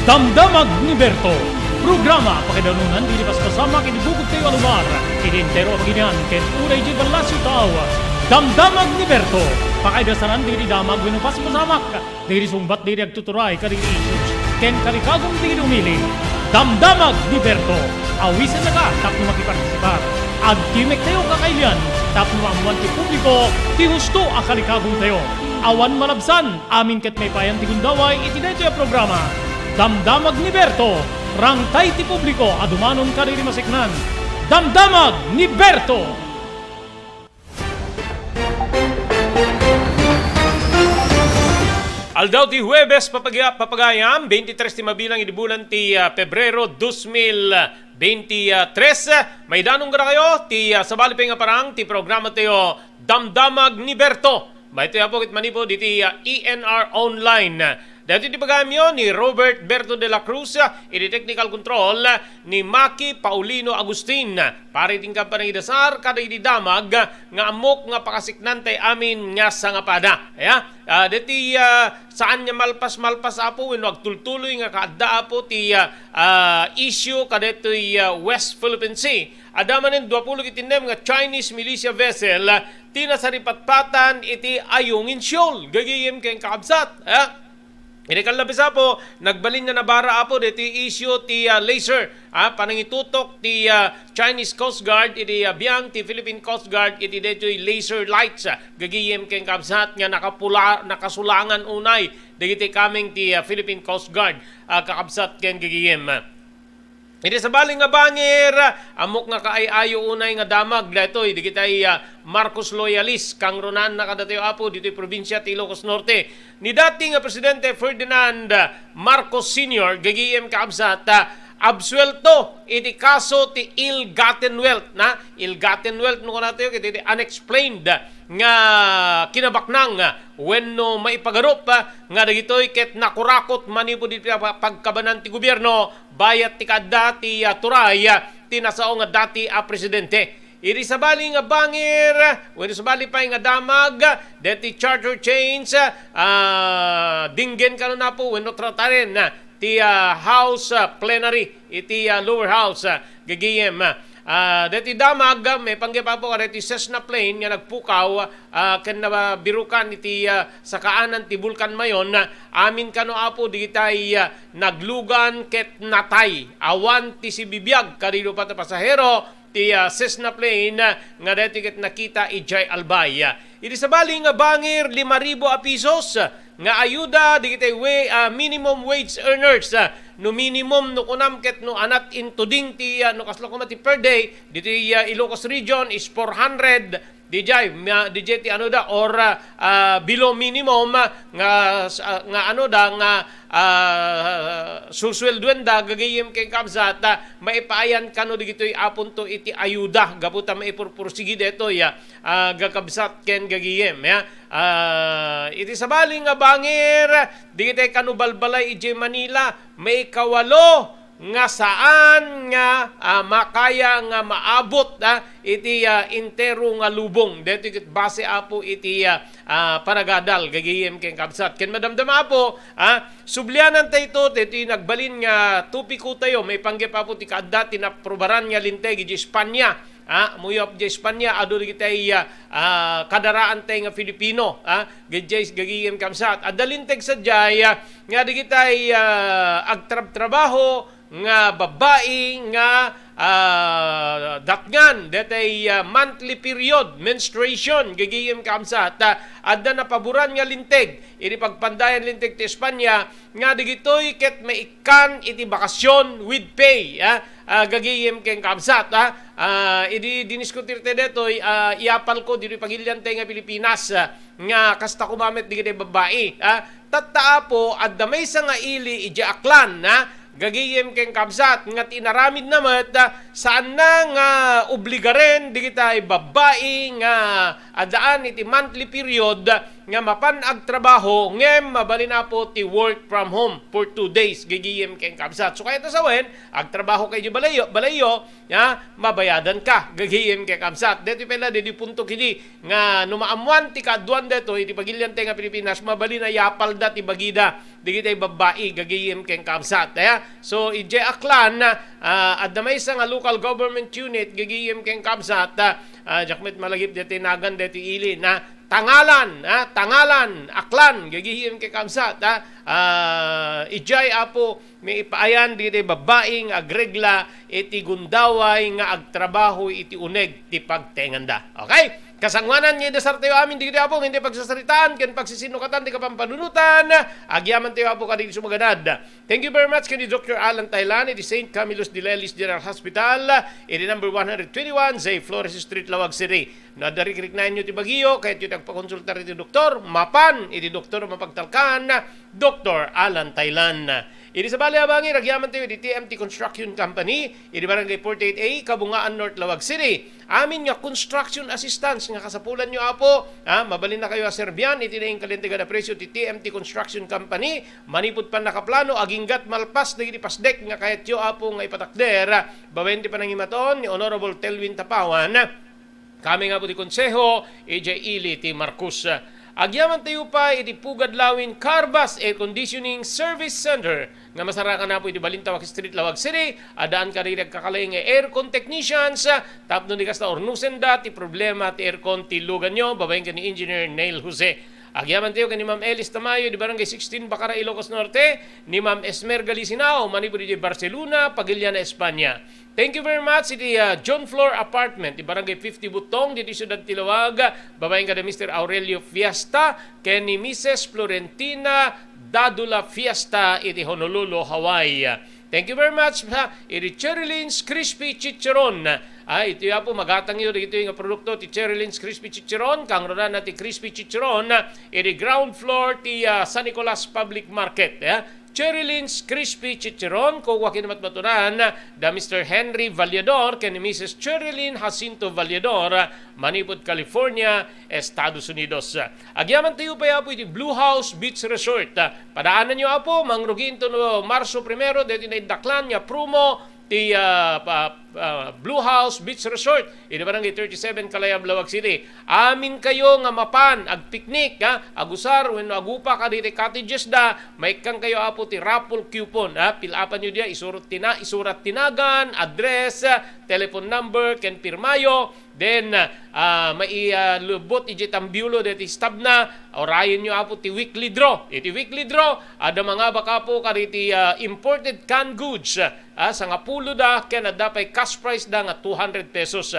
Damdamag ni Berto. Programa pakidanunan di pas kasama kinibugog kayo alumar. Identero maginan ken uray di balasyo tao. Damdamag ni Berto. Pakaidasaran diri damag winupas pasamak. Diri sumbat diri agtuturay kadiri issues. Ken kalikagong diri umili. Damdamag ni Berto. Awisan na ka tapno makipartisipar. Agtimek tayo kakailian. Tapno amuan ti publiko. Ti husto akalikagong tayo. Awan malabsan. Amin ket may payan ti gundaway iti daytoy a programa. Damdamag ni Berto, rangtay ti publiko, adumanon kariri masiknan. Damdamag ni Berto! Aldaw ti Huwebes papagayam, 23 ti mabilang idibulan ti Pebrero 2023. May danong gara kayo, ti sabali pa nga parang, ti programa tayo Damdamag ni Berto. May ito po kitmanipo di ti ENR Online. Dito di pagamyo ni Robert Berto de la Cruz, iti technical control ni Maki Paulino Agustin. Pariting ka pa ng idasar, kada ididamag, nga amok nga pakasiknan tay amin nga sangapada. Dito saan niya malpas-malpas apo, when agtultuloy nga kaadda apo ti issue kada ito West Philippine Sea. Adamanin 20 itinem nga Chinese militia vessel, tinasaripatpatan iti Ayungin Shoal. Gagiyem kayong kakabsat. Ini kalabisa po, nagbalin nga nabara apo dito issue ti laser, panangitutok ti Chinese Coast Guard, iti biyang ti Philippine Coast Guard, iti dito laser lights, gagiyem keng kabsat nga nakasulangan unay, dito kaming ti Philippine Coast Guard, kakabsat ken gagiyem. Iti sa baling nga bangir, amok nga kaayayo unay nga damag, dito digitay Marcos Loyalis, kang ronan na kadatayo apo dito probinsya ti Ilocos Norte. Ni dating nga Presidente Ferdinand Marcos Sr., gagiyem kaabsat, absuelto iti kaso ti ill-gotten wealth, na ill-gotten wealth no kanatayo iti unexplained nga kinabaknang wenno maipagarup nga dagitoy ket nakurakot manipo di pagkabanan ti gobyerno bayat ti kadda ti turay ti nasao nga dati a presidente. Iri sabali nga bangir, wenno sabali pa nga damag, deti charter chains, dinggen kano na po, wenno trataren ti House plenary, iti lower house, gagiyem. Deti damag, may panggipa po kareti Cessna plane nga nagpukaw, ken na birukan iti sa kaanan ti Bulkan Mayon, amin kano apo digitay naglugan ket natay, awan ti si bibiyag, karilo pa ta pasahero, ti Cessna plane nga deti ket nakita ijay albay. Iti sabali nga bangir 5,000 a pesos nga ayuda digitay minimum wage earners, no minimum no kunam ket no anat intuding ti no kaslo ti per day dito Ilocos region is 400 DJ ti ano da or below minimum nga ano da nga susweldoen da gagayem kay kabsat maipaayan kano digitoy apon to iti ayuda gaputa maipurpursigi deto gakabsat ken gagayem iti sabali nga bangir digitoy kano balbalay iti Manila may kawalo nga saan nga makaya nga maabot iti intero nga lubong dito ket base apo iti panagadal gagayem ken kabsat ken madamdama apo sublianan tayo iti nagbalin nga tupiko tayo may panggep apo ti kaadda tinaprobaran nga linteg iti Espanya muyop di Espanya ado digitay kadaraan tay nga Filipino gagayem kabsat adalinteg sadjay nga digitay agtrabaho nga babae nga datngan detay monthly period menstruation gagayem kamsat adda na paboran nga linteg iti pagpandayan linteg ti Espanya nga digitoy ket maikan iti bakasyon with pay gagayem ken kamsat idi diniskutir te detoy iapal ko diri pagilyan tay nga Pilipinas nga kasta kumamet digitay babae tatta po adda maysa nga ili iji aklan gagayem ken kabsat nga tinaramid namat saan na nga obligaren digitay babae nga adaan iti monthly period nga mapan ag trabaho ngem mabalin na po ti work from home for 2 days gigiyem keng kabsat. So kaya tasawen ag trabaho kay balayo ya mabayadan ka gigiyem keng kabsat. Dito pala di punto kini nga numaamuan ti kaduan deto iti pagilyan nga Pilipinas mabalin na yapal da ti bagida digitay babae gagiyem keng kabsat. So ije aklan at may isang local government unit gagiyem keng kabsat jakmet malagip deti nagan deti ili na tangalan aklan gagihim kay kamsat ijay apo may ipaayan dito babaeng agregla iti gundaway nga agtrabaho iti uneg ti pagtenganda. Okay? Kasangwanan niya desar tayo amin di apo hindi pagsasaritaan ken pagsisinukatan di kapampanunutan agyaman tayo apo kadili sumaganad. Thank you very much kay Dr. Alan Taylan iti St. Camillus de Lelis General Hospital iti number 121 Zay Flores Street, Lawag City. Nadarikrik na inyo ti Baguio kahit yung nagpakonsultar iti doktor mapan iti doktor mapagtalkan Dr. Alan Taylan. Iti sa bali abangi, nagyaman tayo di TMT Construction Company, iti Barangay 48A, Kabungaan North, Lawag City. Amin nga construction assistance nga kasapulan nyo apo, mabalin na kayo a Serbian, iti na yung kalintiga na presyo ti TMT Construction Company, manipod pa nakaplano, aginggat malpas na pasdek nga kahit yo apo nga ipatakder, bawente pa nang imaton ni Honorable Telwin Tapawan, kami nga po ti konseho, EJ Ili ti Marcos. Agyaman tayo pa iti Pugad Lawin Carbas Air Conditioning Service Center nga masarakan na po iti Balintawak Street, Lawag City. Adaan ka rin nagkakalay nga aircon technicians tapno di kasta ornusen da ti problema ti aircon ti lugan nyo babayin ka ni Engineer Neil Jose. Agyaman tayo ka ni Ma'am Elis Tamayo di Barangay 16 Bacara, Ilocos Norte, ni Ma'am Esmer Galisinao manipod di Barcelona, Pagiliana, Espanya. Thank you very much iti John Floor Apartment di Barangay 50 Butong dito Ciudad Tilawag. Babaeng ka ni Mr. Aurelio Fiesta ken ni Mrs. Florentina Dadula Fiesta iti Honolulu, Hawaii. Thank you very much iti Cherylins Crispy Chicharon. Ito ya po magatang yun ito yung produkto ti Cherylins Crispy Chicharon kang rodan na ti Crispy Chicharon iti ground floor ti San Nicolas Public Market. Cherylins Crispy Chicharon kung wakin matmaturan da Mr. Henry Vallador ken Mrs. Cherylin Jacinto Vallador Manipod, California, Estados Unidos. Agyaman tayo pa yapo iti Blue House Beach Resort. Padaanan nyo apo mangrugin to no Marso 1 dito na idaklan nga promo ti Blue House Beach Resort iti Barangay 37 Kalayab, Lawag City. Amin kayo nga mapan ag picnic agusar wenno agupa ka diti cottages da maikang kayo apo ti raffle coupon pilapan nyo dia isurat tinagan address telephone number ken pirmayo then mailubot iti tambiulo diti stab na orayon nyo apo ti weekly draw iti weekly draw ada mga baka po kariti imported canned goods sa nga pulo da ken adapay cash price da nga 200 pesos.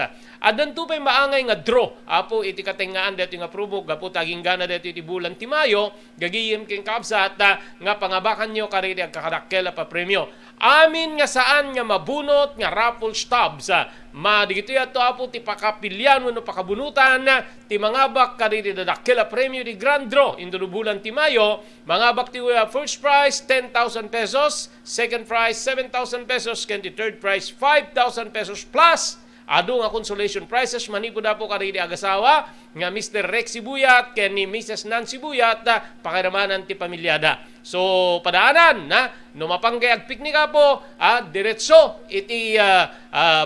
Adan to pay maangay nga draw. Apo iti katengaan dito nga promo gapo taging gana dito iti bulan ti Mayo gagiyem ken kabsat nga pangabakan nyo karidi ag kakadakkel pa premyo. Amin nga saan nga mabunot nga raffle stubs. Madigito yato apo ti pakapilyan wenno pakabunutan ti mangabak karidi dadakkel premyo di grand draw indulo bulan ti Mayo. Mangabak ti first prize 10,000 pesos, second prize 7,000 pesos ken ti third prize 5,000 pesos plus ado nga consolation prizes manipod po karidi agasawa nga Mr. Rex Sibuyat ken ni Mrs. Nancy Buyat pakiramanan ti pamilyada. So padaanan no mapanggay ag picnic po diretso iti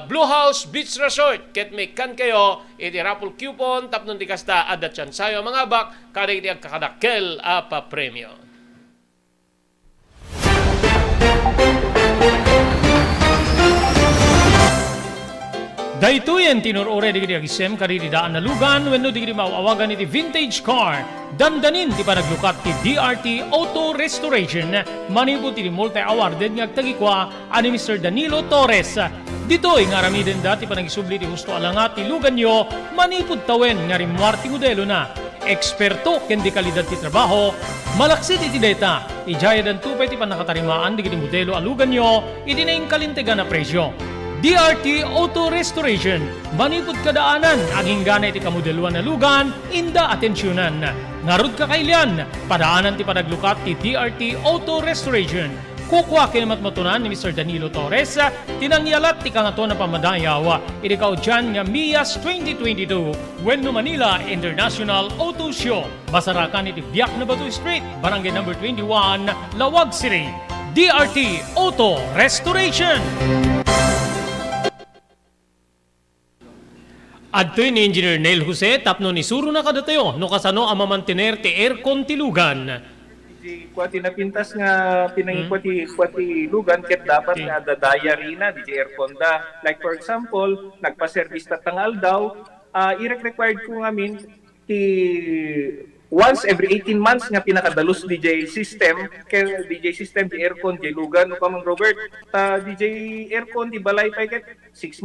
Blue House Beach Resort ket may kan kayo iti raffle coupon tapnon ti kasta adat sayo mga bak karidi ag kakadakkel pa premyo. Daytoyen tinurore digiti agisem karidi daan na lugan wenno digiti maawagan iti vintage car. Dandanin ti panaglukat ti DRT Auto Restoration manipod iti multi-awarded nga agtagikwa ani Mr. Danilo Torres. Ditoy nga aramiden dati panagisubli ti husto alangat ti lugan nyo manipod tawen nga rimwar ti modelo na. Eksperto ken di kalidad ti trabaho, malaksit iti data. Ijaya dan tupay ti panakatarimaan digiti modelo alugan nyo iti na kalintegan na presyo. DRT Auto Restoration, manipod kadaanan, aging gana iti kamodeluan na lugan, inda atensyonan. Ngarud ka kailian, padaanan ti panaglukat ti DRT Auto Restoration. Kukwa kinamatmatunan ni Mr. Danilo Torres, tinangyalat ti kangato na pamadayaw, idikaw dyan nga MIAS 2022, Wenno Manila International Auto Show. Masarakan iti Biak na Batu Street, Barangay number 21, Lawag City. DRT Auto Restoration. Adtoy ni Engineer Neil Jose, tapno ni Suro na kadatayo, no kasano ang mamantener ti aircon tilugan. Di kwati napintas nga pinangikwati lugan ket dapat nga dadaya rina di aircon da. Like for example, nagpa-service ta tangal daw, i-required ko ngamin ti once every 18 months nga pinakadalos DJ system di aircon di lugan no kamang Robert DJ aircon di balay pa ket 6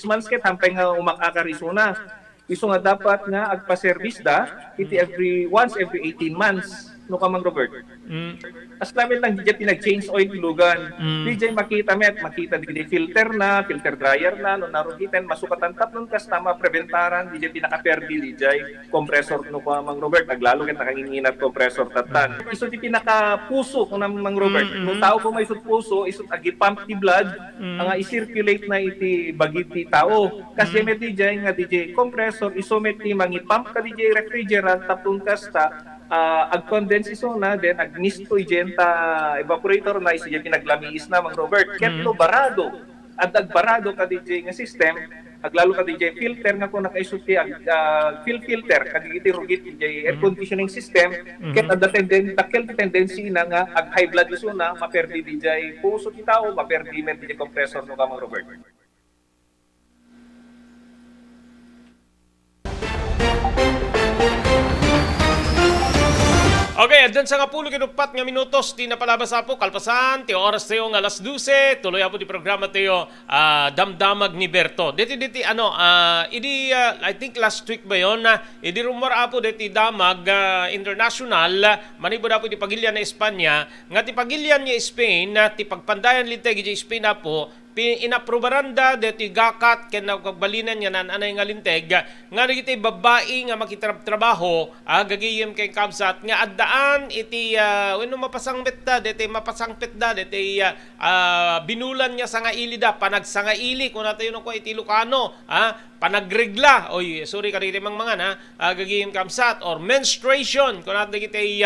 months ket hampay nga umakakarisuna. Iso nga dapat nga agpa-service da iti once every 18 months no kamang Robert. As namin lang DJ pinag-change oil lugan. DJ makita DJ filter dryer na no narugitan masukatan tapnon kas tama preventaran DJ pinaka-perdi DJ compressor no kamang Robert aglalo ket nakanginginat compressor tatan. Iso ti pinaka-puso ko namang Robert. No tao ko may isut puso isut agi pump ti blood nga i-circulate na iti bagi ti tao. Kasi met DJ nga DJ compressor iso met ti mangi-pump ka DJ refrigerant tapnon kas ta ag-condense iso na then agnisto igenta evaporator na isi pinaglamiis na mang Robert ketlo barado at agbarado ka DJ nga system aglalo ka DJ filter nga kung nakaisuti filter kagiti rugit DJ air conditioning system ket at tendency na nga ag high blood iso na maperdi DJ puso ti tao maperdi met DJ compressor no ka mang Robert. Okay, dun sa nga pulo kinupat nga minutos, di napalabas po, kalpasan, ti oras tayo nga alas 12, tuloy po di programa tayo, Damdamag ni Berto. Diti, I think last week ba yun, idi rumor po diti Damag International, manibo po di pagilyan na Espanya, nga ti pagilyan ni Spain, ti pagpandayan linteg di Spain na po, inaprobaranda deti gakat ken nagbalinan nga nananay nga linteg nga diti babae nga makitrabaho gagiyem kay kabsat nga addaan iti wenno mapasangpet da deti binulan niya sa nga ili da panagsangaili kun natayo no ko iti Lucano panagregla oy sorry kaditi mang mga gagiyem kabsat or menstruation kun natayo iti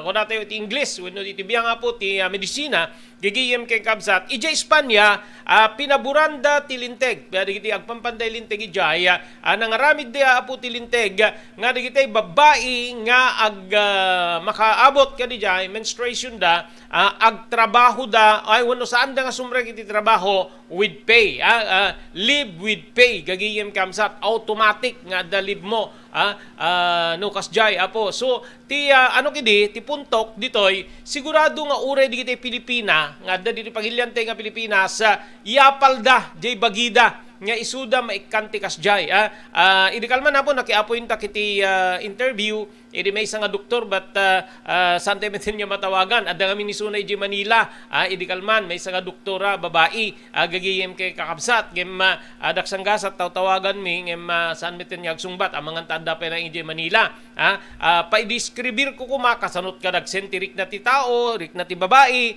kun natayo iti English wenno iti biya nga po ti medisina gigiyem kay kabsat ija Espanya pinaburanda ti linteg digiti agpampanday linteg ijay nangaramid dia apo ti linteg nga digiti babae nga makaabot ka dijay menstruation da agtrabaho da ay wano saan da nga sumrek iti trabaho with pay live with pay gagiyem kamsat automatic nga da live mo no kasjay apo so ti ti puntok ditoy sigurado nga uray digiti Pilipina nga da dito pagilyante nga Pilipinas yapalda jay bagida nga isuda maikanti kasjay idi kalman na po nakiapointa kiti interview idi may isang nga doktor but sante meten niya matawagan adda kami ni Sunay di Manila idi kalman may isang nga doktora babae gagiyem kay kakabsat gem daksanggasat tawagan mi ngem saan meten niya agsungbat amangan tanda pa na di Manila pa-describir ko kumakasanot ka dagsentirik na ti tao rik na ti babae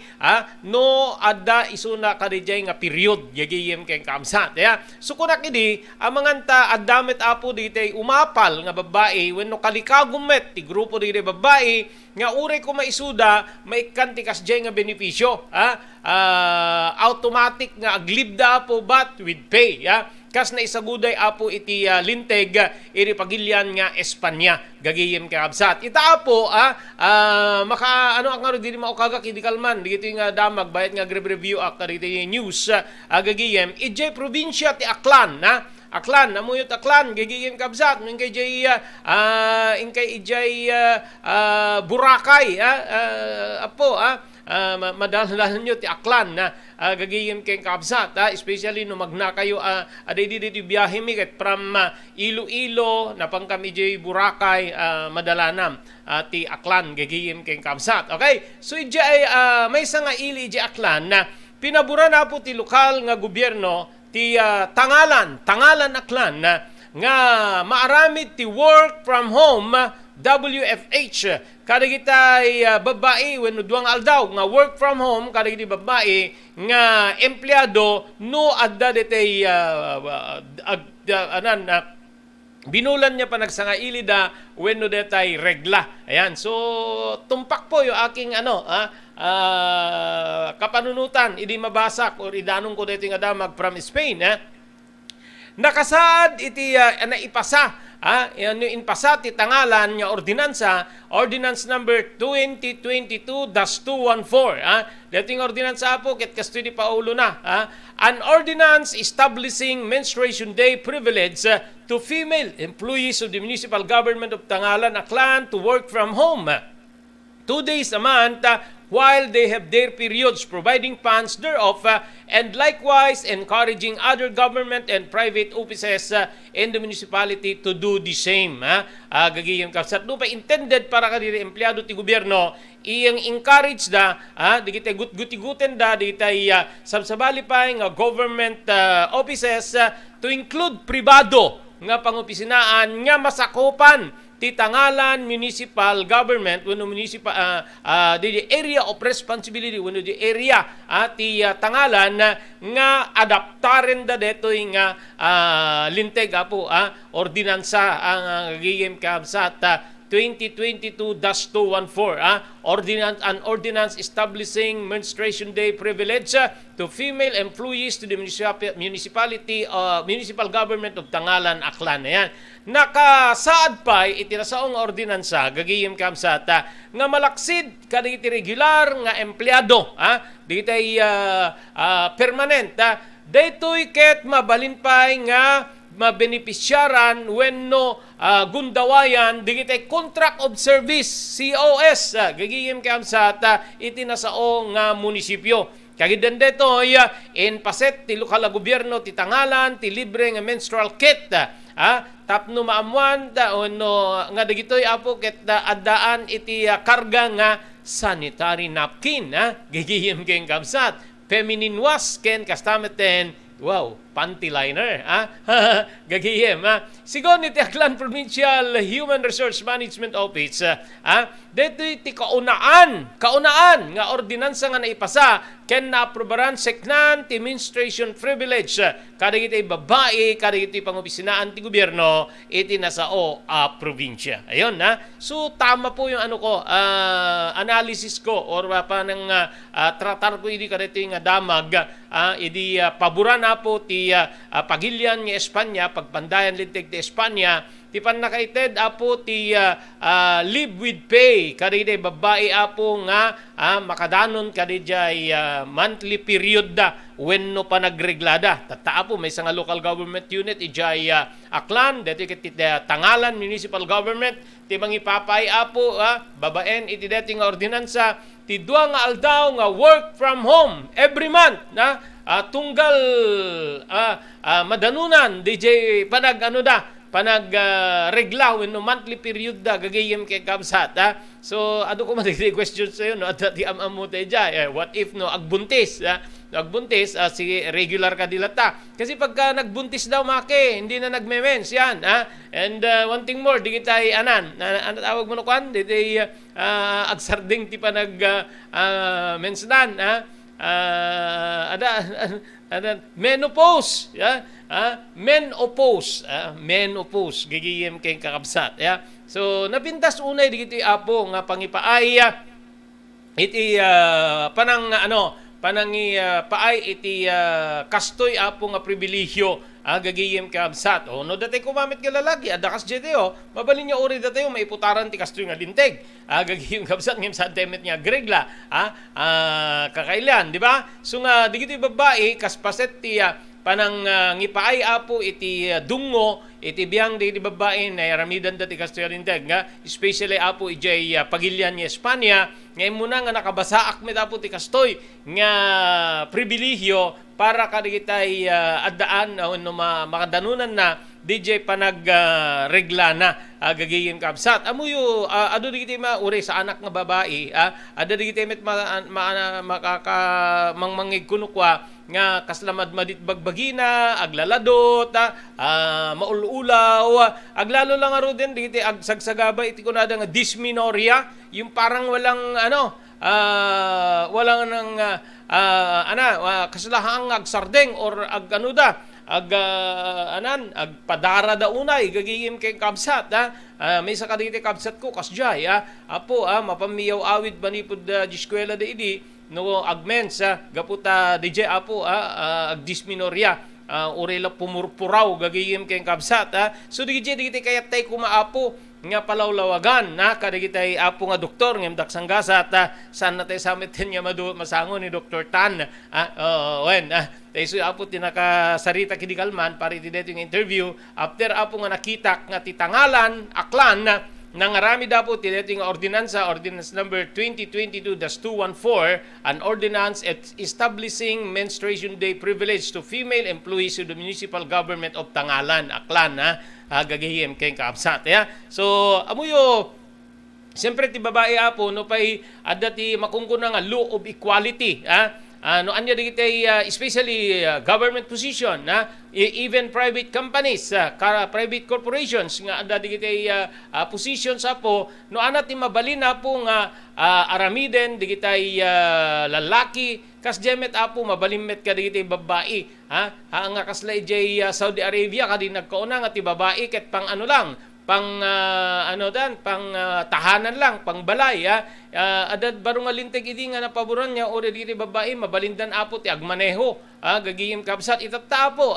no adda isuna ka dijay nga period gagiyem kay kakabsat so kunak idi amanganta addamet apo ditay umapal nga babae wenno kalikagumet ti grupo di babae nga uray ko maisuda maikanti kasjay nga benepisyo automatic nga aglibda po but with pay kas na isaguday apo iti linteg iri pagilyan nga Espanya gagiyem ka kabsat ita apo maka ang nga di maukagak idi kalman digiti nga damag bayat nga review diti news gagiyem ijay probinsya ti Aklan Aklan, amuyot Aklan, gigigin kabsat, inkay ijay Boracay, madalalan nyo ti Aklan na gagigin kay kabsat, especially no magna kayo, aday di biyahe mi ket from Iloilo, napang kami ijay Boracay, madalanam, ti Aklan, gagigin kay kabsat. Okay? So ijay, may nga ili ijay Aklan na pinabura na po ti lokal nga gobyerno ti Tangalan Aklan nga maaramid ti work from home WFH kada kitay babae wenno duang aldaw nga work from home kada kitay babae nga empleyado no adda detay binulan niya pa nagsangailida wenno detay regla. Ayan, so tumpak po yung aking kapanunutan, idi mabasak or idanong ko dito nga damag from Spain. Nakasaad iti naipasa inpasa ti tangalan nga ordinance number 2022-214 dating ordinansa po ket kastoy di paulo na an ordinance establishing menstruation day privilege to female employees of the municipal government of Tangalan, Aklan to work from home 2 days a month while they have their periods, providing funds thereof, and likewise encouraging other government and private offices in the municipality to do the same. Gagiyang kasat pa intended para kanila empleyado ti gobyerno, iyang encourage da, di kita guti-guten da, di kita sabsabali pa nga government offices to include pribado nga pangopisinaan nga masakupan ti Tangalan municipal government when municipal the area of responsibility when the area ti Tangalan nga adaptaren da detoy nga linteg apo ordinansa ang gigim kamsat 2022-214 an ordinance establishing menstruation day privilege to female employees to the municipal government of Tangalan, Aklan. Ayan. Nakasaad pa itinasaong ordinansa gagiyim kamsata nga malaksid kada iti regular nga empleyado ditay permanent daytoy ket mabalin pay nga mabenepisyaran wenno gundawayan digitay contract of service COS gagiyim kamsata itinasaong nga munisipyo. Kagidan detoy in paset ti lokal na gobyerno ti Tangalan ti libre nga menstrual kit tapno maamuan nga dagitoy apo ket addaan iti karga nga sanitary napkin gigihim ken kamsat feminine wash ken kastameten panty liner gagihim sigon iti Aklan Provincial Human Resource Management Office dito iti kaunaan nga ordinansa nga naipasa ken naaprobaran seknan ti menstruation privilege kada iti babae kada iti pangopisinaan ti gobyerno iti nasao probinsya. Ayun so tama po yung analysis ko or panang tratar ko idi kada iti nga damag idi paboran na po ti pagilian nga Espanya pagpandayan linteg ti Espanya ti panakaited apo ti live with pay kadide babae apo nga makadanon kadijay monthly period wenno pa nagreglada tatta po may nga local government unit ijay Aklan deti ket Tangalan municipal government ti mangipapay apo babaen iti deti nga ordinansa ti dua nga aldaw nga work from home every month tunggal madanunan DJ regla when no monthly period gagayem kay kamsat so ado ko madigdi question sa iyo at di amamo tayo what if agbuntis si regular ka dilata kasi pagka nagbuntis daw make hindi na nagme-mens yan and one thing more di kita ano tawag mo no kan di agsarding ti pa mensdan menopause menopause gigiyem kay kakabsat so napintas unay digiti apo nga pangipaay iti paay iti kastoy apo nga pribilehyo gagiyem kakabsat no datay kumamit ka lalaki adakas jete mabalin niya uri datay maiputaran ti kastoy nga linteg gagiyem kakabsat ngem sa temet nga gregla kakailan di ba so nga digiti babae kaspaset ti panang ngipaay apo iti dungo iti biyang di babae na ramidan dati kastoy linteg nga especially apo ijay pagilian ni Espanya ngay muna nga nakabasaak met apo ti kastoy nga pribilehyo para kadigitay addaan no makadanunan na DJ panagregla na gagiyem kabsat amuyo ado digiti mauri sa anak nga babae ado digiti met makaka mangmangig kunukwa nga kaslamad madit bagbagina, aglaladot, maululaw, aglalo lang aro din dito agsagsagaba iti kunada nga dysmenorrhea, yung parang walang walang nang kaslahang agsardeng or agpadara da unay gagiyim kay kabsat may sa kaditi kabsat ko kasjay apo mapamiyaw awid manipod eskwela da idi no agmens gaputa DJ apo ag dysmenorrhea urela pumurpuraw gagiyim kay kabsat so DJ digiti kayat tay kumaapo nga palawlawagan na kadigitay apo nga doktor ngem daksanggasat saan natay samitin nga masango ni Dr. Tan tayo so apo tinakasarita kinikalman para iti yung interview after apo nga nakita nga titangalan aklan nang arami dapo tineto nga ordinance number 2022-214 an ordinance establishing menstruation day privilege to female employees of the municipal government of Tangalan aklan gagahim kay kaabsat so amuyo siyempre ti babae apo no pay adati makungkuna nga law of equality no anya digitay especially government position even private companies private corporations nga ada digitay positions apo no ana ti mabalin apo nga aramiden digitay lalaki kas jemet apo mabalimmet ka digitay babae nga kaslay jay Saudi Arabia kadi nagkauna nga ti babae ket pang ano lang pang tahanan lang, pang balay adad barong alinteg idi nga napaboran niya o diri babae mabalindan apo ti agmaneho gagiyem kabsat itatapo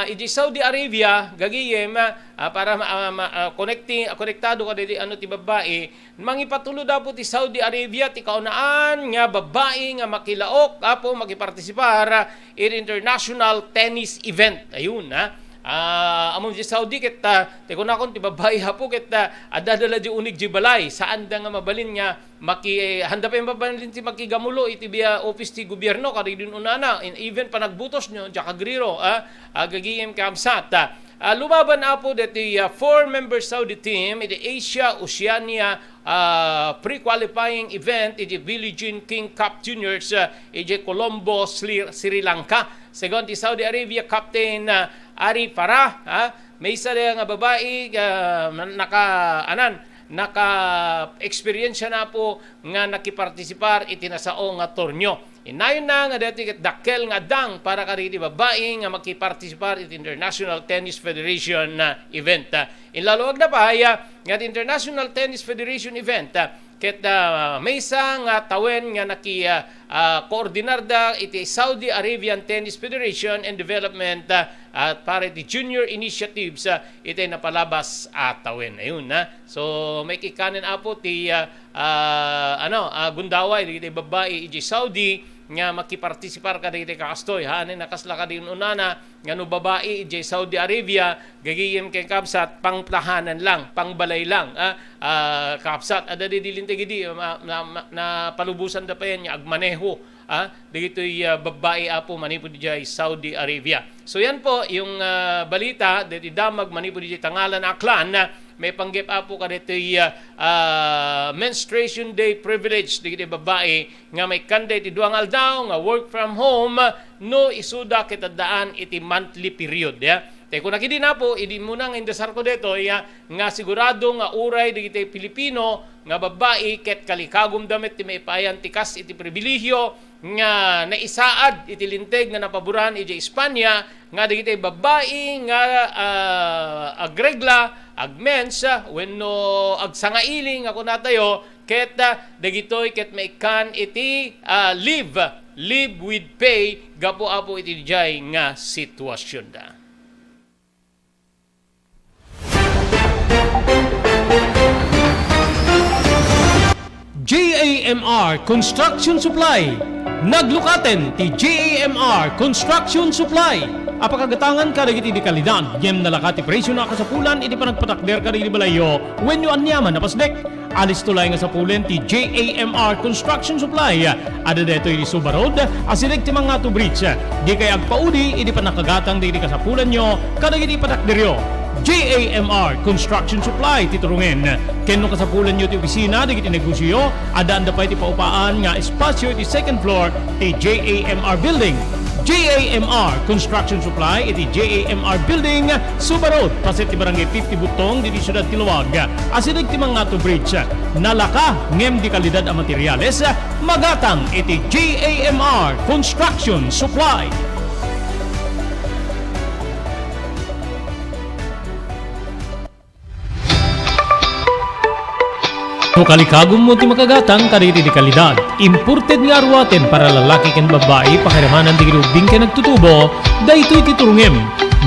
iji Saudi Arabia gagiyem para konektado ka diri ti babae mangipatulo dapo ti Saudi Arabia ti kaunaan nga babae nga makilaok apo makipartisipar in international tennis event ayun among di Saudi ket teko na kon ti babae hapo ket adadala di unig di balay saan da nga mabalin nga handa pa mabalin ti makigamulo iti biya office ti gobyerno kadi din unana even pa nagbutos nyo di kagriro gagiyem kamsat lumaban apo dati 4-member Saudi team iti Asia Oceania pre-qualifying event iti Billie Jean King Cup Juniors iti Colombo, Sri Lanka. Second ti Saudi Arabia Captain Ari Farah may isa nga babae naka-experience na po nga nakipartisipar iti nasao nga tornyo. Inayon na nga dati dakkel nga dang para kariti babae nga makipartisipar iti International Tennis Federation event. Inlaluag na pa nga International Tennis Federation event ket may isa nga tawen nga koordinar da iti Saudi Arabian Tennis Federation and Development para iti junior initiatives iti napalabas tawen ayun so may kikanin apo ti gundaway iti babae iti Saudi nga makipartisipar ka dito kakastoy hanin nakasla ka din unana nga no babae iti Saudi Arabia gagiyem kay kapsat pangtahanan lang pangbalay lang kapsat ada di dilinteg di na palubusan da pa yan agmaneho dito'y babae apo manipod di Saudi Arabia. So yan po yung balita dito damag manipod di tangalan aklan may panggip apo ka dito'y menstruation day privilege dito babae nga may kanday ti duang aldaw nga work from home no isuda kitadaan iti monthly period Kung nakidi na po, idi muna nga indasar ko dito, nga sigurado nga uray di kita Pilipino, nga babae, ket kalikagom damit ti maipayan tikas iti pribilehyo, nga naisaad iti linteg nga napaboran iti Espanya, nga di kita babae, nga agregla, agmens, wenno agsangailing ako natayo, ket dagitoy ket maikan iti live with pay, gapo apo iti dijay nga sitwasyon da. JAMR Construction Supply. Naglukaten ti JAMR Construction Supply. Apakagatangan ka dagiti di kalidad, yem nalakati presyo na kasapulan, iti panagpatakder ka di balayo, when you anyaman na pasdek. Alis tulay nga sapulen ti JAMR Construction Supply. Ada deto iti Suba Road, asilig ti mga to bridge. Di kay agpaudi, iti panakagatang di kasapulan nyo, kadagiti patakderyo. JAMR Construction Supply titurungen. Kenno kasapulan nyo ti opisina digiti negosyo, adaan da pa iti paupaan nga espasyo iti second floor ti JAMR Building. JAMR Construction Supply iti JAMR Building Suba Road paset ti Barangay 50 Butong di Siyudad Tiluag asidag ti Mangato Bridge nalaka ngem di kalidad a materyales magatang iti JAMR Construction Supply. No kalikagom mo ti makagatang kariri di kalidad. Imported nga arwaten para lalaki ken babae pakiramanan di girubing ken nagtutubo daytoy ti turungem.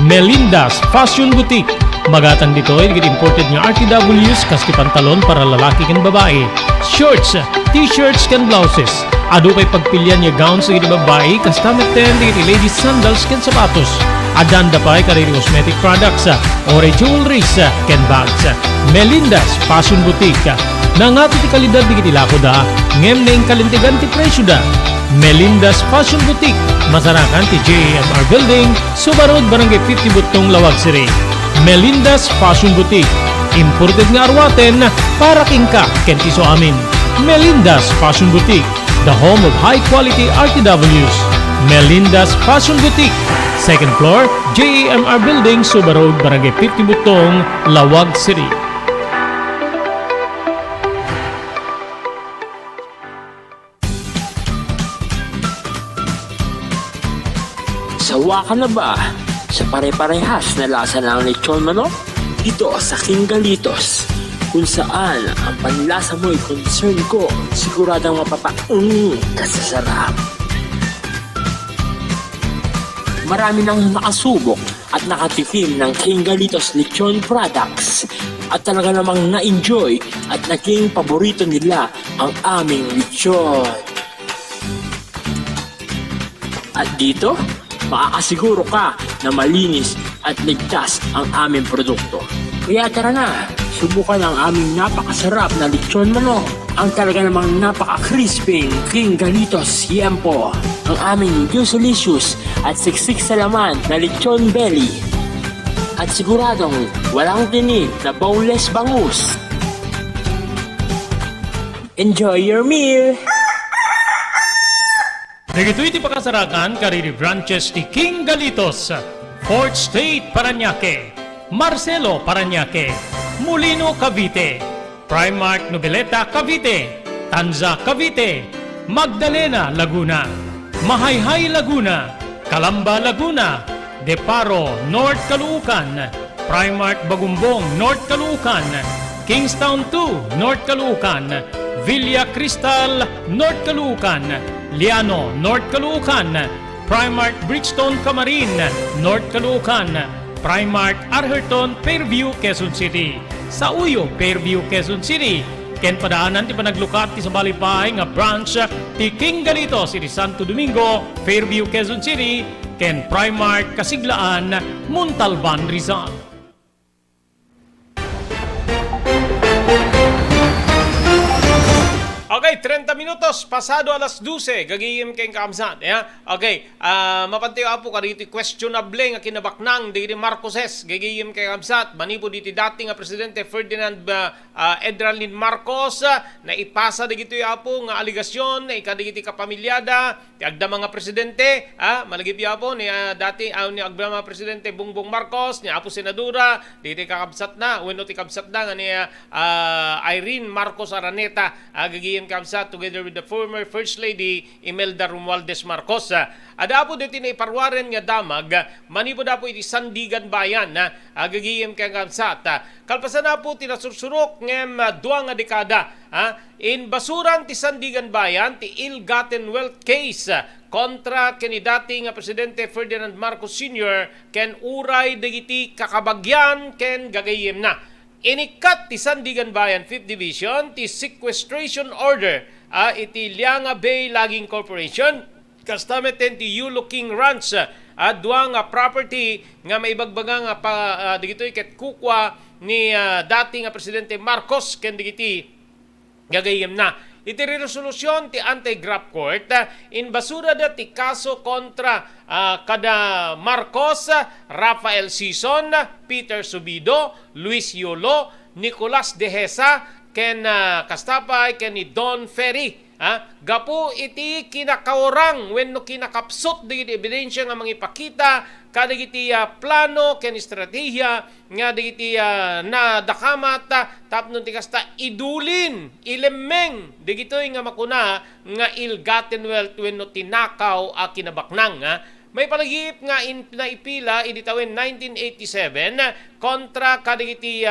Melinda's Fashion Boutique. Magatang dito ay imported nga RTWs kas ti pantalon para lalaki ken babae. Shorts, t-shirts ken blouses. Adu kay pagpilyan nga gowns sa babae kas tameten di ladies sandals ken sapatos. Adanda pa ay kariri cosmetic products, ore jewelries ken bags. Melinda's Fashion Boutique. Nangato ti kalidad di kitilako da, ngem na yung kalintigan ti presyo da. Melinda's Fashion Boutique, masarakan ti JAMR Building, Suba Road, Barangay 50 Butong, Lawag City. Melinda's Fashion Boutique, imported nga arwaten para kingka kenti so amin. Melinda's Fashion Boutique, the home of high-quality RTWs. Melinda's Fashion Boutique, second floor, JAMR Building, Suba Road, Barangay 50 Butong, Lawag City. Sawa ka na ba sa pare-parehas na lasa ng lechon manok? Dito sa King Galitos, kung saan ang panlasa mo'y concern ko, siguradang kasasarap. Marami nang nakasubok at nakatikim ng King Galitos lechon products at talaga namang na-enjoy at naging paborito nila ang aming lechon. At dito, makakasiguro ka na malinis at ligtas ang aming produkto. Kaya tara na, subukan ang aming napakasarap na lechon manok. Ang talaga namang napaka-crispy King Galitos Yempo. Ang aming juice-licious at siksik sa laman na lechon belly. At siguradong walang tinig na boneless bangus. Enjoy your meal! Nagito'y ti pakasarakan kariri branches ti King Galitos, Fort State, Parañaque, Marcelo, Parañaque, Molino, Cavite, Primark, Noveleta, Cavite, Tanza, Cavite, Magdalena, Laguna, Mahayhay, Laguna, Calamba, Laguna, Deparo, North Caloocan, Primark, Bagumbong, North Caloocan, Kingstown 2, North Caloocan, Villa Cristal, North Caloocan, Liano, North Caloocan, Primark Bridgestone Camarin, North Caloocan, Primark Arherton, Fairview, Quezon City. Sa Uyo, Fairview, Quezon City. Ken padaanan ti panaglukat ti sa balipay nga branch ti King Galitos iti Santo Domingo, Fairview, Quezon City. Ken Primark Kasiglaan, Montalban, Rizal. Okay, 30 minutos pasado alas 12 gagiyim kayong kaamsat. Okay, mapantayo po ka dito questionable nga kinabaknang di Marcoses gagiyim kayong kaamsat. Manipo dito dating nga Presidente Ferdinand Edralin Marcos na ipasa di gito po nga aligasyon na ikadigiti kapamilyada ti agda mga presidente. Malagip po ni dati ni agda mga Presidente Bongbong Marcos ni Apo Senadora dito kakabsat na wenno ti kabsat na nga ni Irene Marcos Araneta gagiyim kamsa together with the former First Lady Imelda Romualdez Marcos. Ada po dito na iparwaren nga damag, manipo da po iti Sandigan Bayan na agagiyem kang kamsat. Kalpasan na po tinasursurok ngem 2 nga dekada. In basuran ti Sandigan Bayan, ti ill-gotten wealth case kontra kanidati nga Presidente Ferdinand Marcos Sr. ken uray dagiti kakabagyan ken gagayem na. Inikat ti Sandigan Bayan 5th Division ti sequestration order iti Lianga Bay Logging Corporation kastameten ti Yulo King Ranch duang property nga maibagbaga nga digitoy ket kukwa ni dating nga Presidente Marcos ken digiti gagayem na. Iti resolusyon ti Anti-Graft Court in basura da ti kaso kontra kada Marcos, Rafael Sison, Peter Subido, Luis Yolo, Nicolas De Hesa, ken kastapay ken ni Don Ferry gapo iti kinakaurang wenno kinakapsot digiti ebidensya nga mangipakita kadagiti plano ken estratehiya nga digiti nadakamat tapno ti kasta idulin ilemeng digitoy nga makuna nga ill-gotten wealth wenno tinakaw a kinabaknang. May palagip nga naipila iditawin 1987 kontra kadagiti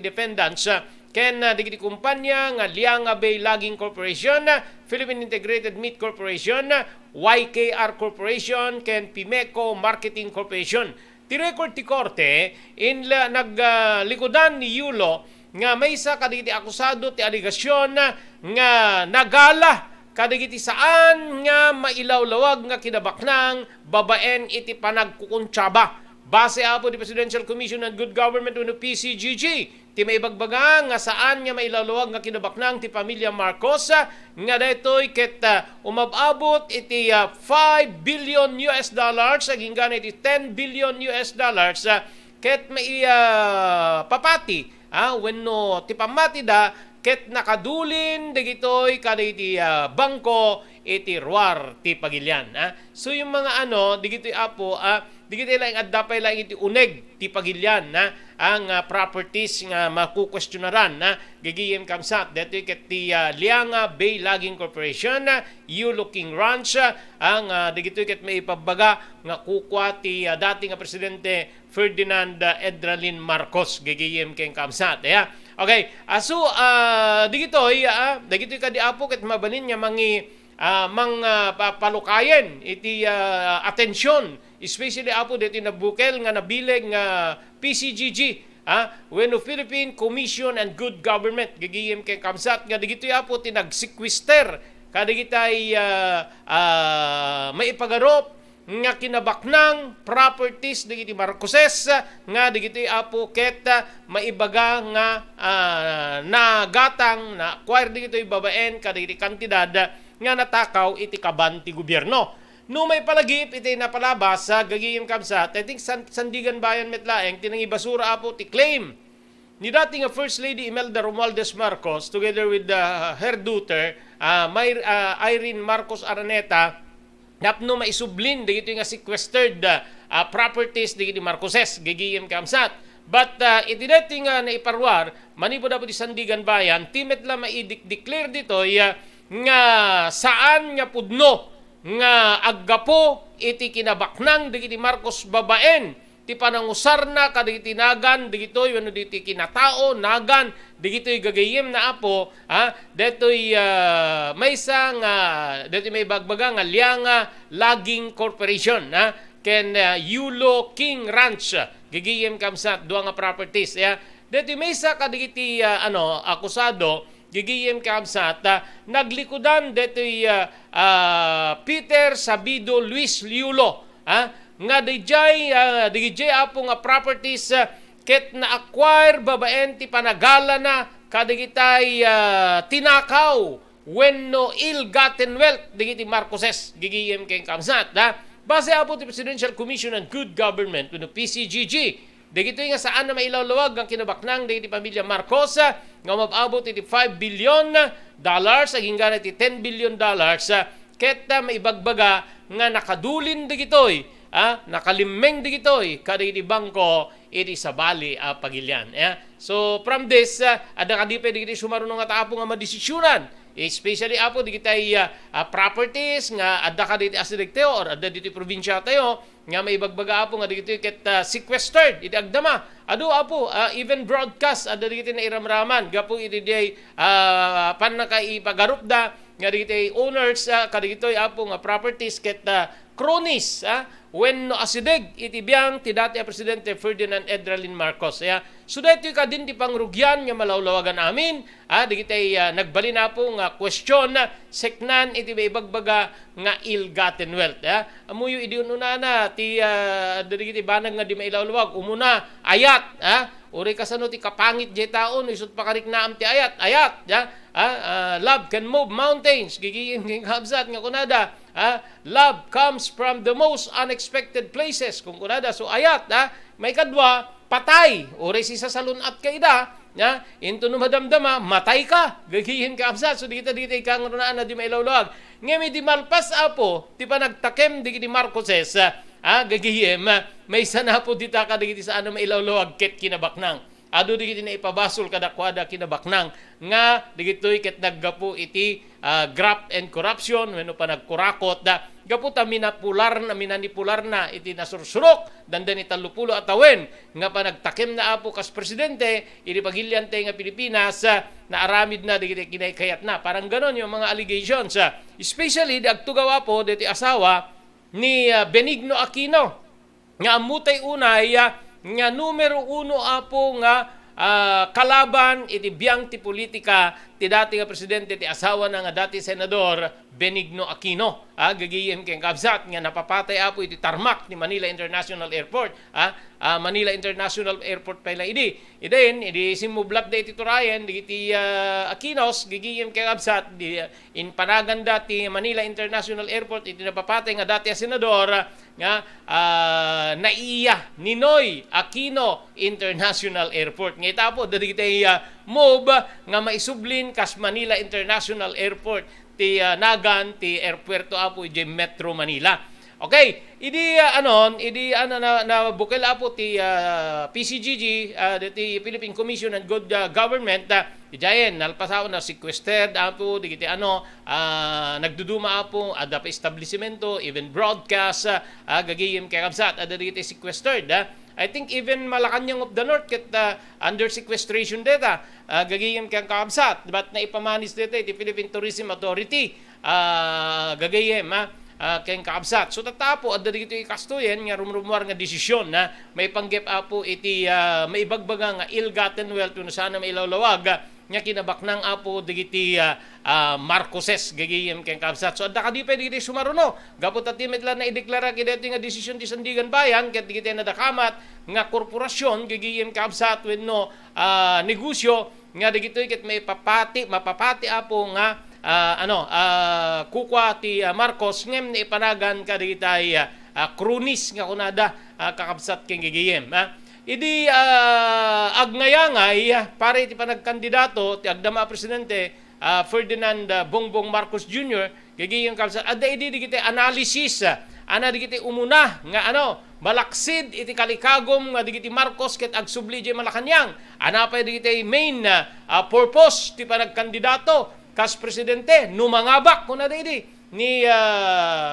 defendants ken digiti kumpanya nga Lianga Bay Logging Corporation, Philippine Integrated Meat Corporation, YKR Corporation ken Pimeco Marketing Corporation. Ti-record ti korte naglikodan ni Yulo nga may isa kadagiti akusado ti aligasyon nga nagala kadagiti saan nga mailawlawag nga kinabaknang babaen iti panagkukuntsaba. Base apo di Presidential Commission on Good Government o PCGG, ti may bagbaga nga saan nga mailawlawag nga kinabaknang ti pamilya Marcos nga daytoy ket umababot iti 5 billion US dollars aging gana iti 10 billion US dollars ket may papati wenno ti pamati da ket nakadulin digitoy kadagiti bangko iti ruar ti Pagilian. So yung mga digitoy apo digitoy lang addapay lang iti uneg ti Pagilian ang properties nga makukwestiyonaran gigiyem kamsat detoy ket ti Lianga Bay Logging Corporation, Yulo King Ranch ang digitoy ket maipabaga nga kukwa ti dati nga presidente Ferdinand Edralin Marcos gigiyem ken kamsat. Okay, so digitoy kadi apo ket mabalin nga palukayen iti atensyon especially apo dito nabukel nga nabileg nga PCGG when Philippine Commission on Good Government gigiyem kay kamsat nga digitoy apo ti nagsequester kadigitay maipagarop nga kinabaknang properties digiti Marcoses nga digiti apo ket maibaga nga nagatang na acquire digiti babaen kadagiti kantidad nga natakaw iti kaban ti gobyerno. No may palagip iti napalabas sa gagiyem kamsat, I think Sandigan Bayan Metlaeng tinangi basura apo ti claim ni dating First Lady Imelda Romualdez Marcos together with her daughter Irene Marcos Araneta napno maisublin digito nga sequestered properties digiti Marcoses gigiyem kamsat. But iti dating na iparwar manipod apo ti Sandigan Bayan timet la maideclare dito nga saan nga pudno nga aggapo iti kinabaknang digiti Marcos babaen ti panangusar na kadagiti nagan digitoy wenno diti kinatao nagan digitoy gagayem na apo detoy maysa nga detoy may bagbaga nga Lianga Logging Corporation ken Yulo King Ranch gigiyem kamsat duha nga properties detoy maysa kadagiti akusado gigiyem kamsat naglikudan detoy Peter Sabido Luis Liulo nga DJ apo nga properties ket na acquire babaen ti panagala na kadigitay tinakaw wenno ill-gotten wealth digiti Marcoses gigiyem ken kamsat base apo ti Presidential Commission on Good Government wenno PCGG digito nga saan na mailawlawag ang kinabaknang digiti pamilya Marcos nga mababot iti 5 billion dollars aging gana iti 10 billion dollars ket maibagbaga nga nakadulin digitoy nakalimeng digitoy kadagiti bangko iti sabali Pagilian. So from this ada kadipay digiti sumaruno nga taapo nga madesisyonan especially apo digitay properties nga adda kaditi asidegteo or adda diti probinsya tayo nga maibagbaga apo nga digitoy ket sequestered iti agdama adu apo even broadcast adda digiti na iramraman gapo iti day panakaipagarup da nga digitay owners kadigitoy apo nga properties ket cronies when asideg iti biyang ti dati Presidente Ferdinand Edralin Marcos. So dito ka din ti pangrugyan nga malawlawagan amin. Digitay nagbalin na po nga question seknan iti maibagbaga nga ill-gotten wealth. Amuyo idiununa na ti digiti banag nga di mailawlawag. Umuna ayat. Uri kasano ti kapangit jay taon isut pakarik naam ti ayat. Love can move mountains. Gigiyim ging habsat nga kunada. Love comes from the most unexpected places. Kung kunada, so ayat, may kadwa, patay. Uri si sasalunat kaida, Ya, into no madamdama, matay ka. Gagihin ka absat. So di kita kang runaan na di mailawlag. Ngayon di malpas apo, di pa nagtakem di Marcoses, gagihim, may sana po dita ka di sa ano mailawlag ket kinabaknang. Ado di na ipabasol kadakwada kinabaknang nga digitoy ket naggapo iti graft and corruption wenno pa nagkurakot da gapo ta minanipular na iti nasursurok dandan italupulo atawen nga pa nagtakem na apo kas presidente iti pagilyante nga Pilipinas na aramid na digiti kinaykayat na parang ganon yung mga allegations especially agtugaw po diti asawa ni Benigno Aquino nga amutay unay nga numero uno apo nga kalaban iti biyang ti politika ti dati nga presidente ti asawa na nga dati senador Benigno Aquino. Gagiyem keng kabsat nga napapatay apo iti tarmac ni Manila International Airport. Manila International Airport pala idi. Idi simublat da iti turayan di iti Aquinos gagiyem keng kabsat di in panaganda ti Manila International Airport iti napapatay nga dati senador nga naiya Ninoy Aquino International Airport. Ngita po dati iti move nga maisublin kas Manila International Airport ti Nagan ti airpuerto apo iti Metro Manila. Okay, idi na bukel apo ti PCGG ti Philippine Commission on Good Government diyan nalpasaw na sequestered apo digiti nagduduma apo ada pa establishmento even broadcast gagiyem kay kabsat ada digiti sequestered I think even Malacanang of the North ket under sequestration data gagayem kang kaabsat but na ipamanis dito iti Philippine Tourism Authority gagayem kang kaabsat so tatapo adda dito ikastuyen nga rumrumwar nga desisyon na may panggep apo iti maibagbaga nga ill-gotten wealth no sana mailawlawag nga kinabaknang apo digiti Marcoses gagayem kang kabsat. So adda kadi pwede digiti sumaruno. Gapot at timetla na ideklara kidati nga desisyon ti Sandigan Bayan ket digiti nadakamat nga korporasyon gagayem kabsat wenno negosyo nga digiti ket mapapati apo nga kukwa ti Marcos ngem ni ipanagan ka digitay krunis nga kunada kakabsat ken gagayem. Idi agnayangay pare iti panagkandidato ti agdama presidente Ferdinand Bongbong Marcos Jr. gagayeng kalsat adda idi digiti analysis ana digiti umuna nga malaksid iti kalikagom nga digiti Marcos ket agsubli di Malacanang ana pa digiti main purpose ti panagkandidato kas presidente numangabak kuna idi ni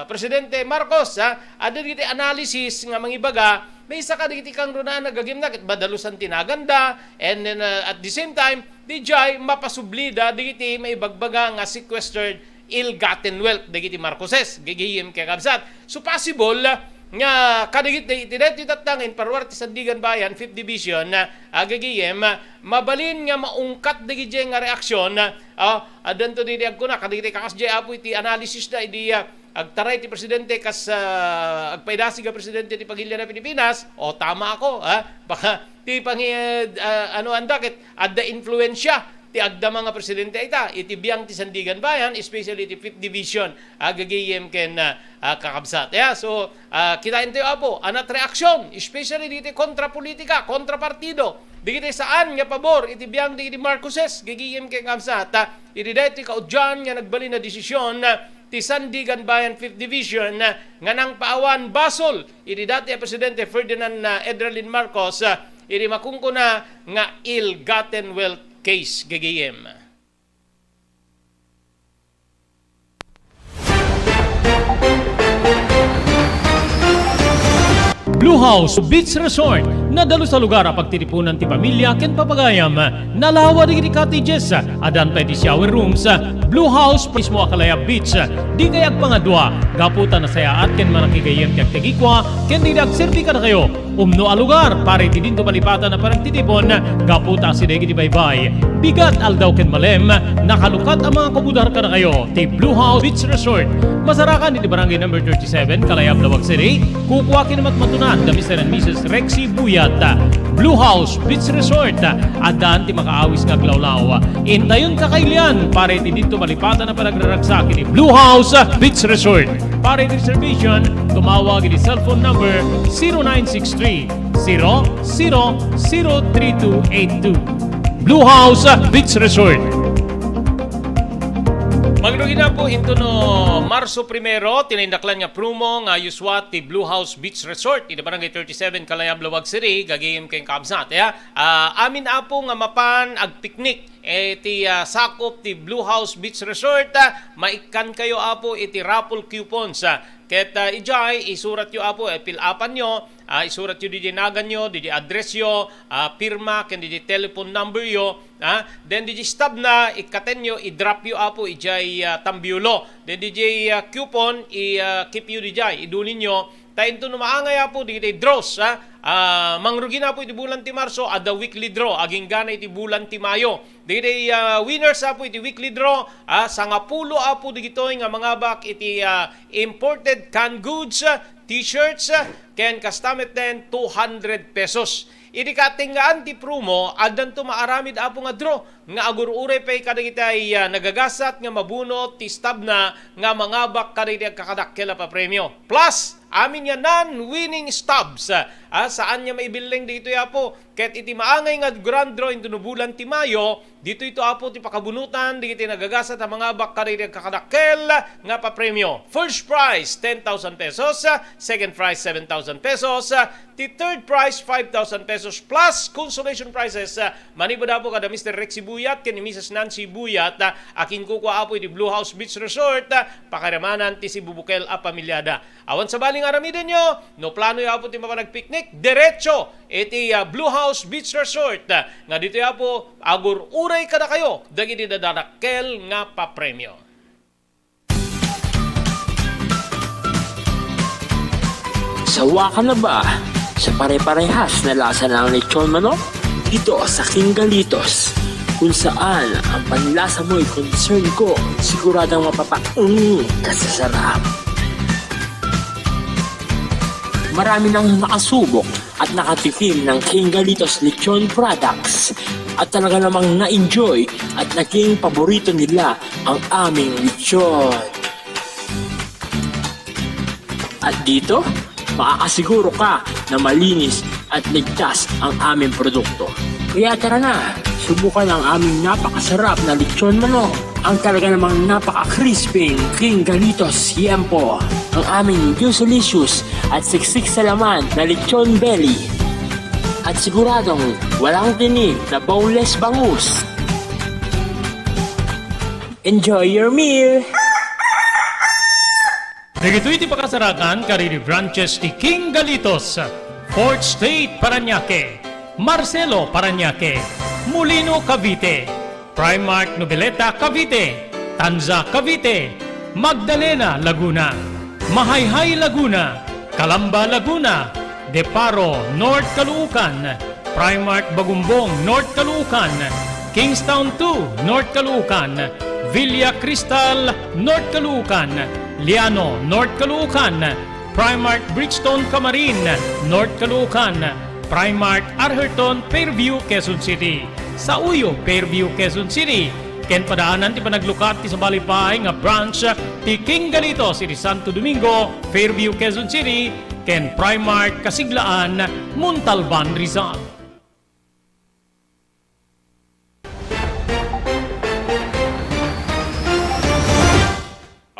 Presidente Marcos ada digiti analysis nga mangibaga may isa ka digiti kang runa nagagim na badalusan tinaganda and then at the same time dijay mapasublida digiti may bagbaga nga sequestered ill-gotten wealth digiti Marcoses gigihim kay kabsat so possible nga kadigit iti tatangin parwar ti Sandigan Bayan 5th Division gigihim mabalin nga maungkat digiti nga reaksyon adanto didi agkuna kadigiti kakasjay apo iti analysis na idi agtaray ti presidente kas agpaydasi ga presidente ti Pagilya na Pilipinas tama ako baka ti andakit adda influensya ti agda mga presidente iti biyang ti Sandigan Bayan especially ti 5th Division gagayem ken kakabsat so kita ente apo anat reaksyon especially diti kontrapolitika kontrapartido digiti saan nga pabor iti biyang digiti Marcoses gagayem ken kakabsat iti daytoy kaudyan nga nagbali na desisyon ti Sandigan Bayan 5th Division nga nang paawan basol iti dati presidente Ferdinand Edralin Marcos iti makungkuna nga ill-gotten wealth case gagayem. Blue House Beach Resort nadalo sa lugar a pagtitipunan ti pamilya ken papagayam nalawa digiti cottages adan pa ti shower rooms Blue House mismo akalaya beach di kayag pangadwa gaputan na sayaat ken manakigayem kag tegikwa ken di agserbi ka na kayo umno a lugar pare ti dinto malipatan na parang titipon gaputa si degi di baybay bigat aldaw ken malem nakalukat ang mga komudar ka na kayo ti Blue House Beach Resort masarakan iti barangay number 37 Kalayab Lawag City kukuha kinamat matunan da Mr. and Mrs. Rexy Buyat Blue House Beach Resort adan ti makaawis nga glawlaw intayon kakailian pare ti dito malipatan na panagraragsak ni Blue House Beach Resort pare ti reservation tumawag iti cellphone number 0963 000232 Blue House Beach Resort. Magdugi na po hinto no Marso 1, tinindaklan nga promo nga yuswat ti Blue House Beach Resort iti barangay 37 Kalayab, Lawag City gagayem kay Kabsat amin apo nga mapan ag picnic iti sakop ti Blue House Beach Resort maikan kayo apo iti raffle coupons ket ijay isurat yo apo pilapan nyo isurat yo di nagan nyo di address yo pirma ken di telephone number yo then di stub na ikaten nyo i-drop yo apo ijay tambiulo then di coupon i-keep yo di jay idulin nyo tayo ito numaangay apo di draws mangrugi na po iti bulan ti Marso ada weekly draw aging gana iti bulan ti Mayo di winners apo iti weekly draw sangapulo apo di gitoy nga mga bak iti imported canned goods t-shirts ken kastamet den 200 pesos idi katinggaan ti promo adan to maaramid apo nga draw nga agur-uray pay kadagitay nagagasat nga mabuno ti stab na nga mga bak kadagitay kakadakkela pa premyo plus amin yan non-winning stubs saan niya maibiling dito apo ket iti maangay nga grand draw into no bulan ti Mayo dito ito apo ti pakabunutan di iti nagagasat ang mga bakkariri kakadakkel nga pa premyo first prize 10,000 pesos second prize 7,000 pesos ti third prize 5,000 pesos plus consolation prizes manibod apo kada Mr. Rexy Buyat ken ni Mrs. Nancy Buyat akin kukuha apo iti Blue House Beach Resort pakaramanan ti si Bubukel a pamilyada awan sa baling aramiden nyo no plano yo apo ti mapanagpiknik diretso iti Blue House Beach Resort nga dito apo agur uray kada kayo dagiti dadadakkel nga papremyo. Sawa ka na ba sa pare-parehas na lasa ng lechon manok? Dito sa King Galitos, kung saan ang panlasa mo'y concern ko, siguradang kasasarap. Marami nang nakasubok at nakatikim ng King Galitos lechon products at talaga namang na-enjoy at naging paborito nila ang aming lechon. At dito, makakasiguro ka na malinis at ligtas ang aming produkto. Kaya tara na, subukan ang aming napakasarap na lechon manok. Ang talaga namang napaka-crisping King Galitos Yempo. Ang aming delicious at siksik sa laman na lechon belly. At siguradong walang tinig na boneless bangus. Enjoy your meal! Dagito iti pakasarakan kariri branches ti King Galitos, Fort State Parañaque, Marcelo Parañaque, Molino Cavite, Primark Noveleta Cavite, Tanza Cavite, Magdalena Laguna, Mahayhay Laguna, Calamba Laguna, Deparo North Caloocan, Primark Bagumbong North Caloocan, Kingstown 2 North Caloocan, Villa Cristal North Caloocan, Liano North Caloocan, Primark Bridgestone Camarin North Caloocan, Primark Arherton Fairview Quezon City, sa Uyo Fairview Quezon City, ken padaanan ti panaglukat ti sa Balipay nga branch ti King Galitos iti Santo Domingo Fairview Quezon City, ken Primark Kasiglaan Montalban Rizal.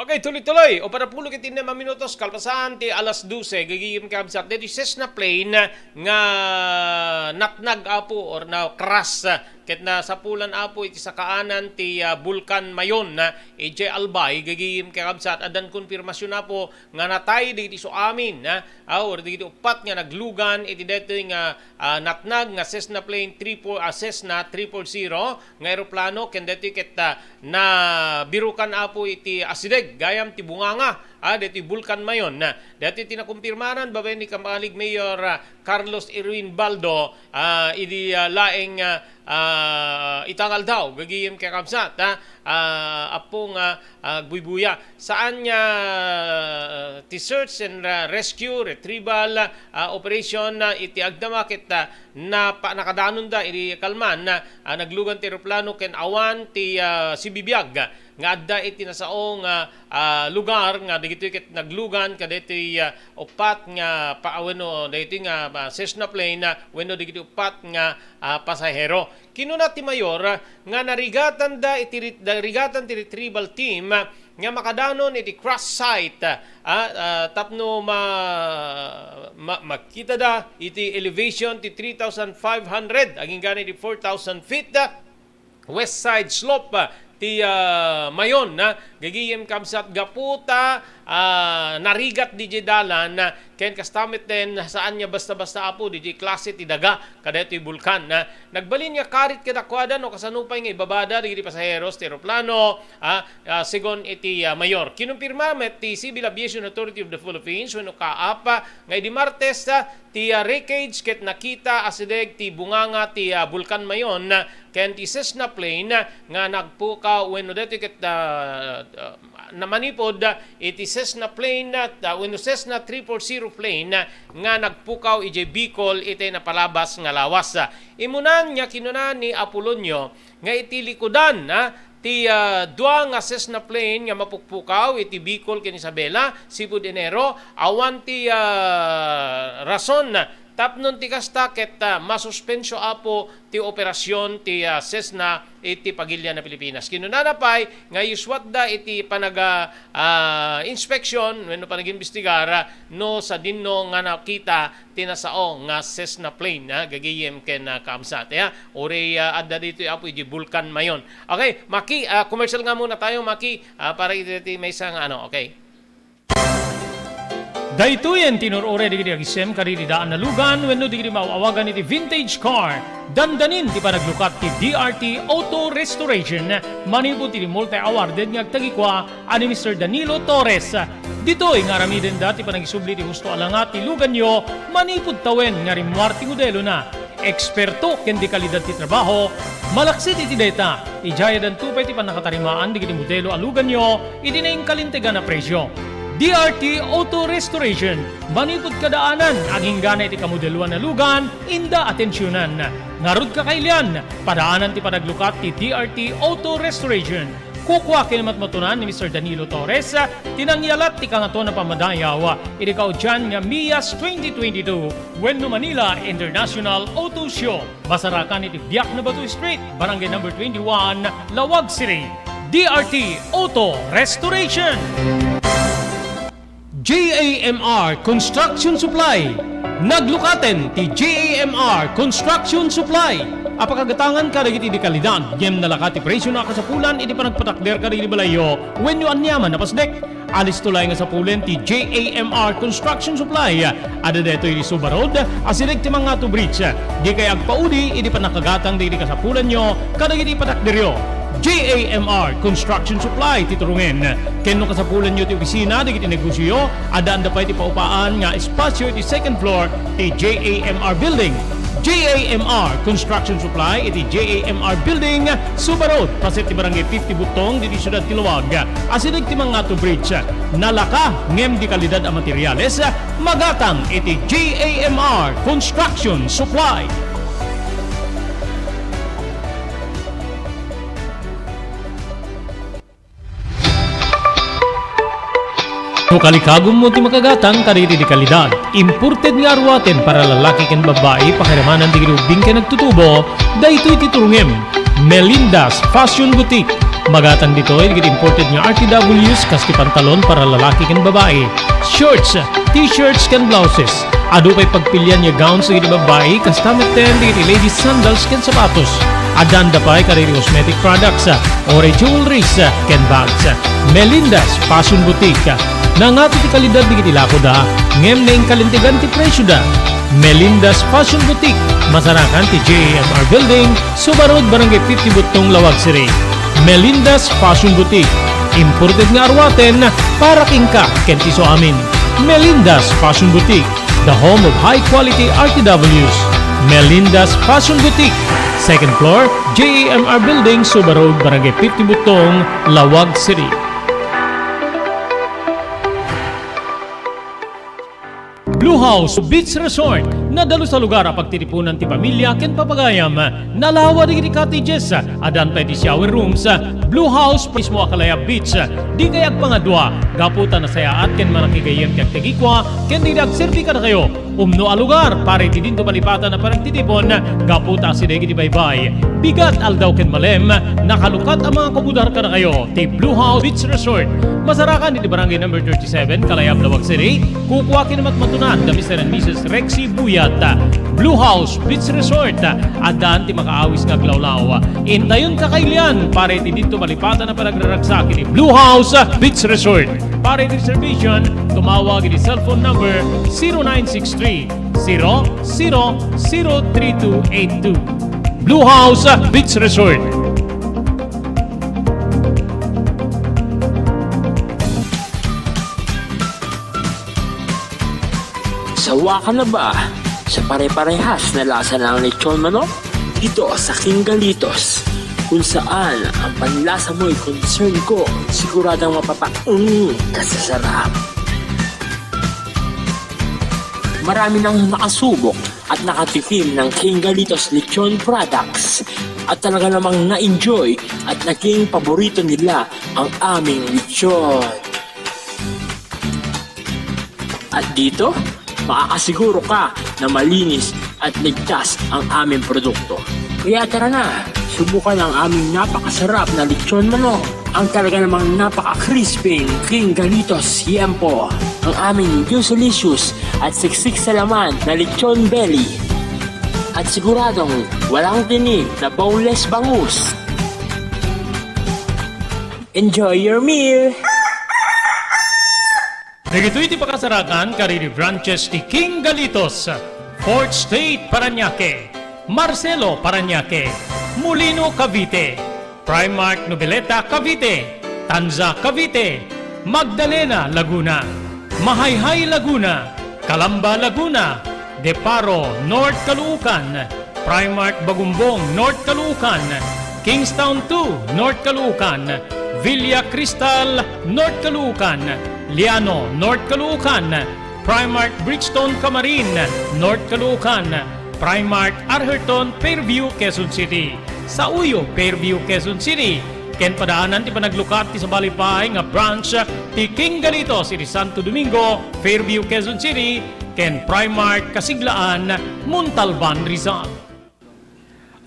Okay, tuloy-tuloy. O para pulo kiti na minutos, kalpasan ti alas 12, gagigim kabsat. Dito ses na plane nga natnag apo or na crash ket na sapulan apo iti sakaanan ti Bulkan Mayon na EJ Albay gagigim kabsat adan konfirmasyon apo nga natay digiti so amin or digiti upat nga naglugan iti detoy nga natnag nga Cessna plane 34 Cessna 340 nga eroplano ken detoy ket na birukan apo iti asideg gayam ti bunganga deti Bulkan Mayon na deti tinakumpirmanan babay ni kamalig Mayor Carlos Erwin Baldo idi laeng itangal daw gagiyem kay kabsat apong buybuya saan nga ti search and rescue retrieval operation iti agdamakit na nakadanon da iti kalman naglugan ti eroplano ken awan ti sibibiyag nga adda iti nasaong lugar nga digitoy ket naglugan kadetoy ti upat nga paaweno daytoy nga Cessna plane wenno digiti upat nga pasahero. Kinuna ti mayor nga narigatan narigatan ti retrieval team nga makadanon iti crash site tapno makita da iti elevation ti 3,500 aging gani ti 4,000 feet west side slope ti mayon gagiyem kamsat gaputa narigat di dalan ken kastamit den saan niya basta-basta apo di klase ti daga kada iti bulkan nagbalin nga karit kadakwadan o kasanupay nga ibabada di pasaheros ti eroplano sigon iti mayor kinumpirma met ti Civil Aviation Authority of the Philippines wenno kaapa nga idi Martes ti wreckage ket nakita asideg ti bunganga ti bulkan mayon ken ti Cessna plane nga nagpukaw wenno deti ket namanipod iti Cessna plane wenno Cessna 340 plane nga nagpukaw iti Bicol iti napalabas nga lawas. Imunan nga kinunan ni Apolonio nga iti likudan ti dua nga Cessna plane nga mapukpukaw iti Bicol ken Isabela, Cebu de Enero awan ti rason tapnon ti kasta ket masuspensyo apo ti operasyon ti Cessna iti pagilya na Pilipinas. Kinunanapay nga iswat da iti panaga inspection wenno panag-imbestigar no sa dinno nga nakita tinasao nga Cessna plane gagiyem ken kamsat ore adda dito apo iti Bulkan mayon. Okay, Maki, commercial nga muna tayo Maki para iti may isang okay. Daytoyen tinurore digiti agisem karididaan na lugan wenno digiti mauawagan iti vintage car. Dandanin ti panaglukat ti DRT Auto Restoration. Manipod ti multi-awarded nga agtagikwa ani Mr. Danilo Torres. Ditoy nga ramiden dati panagisubli ti gusto alangat ti lugan nyo manipod tawen nga rimwar ti modelo na. Eksperto ken di kalidad ti trabaho, malaksit iti data. Ijaya dan tupay ti panakatarimaan digiti modelo alugan nyo iti naing kalintegan na presyo. DRT Auto Restoration, manipod kadaanan, aging gana iti kamodeluan na lugan, inda atensyonan. Narud kakailian, padaanan ti panaglukat ti DRT Auto Restoration. Kukwa kinamat matunan ni Mr. Danilo Torres, tinangyalat ti kangato na pamadayaw, irikaw dyan nga MIAS 2022, Wenno Manila International Auto Show. Masarakan iti Biak na Batu Street, Barangay number 21, Lawag City. DRT Auto Restoration. JAMR Construction Supply. Naglukaten ti JAMR Construction Supply. Apakagatangan ka dagiti di kalidad. Yem nalakat ti presyo na kasapulan iti panagpatakder ka di balayo wenno anyaman na pasdek. Alis tulay nga sapulen ti JAMR Construction Supply. Ada deto iti Subarod asirig ti mga to bridge. Di kay agpaudi iti panakagatang di kasapulan nyo kadagiti patakderyo. JAMR Construction Supply titurungen. Kenno kasapulan nyo ti opisina digiti negosyo, adaan da pa iti paupaan nga espasyo iti second floor ti JAMR Building. JAMR Construction Supply iti JAMR Building, Subarod, pasit ti barangay 50 Butong diti Siyudad Tiluwag. Asinig ti mga to bridge. Nalaka ngem di kalidad a materyales, magatang iti JAMR Construction Supply. No kalikagom mo ti makagatang kariri di kalidad. Imported nga arwaten para lalaki ken babae pakiramanan di grubing ken nagtutubo. Daytoy titurungem. Melinda's Fashion Boutique. Magatang ditoy digit imported nga RTWs kas ti pantalon para lalaki ken babae. Shorts, t-shirts ken blouses. Adu pay pagpilian nga gowns digit babae kas tameten digit ladies sandals ken sapatos. Adan da pay kariri cosmetic products, ore jewelries ken bags. Melinda's Fashion Boutique. Nangato ti kalidad digiti lako da, ngem na kalintigan ti presyo da. Melinda's Fashion Boutique, masarakan ti JAMR Building, Subarod, Barangay 50 Butong, Lawag City. Melinda's Fashion Boutique, imported nga arwaten para kingka kentiso amin. Melinda's Fashion Boutique, the home of high quality RTWs. Melinda's Fashion Boutique, second floor, JAMR Building, Subarod, Barangay 50 Butong, Lawag City. Blue House Beach Resort, nadalo sa lugar a pagtitipunan ti pamilya ken papagayam, nalawa digiti cottages, adan pa ti shower rooms, Blue House mismo Akalaya Beach. Di kayag pangadwa, gaputan na saya at ken manakigayem kag tegikwa, ken di nagserbi ka na kayo. Umno a lugar, pare ti dinto malipatan na parang titipon, gaputa si Degi di Baybay. Bigat aldaw ken malem, nakalukat ang mga komudar ka na kayo. Ti Blue House Beach Resort. Masarakan ni Barangay number 37, Kalayab, Lawag City. Kukuha kinamat matunan da Mr. and Mrs. Rexy Buyat. Blue House Beach Resort. Adaan ti makaawis nga glawlaw. Intayon kakailian, pare ti dito malipatan na panagraragsak ni Blue House Beach Resort. Para reservation, tumawag ni cellphone number 0963-000232. Blue House Beach Resort. Sawa ka na ba sa pare-parehas na lasa ng lechon manok? Dito sa King Galitos, kung saan ang panlasa mo'y concern ko, siguradang kasasarap. Marami nang nakasubok at nakatikim ng King Galitos lechon products at talaga namang na-enjoy at naging paborito nila ang aming lechon. At dito, makakasiguro ka na malinis at ligtas ang aming produkto. Kaya tara na, subukan ang aming napakasarap na lechon manok. Ang talaga namang napaka-crisping King Galitos Yempo. Ang aming juice-licious at siksik sa laman na lechon belly. At siguradong walang tinig na boneless bangus. Enjoy your meal! Nagito'y ti pakasarakan kariri branches ti King Galitos, Fort State, Parañaque, Marcelo, Parañaque, Molino, Cavite, Primark, Noveleta, Cavite, Tanza, Cavite, Magdalena, Laguna, Mahayhay, Laguna, Calamba, Laguna, Deparo, North Caloocan, Primark, Bagumbong, North Caloocan, Kingstown 2, North Caloocan, Villa Cristal, North Caloocan, Liano, North Caloocan, Primark Bridgestone Camarin, North Caloocan, Primark Arherton, Fairview, Quezon City. Sa Uyo, Fairview, Quezon City. Ken padaanan ti panaglukat ti sa balipay nga branch ti King Galitos iti Santo Domingo, Fairview, Quezon City. Ken Primark Kasiglaan, Montalban, Rizal.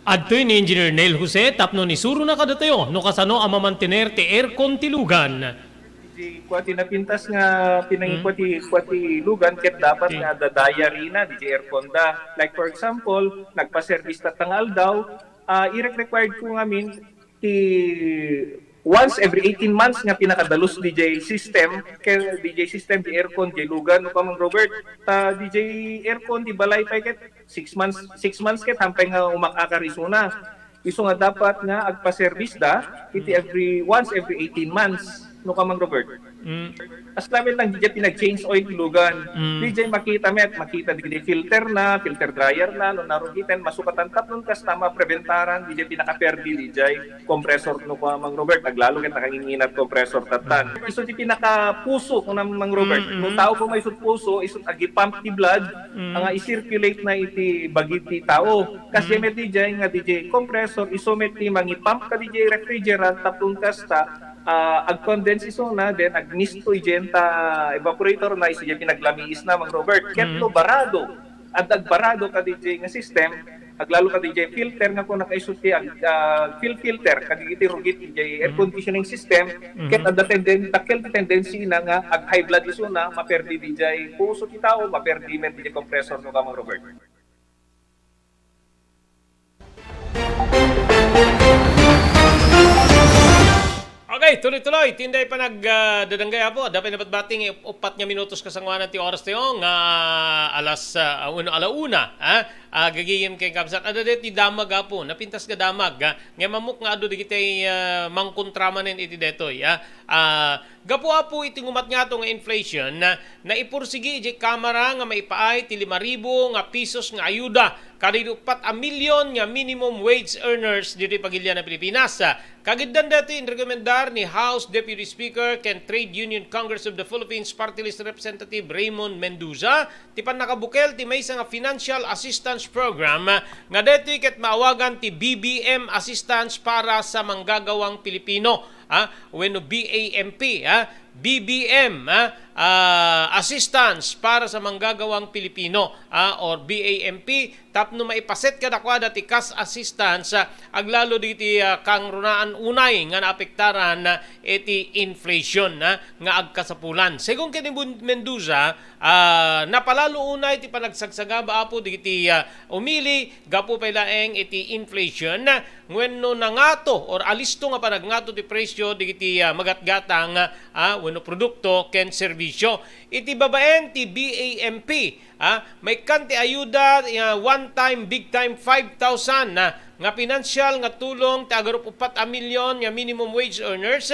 Adtoy ni Engineer Neil Jose tapno ni suro na kadatayo no kasano ang mamantener ti aircon ti lugan. Di kwati napintas nga pinangikwati lugan ket dapat nga dadaya rina di airconda. Like for example, nagpa-service tatangal daw, i-required ko ngamin ti once every 18 months nga pinakadalos DJ system di aircon di lugan no kamang Robert DJ aircon di balay pa ket 6 months ket hampay nga umakakarisuna iso nga dapat nga agpa-service da iti once every 18 months no kamang Robert. As namin lang DJ pinag-change oil ilugan. DJ makita di filter dryer na no narugitan masukatan tapnon kas tama preventaran DJ pinaka-perdi DJ compressor no kamang Robert aglalo ket nakanginginat compressor tatan. Iso ti pinaka-puso no namang Robert. No tao ko may isut puso isut agi-pump ti blood nga i-circulate na iti bagid ti tao. Kasi met DJ nga DJ compressor iso met ti mangi-pump ka DJ refrigerant tapnon kas ta ag-condense iso na then ag-misto igenta evaporator na iso pinaglamiis na mang Robert ketlo barado at agbarado ka DJ nga system aglalo ka DJ filter nga kung nakaisulti filter kaditi rugit DJ air conditioning system ket at the tendency na nga ag high blood iso na maperdi DJ puso ti tao maperdi met DJ compressor no ka mang Robert. Okay, tuloy-tuloy. Tinday pa nagdadanggay po. Dapat dapat bating 4 nga minutos kasangwanan ti oras tayo nga alas alauna. Gagiyim kay Kamsat. Ada ti damag po. Napintas ka damag. Nga mamuk nga ado di kitay mangkontramanen iti detoy. gapo-apo iti ngumat nga to nga inflation na ipursigi iti kamera nga maipaay ti 5,000 nga pesos nga ayuda kadto 4 milyon nga minimum wage earners dito pagilya na Pilipinas. Kagiddan dati inrekomendar ni House Deputy Speaker ken Trade Union Congress of the Philippines Party List Representative Raymond Mendoza ti nakabukel ti maysa nga financial assistance program nga dati ket maawagan ti BBM assistance para sa manggagawang Pilipino. Wenno BAMP, BBM, assistance para sa manggagawang Pilipino, or BAMP, tapno maipaset ka dakwada ti cash assistance, aglalo diti kang runaan unay nga naapektaran iti inflation nga agkasapulan. Según kini Mendoza, napalalo unay ti panagsagsagaba apo diti umili gapo pay laeng iti inflation wenno nangato or alisto nga panagngato ti presyo diti magatgatang wenno produkto ken serbisyo. Iti babaen ti BAMP, may kanti ayuda one time big time 5,000 nga pinansyal nga tulong ti agarup 4 milyon nga minimum wage earners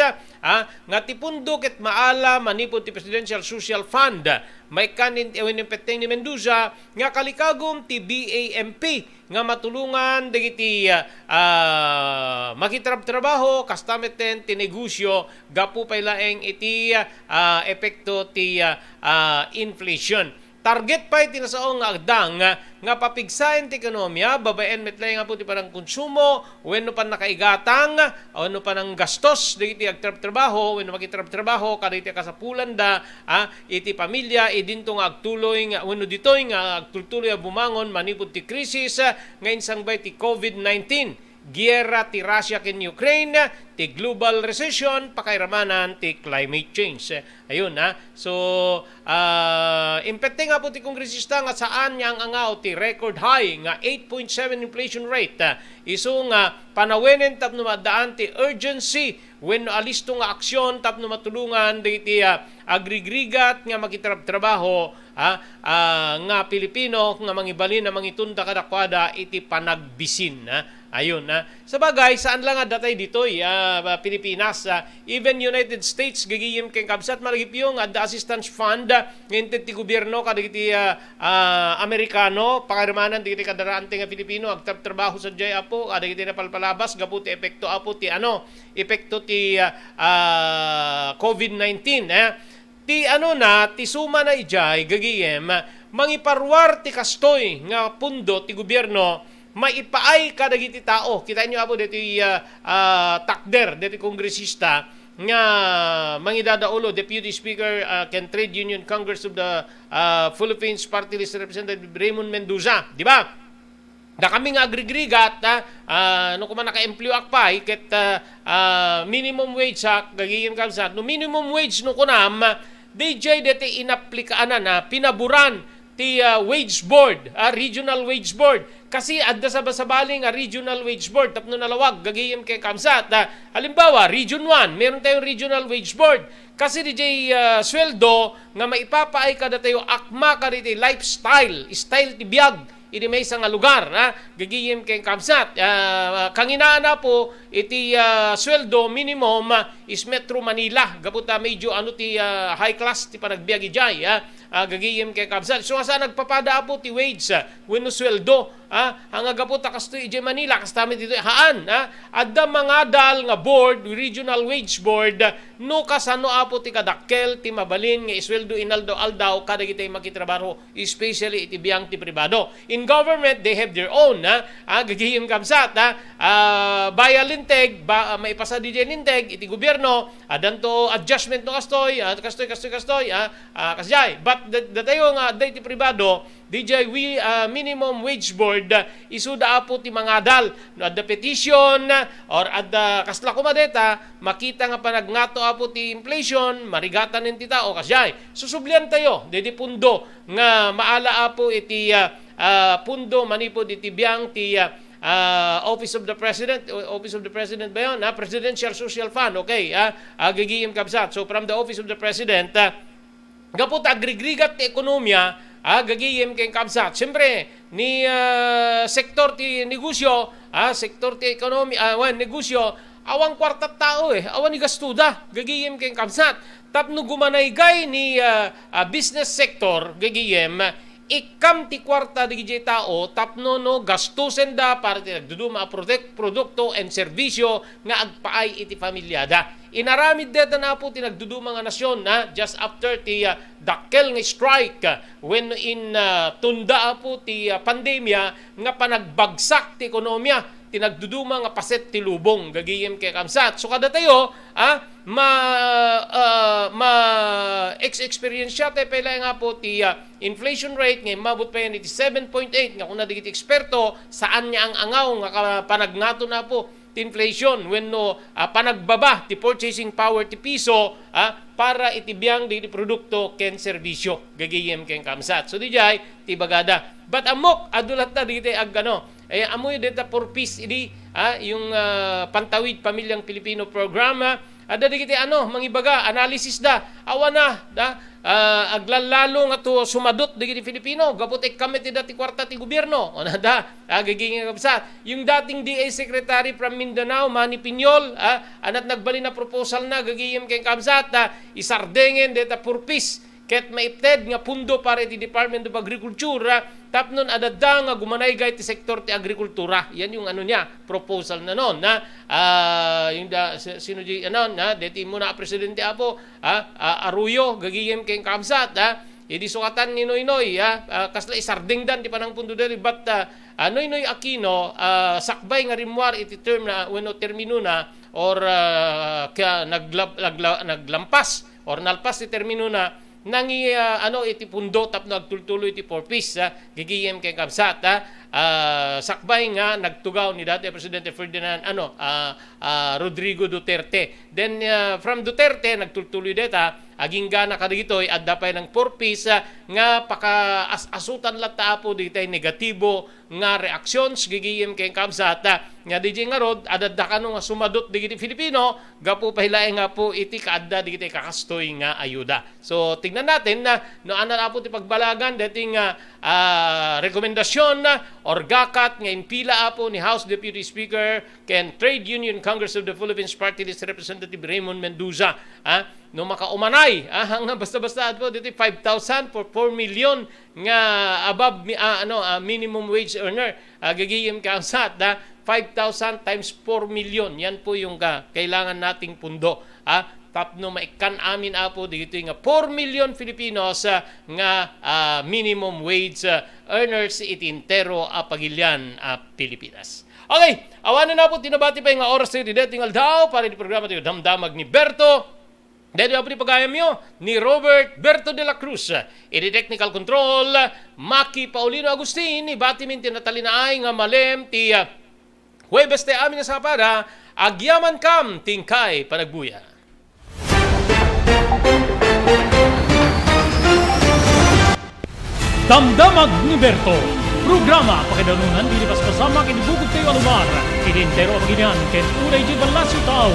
nga tipundo ket maala manipod ti Presidential Social Fund. May kanin peteng ni Mendoza nga kalikagom ti BAMP nga matulungan dagiti makitrabaho kastameten ti negosyo gapu pay laeng iti epekto ti inflation. Target pa iti nasaong nga agdang nga papigsain ti ekonomiya, babaen metlay nga po ti parang konsumo, wenno pa nakaigatang, wenno pa nang gastos, diti agtrabaho, wenno makitrabaho, kada iti kasapulan da, iti pamilya, idinto nga agtuloy, wenno ditoy nga agtuloy bumangon, manipod ti krisis, nga insang ti COVID-19. Giyera ti Russia ken Ukraine, ti global recession, pakairamanan ti climate change. Ayun So, impete nga po ti kongresista nga saan niyang angaw ti record high nga 8.7 inflation rate. Iso nga panawenen tapno madaan ti urgency when alisto nga aksyon tapno matulungan diti agrigrigat nga makitrabaho nga Pilipino nga mangibalin na mangitunda kadakwada iti panagbisin. Ayun sa bagay saan lang nga datay ditoy Pilipinas, even United States gagiyim ken kabsat malagipyo nga the assistance fund nginted ti gobyerno kadagiti Amerikano pakirmanan digiti kadaraante nga Pilipino agtrabaho sa jay apo kadagiti napalpalabas gapu ti epekto apo ti epekto ti COVID-19 ti ti suma na ijay gagiyem mangiparwar ti kastoy nga pundo ti gobyerno maipaay kadagiti tao. Kita nyo apo diti takder, diti kongresista nga mangidadaulo, Deputy Speaker ken Trade Union Congress of the Philippines Party List Representative Raymond Mendoza. Di ba? Da kami nga agrigrigat, no kuma naka-employ akpay, ket minimum wage gagiging kamsat, no minimum wage no kunam, DJ diti inaplikaanan pinaburan ti wage board, regional wage board. Kasi adda sa basabaling regional wage board tapno nalawag gagayem kay kamsat. Halimbawa, Region 1, meron tayong regional wage board. Kasi DJ sweldo nga maipapaay kada tayo akma ka diti lifestyle, style ti biag ini may isang lugar gagiyem kay kamsat. Kanginaan na po iti sweldo minimum is Metro Manila. Gaputa medyo ti high class ti panagbiagi jay gagiyem kay kamsat. So asa nagpapada po ti wage wenno sweldo hanga gaputa kasto iti Manila kastami dito haan adda mga dal nga board, regional wage board no kasano apo ti kadakkel ti mabalin nga isweldo inaldo aldaw kada kitay makitrabaho especially iti biyang ti pribado. In government they have their own gagihim kamsat bayalinteg maipasa di linteg iti gobyerno adanto adjustment no kastoy kasjay but datayo nga day ti pribado DJ minimum wage board isuda apo ti mga dal no adda petition or adda kasla kumadeta makita nga panagnato apo ti inflation marigatan iti tao kasjay susublian tayo dedi pundo nga maala apo iti pundo manipod iti biyang ti Office of the President ba yun? Presidential Social Fund, okay? Gagiyim kabsat. So from the Office of the President, gapot agrigrigat ti ekonomiya, gagiyim kay kabsat. Siyempre, ni sektor ti negosyo, sektor ti ekonomiya, negosyo, awang kwarta tao awan ni gastuda, gagiyem keng kamsat. Tapno gumanaygay ni business sector, gagiyem, ikam ti kwarta di gijay tao, tapno no gastusen da para ti nagduduma produkto and serbisyo nga agpaay iti pamilyada. Inaramid deta na po ti nagduduma nga nasyon na just after ti dakkel nga strike when in tunda po ti pandemya nga panagbagsak ti ekonomiya tinagduduma nga paset ti lubong gagiyem kay kamsat. So kada tayo experience siya tayo pala nga po ti inflation rate nga mabot pa yan iti 7.8 nga kung nadigit eksperto saan niya ang angaw nga panagnato na po ti inflation when no panagbaba ti purchasing power ti piso para itibiyang di produkto ken serbisyo gagiyem kay kamsat. So di jay ti bagada. But amok adulat na dito ag amoy deta for peace idi yung Pantawid Pamilyang Pilipino programa ada digiti mangibaga analysis da awana aglalalo nga to sumadot digiti Filipino gapot kami ti dati kwarta ti gobyerno ona da gagingin kabsa yung dating DA Secretary from Mindanao Manny Piñol anat nagbali na proposal na gagiyem kay kamsat isardengen deta for peace ket maipted nga pundo para ti Department of Agriculture tapnon adada nga gumanaygay ti sektor ti agrikultura. Yan yung niya proposal na non na yung sino di deti muna presidente apo Arroyo gagiyem kay kamsat idi sukatan ni Noynoy kasla isardingdan ti panang pundo deri but Noynoy Aquino sakbay nga rimwar iti term na when termino na or naglampas or nalpas ti termino na nangi iti pundo tapno agtultuloy iti for peace gigiyem kay kamsat sakbay nga nagtugaw ni dati Presidente Ferdinand Rodrigo Duterte. Then from Duterte nagtultuloy deta aging gana kadagitoy at dapay ng for peace nga asutan lata po ditay negatibo nga reactions gigiyem kay kamsat nga DJ nga rod adada nga sumadot digiti Filipino gapo pahilae nga po iti kaadda digiti kakastoy nga ayuda. So tingnan natin na no ana po ti pagbalagan dating rekomendasyon or gakat nga impila apo ni House Deputy Speaker ken Trade Union Congress of the Philippines Party List Representative Raymond Mendoza no makaumanay hanggang basta-basta po dito 5,000 for 4 million nga above minimum wage earner gagiyem kamsat 5,000 times 4 million yan po yung kailangan nating pundo tapno maikan amin apo dito nga 4 million Filipinos nga minimum wage earners itintero pagilyan Pilipinas. Okay, awanan na po tinabati pa yung oras tayo dito daw para di programa tayo Damdamag ni Berto. Dito po ni pagayam nyo ni Robert Berto de la Cruz. Iti technical control, Maki Paulino Agustin, ibati min tinatalinaay nga malem ti Huwebes te amin na sapada, agyaman kam tingkay panagbuya. Damdamag ni Berto, programa pakidanunan dilipas pasama kinibugod kayo alubar, idintero paginian ken unay di balasyo tao.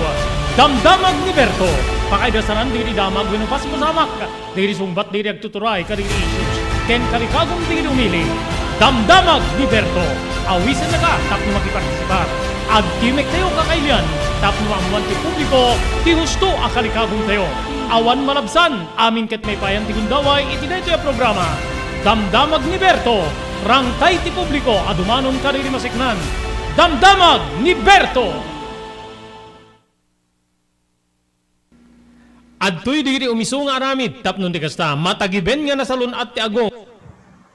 Damdamag ni Berto, pakaidasanan diri damag winupas pasamak, diri sumbat diri agtuturay kadiri issues, ken kalikagong diri umili. Damdamag ni Berto, awisan na ka tapno makipartisipar. Agtimek tayo kakailian, tapno maamuan ti publiko, ti husto akalikagong tayo. Awan malabsan, amin ket may payan ti gundaway iti daytoy programa. Damdamag ni Berto, rangkay ti publiko adumanon kariri masiknan. Damdamag ni Berto. Adtoy diri umiso nga aramid tapnon ti kasta matagiben nga nasalun at ti agong.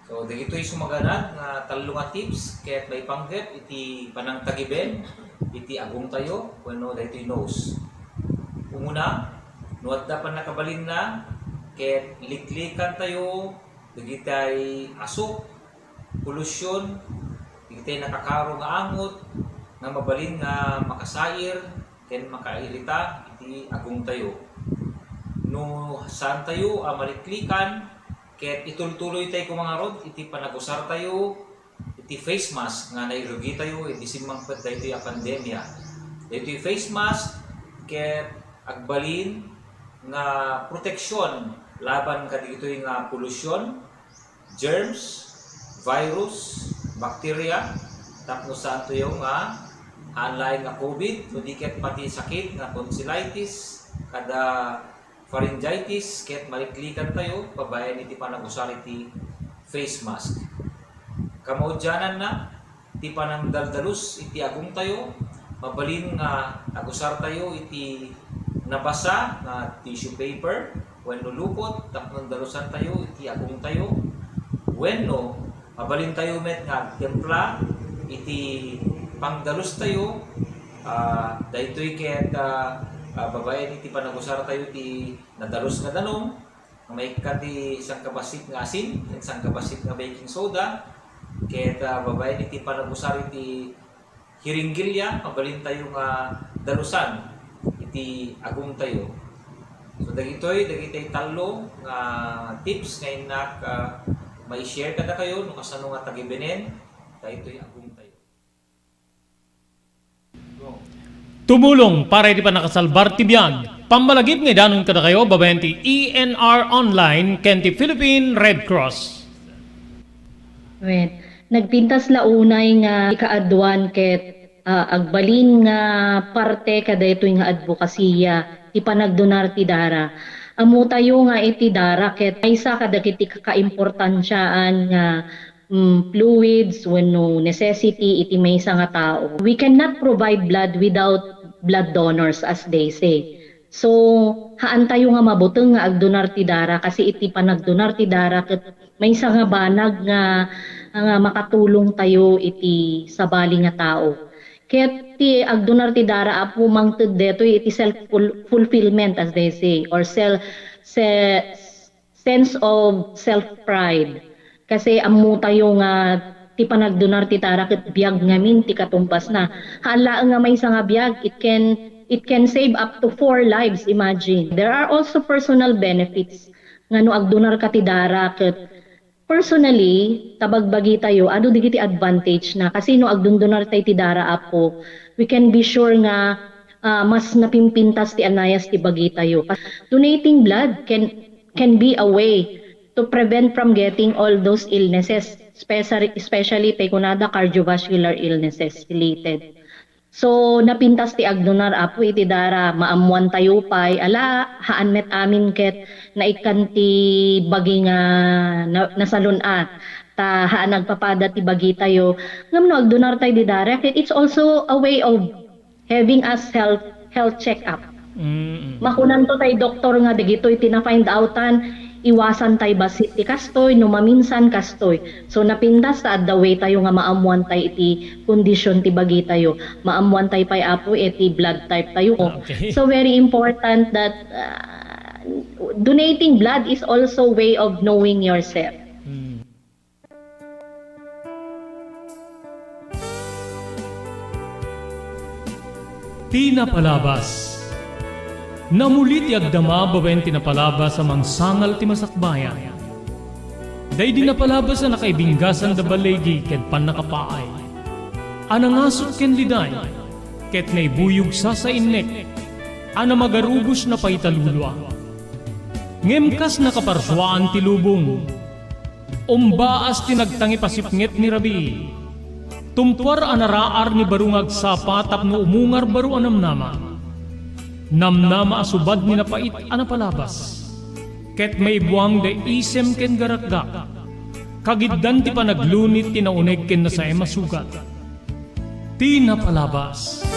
So dagitoy sumaganad nga talo nga tips ket may panggep iti panang tagiben iti agong tayo wenno daytoy nose. Umuna nuadda pa nakabalin na ket liklikan tayo dagitay asuk polusyon dagitay nakakaro nga angot nga mabalin nga makasair ken makairita iti agong tayo. No saan tayo maliklikan ket itultuloy tayo kung mga rod iti panagusar tayo iti face mask nga nairugi tayo iti simangpet tayo iti pandemya iti face mask ket agbalin nga proteksyon laban kadagitoy nga polusyon germs virus bacteria tapno saan tayo nga online nga COVID, so di ket pati sakit nga tonsillitis, kada pharyngitis, ket maliklikan tayo, pabayan iti panagusar iti face mask. Kamaudyanan na, iti panangdaldalus iti agong tayo, mabalin nga agusar tayo iti nabasa nga tissue paper, wenno lupot, tapno dalusan tayo iti agong tayo, wenno mabalin tayo met nga templa iti pangdalus tayo, daytoy ket babayan iti panagusar tayo iti nadalus nga danom, may kati isang kabasit nga asin, isang kabasit nga baking soda, ket babayan iti panagusar iti hiringgilya, mabalin tayo nga dalusan iti agong tayo. So dagitoy talo nga tips nga inak mai-share kada kayo no kasano nga tagibenen, daytoy agong tayo. Tumulong para iti panakasalbar ti biyag. Pammalagip nga danon kada kayo, babayan ti ENR Online ken ti Philippine Red Cross. Wait. Nagpintas launay nga ikaadwan ket agbalin nga parte kada ito nga advokasya ti panagdonar ti dara. Amo tayo nga iti dara ket isa kada kiti kakaimportansyaan nga fluids wenno necessity iti maysa nga tao. We cannot provide blood without blood donors as they say. So, haan tayo nga mabuteng nga agdonar ti dara kasi iti panagdonar ti dara ket maysa nga banag nga makatulong tayo iti sabali nga tao. Ket ti agdonar ti dara apo mangted deto iti self-fulfillment as they say or sense of self-pride. Kasi ammo tayo nga ti panagdonar ti dara ket biag ngamin ti katumpas na. Hala nga maysa nga biag it can save up to 4 lives, imagine. There are also personal benefits nga no agdonar ka ti dara ket personally, tabagbagi tayo, ano digiti advantage na kasi no agdundunar tayo ti dara apo, we can be sure nga mas napimpintas ti anayas ti bagi tayo. Donating blood can be a way to prevent from getting all those illnesses, especially tayo kunada cardiovascular illnesses related. So napintas ti agdonar apo iti dara maamuan tayo pay ala haan met amin ket naikan ti bagi nga nasalun ta haan nagpapada ti bagi tayo ngam agdonar tayo ti dara ket it's also a way of having us health check up. Makunan to tayo doktor nga digitoy tina-find outan iwasan tayo basit ti kastoy no maminsan kastoy. So napintas ta the way tayo nga maamuan tayo iti kondisyon ti bagi tayo. Maamuan tayo pay apo iti blood type tayo. Okay. So very important that donating blood is also way of knowing yourself. Tinapalabas. Namulit ti agdama babaen tinapalabas sa mangsangal ti masakbayan. Day di napalabas na nakaibinggasan da balegi ket pannakapaay. Anangasot ken liday ket naibuyog sa innek. Ana magarubos na paitalulwa. Ngemkas nakaparswaan ti lubong. Umbaas ti nagtangi pasipnget ni Rabi. Tumpar anaraar ni barungag sapa tapno umungar baru anamnama. Namnama asubad ni napait anapalabas. Ket may buwang de isem ken garakgak. Kagiddan ti panaglunit ti nauneg ken nasae masugat. Tinapalabas.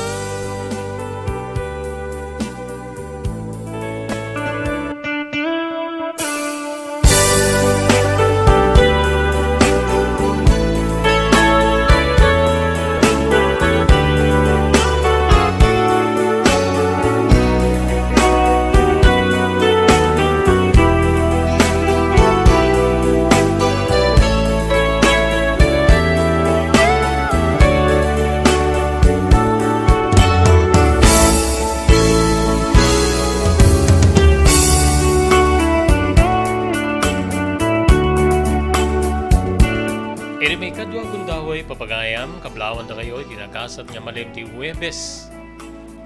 May kadwa gundaway papagayam, kablawan na kayo, kinakasat nga malim ti Huwebes.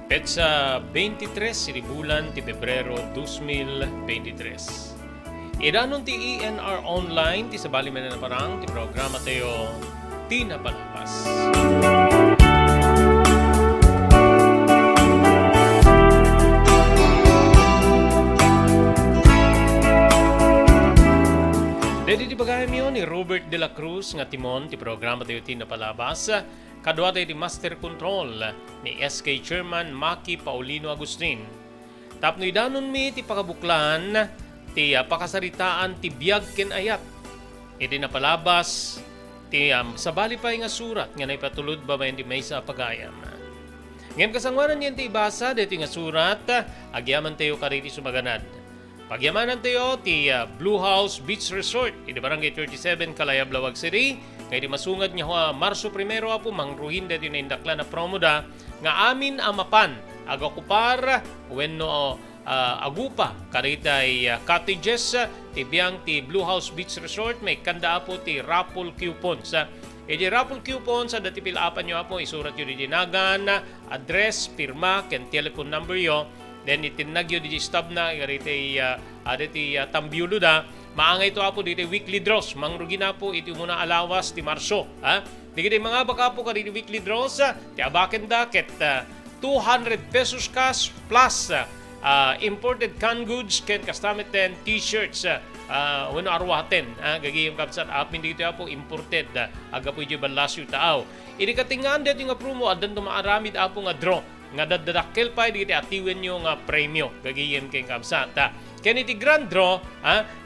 Petsa 23, bulan ti Pebrero 2023. Idanon ti ENR Online, ti sabali man na parang, ti programa tayo, Tinapalabas. Robert de la Cruz nga timon ti programa tayo tinapalabas. Kadwa tayo ti Master Control ni SK Chairman Maki Paulino Agustin. Tapno idanon mi ti pakabuklan ti pakasaritaan ti biyag ken ayat. Iti napalabas ti sabali pa nga surat nga naipatulod babayan ti may sa pagayam. Ngayon kasangwanan niyan ti ibasa dito nga surat agyaman tayo kariti sumaganad. Pagyamanan tayo ti Blue House Beach Resort iti Barangay 37 Kalayab, Lawag City. Kaya di masungad niya Marso 1 apo mangruhin dito na indakla na promoda nga amin amapan agakupar wenno agupa karitay cottages ti biyang ti Blue House Beach Resort may kanda apo ti raffle coupons. Iti raffle coupons sa dati pilapan nyo apo isurat yun di dinagan, address, pirma, ken telephone number yo. Then itinagyo di stub na iti tambiulo da. Maangay ito apo dito weekly draws. Mangrugi na po iti muna alawas ti Marso. Dito mga baka po ka dito weekly draws. Ti abaken da ket 200 pesos cash plus imported canned goods ken kastamit ten t-shirts. Wano arwaten. Gagiyong kapsat apin dito po imported. Aga po yung balasyo taaw. Ini katingan dito nga promo adan tumaaramid apo nga draw. Nga dadadakkel pa dito atiwen nyo nga premyo gagiyem keng kamsata. Kaya iti grand draw,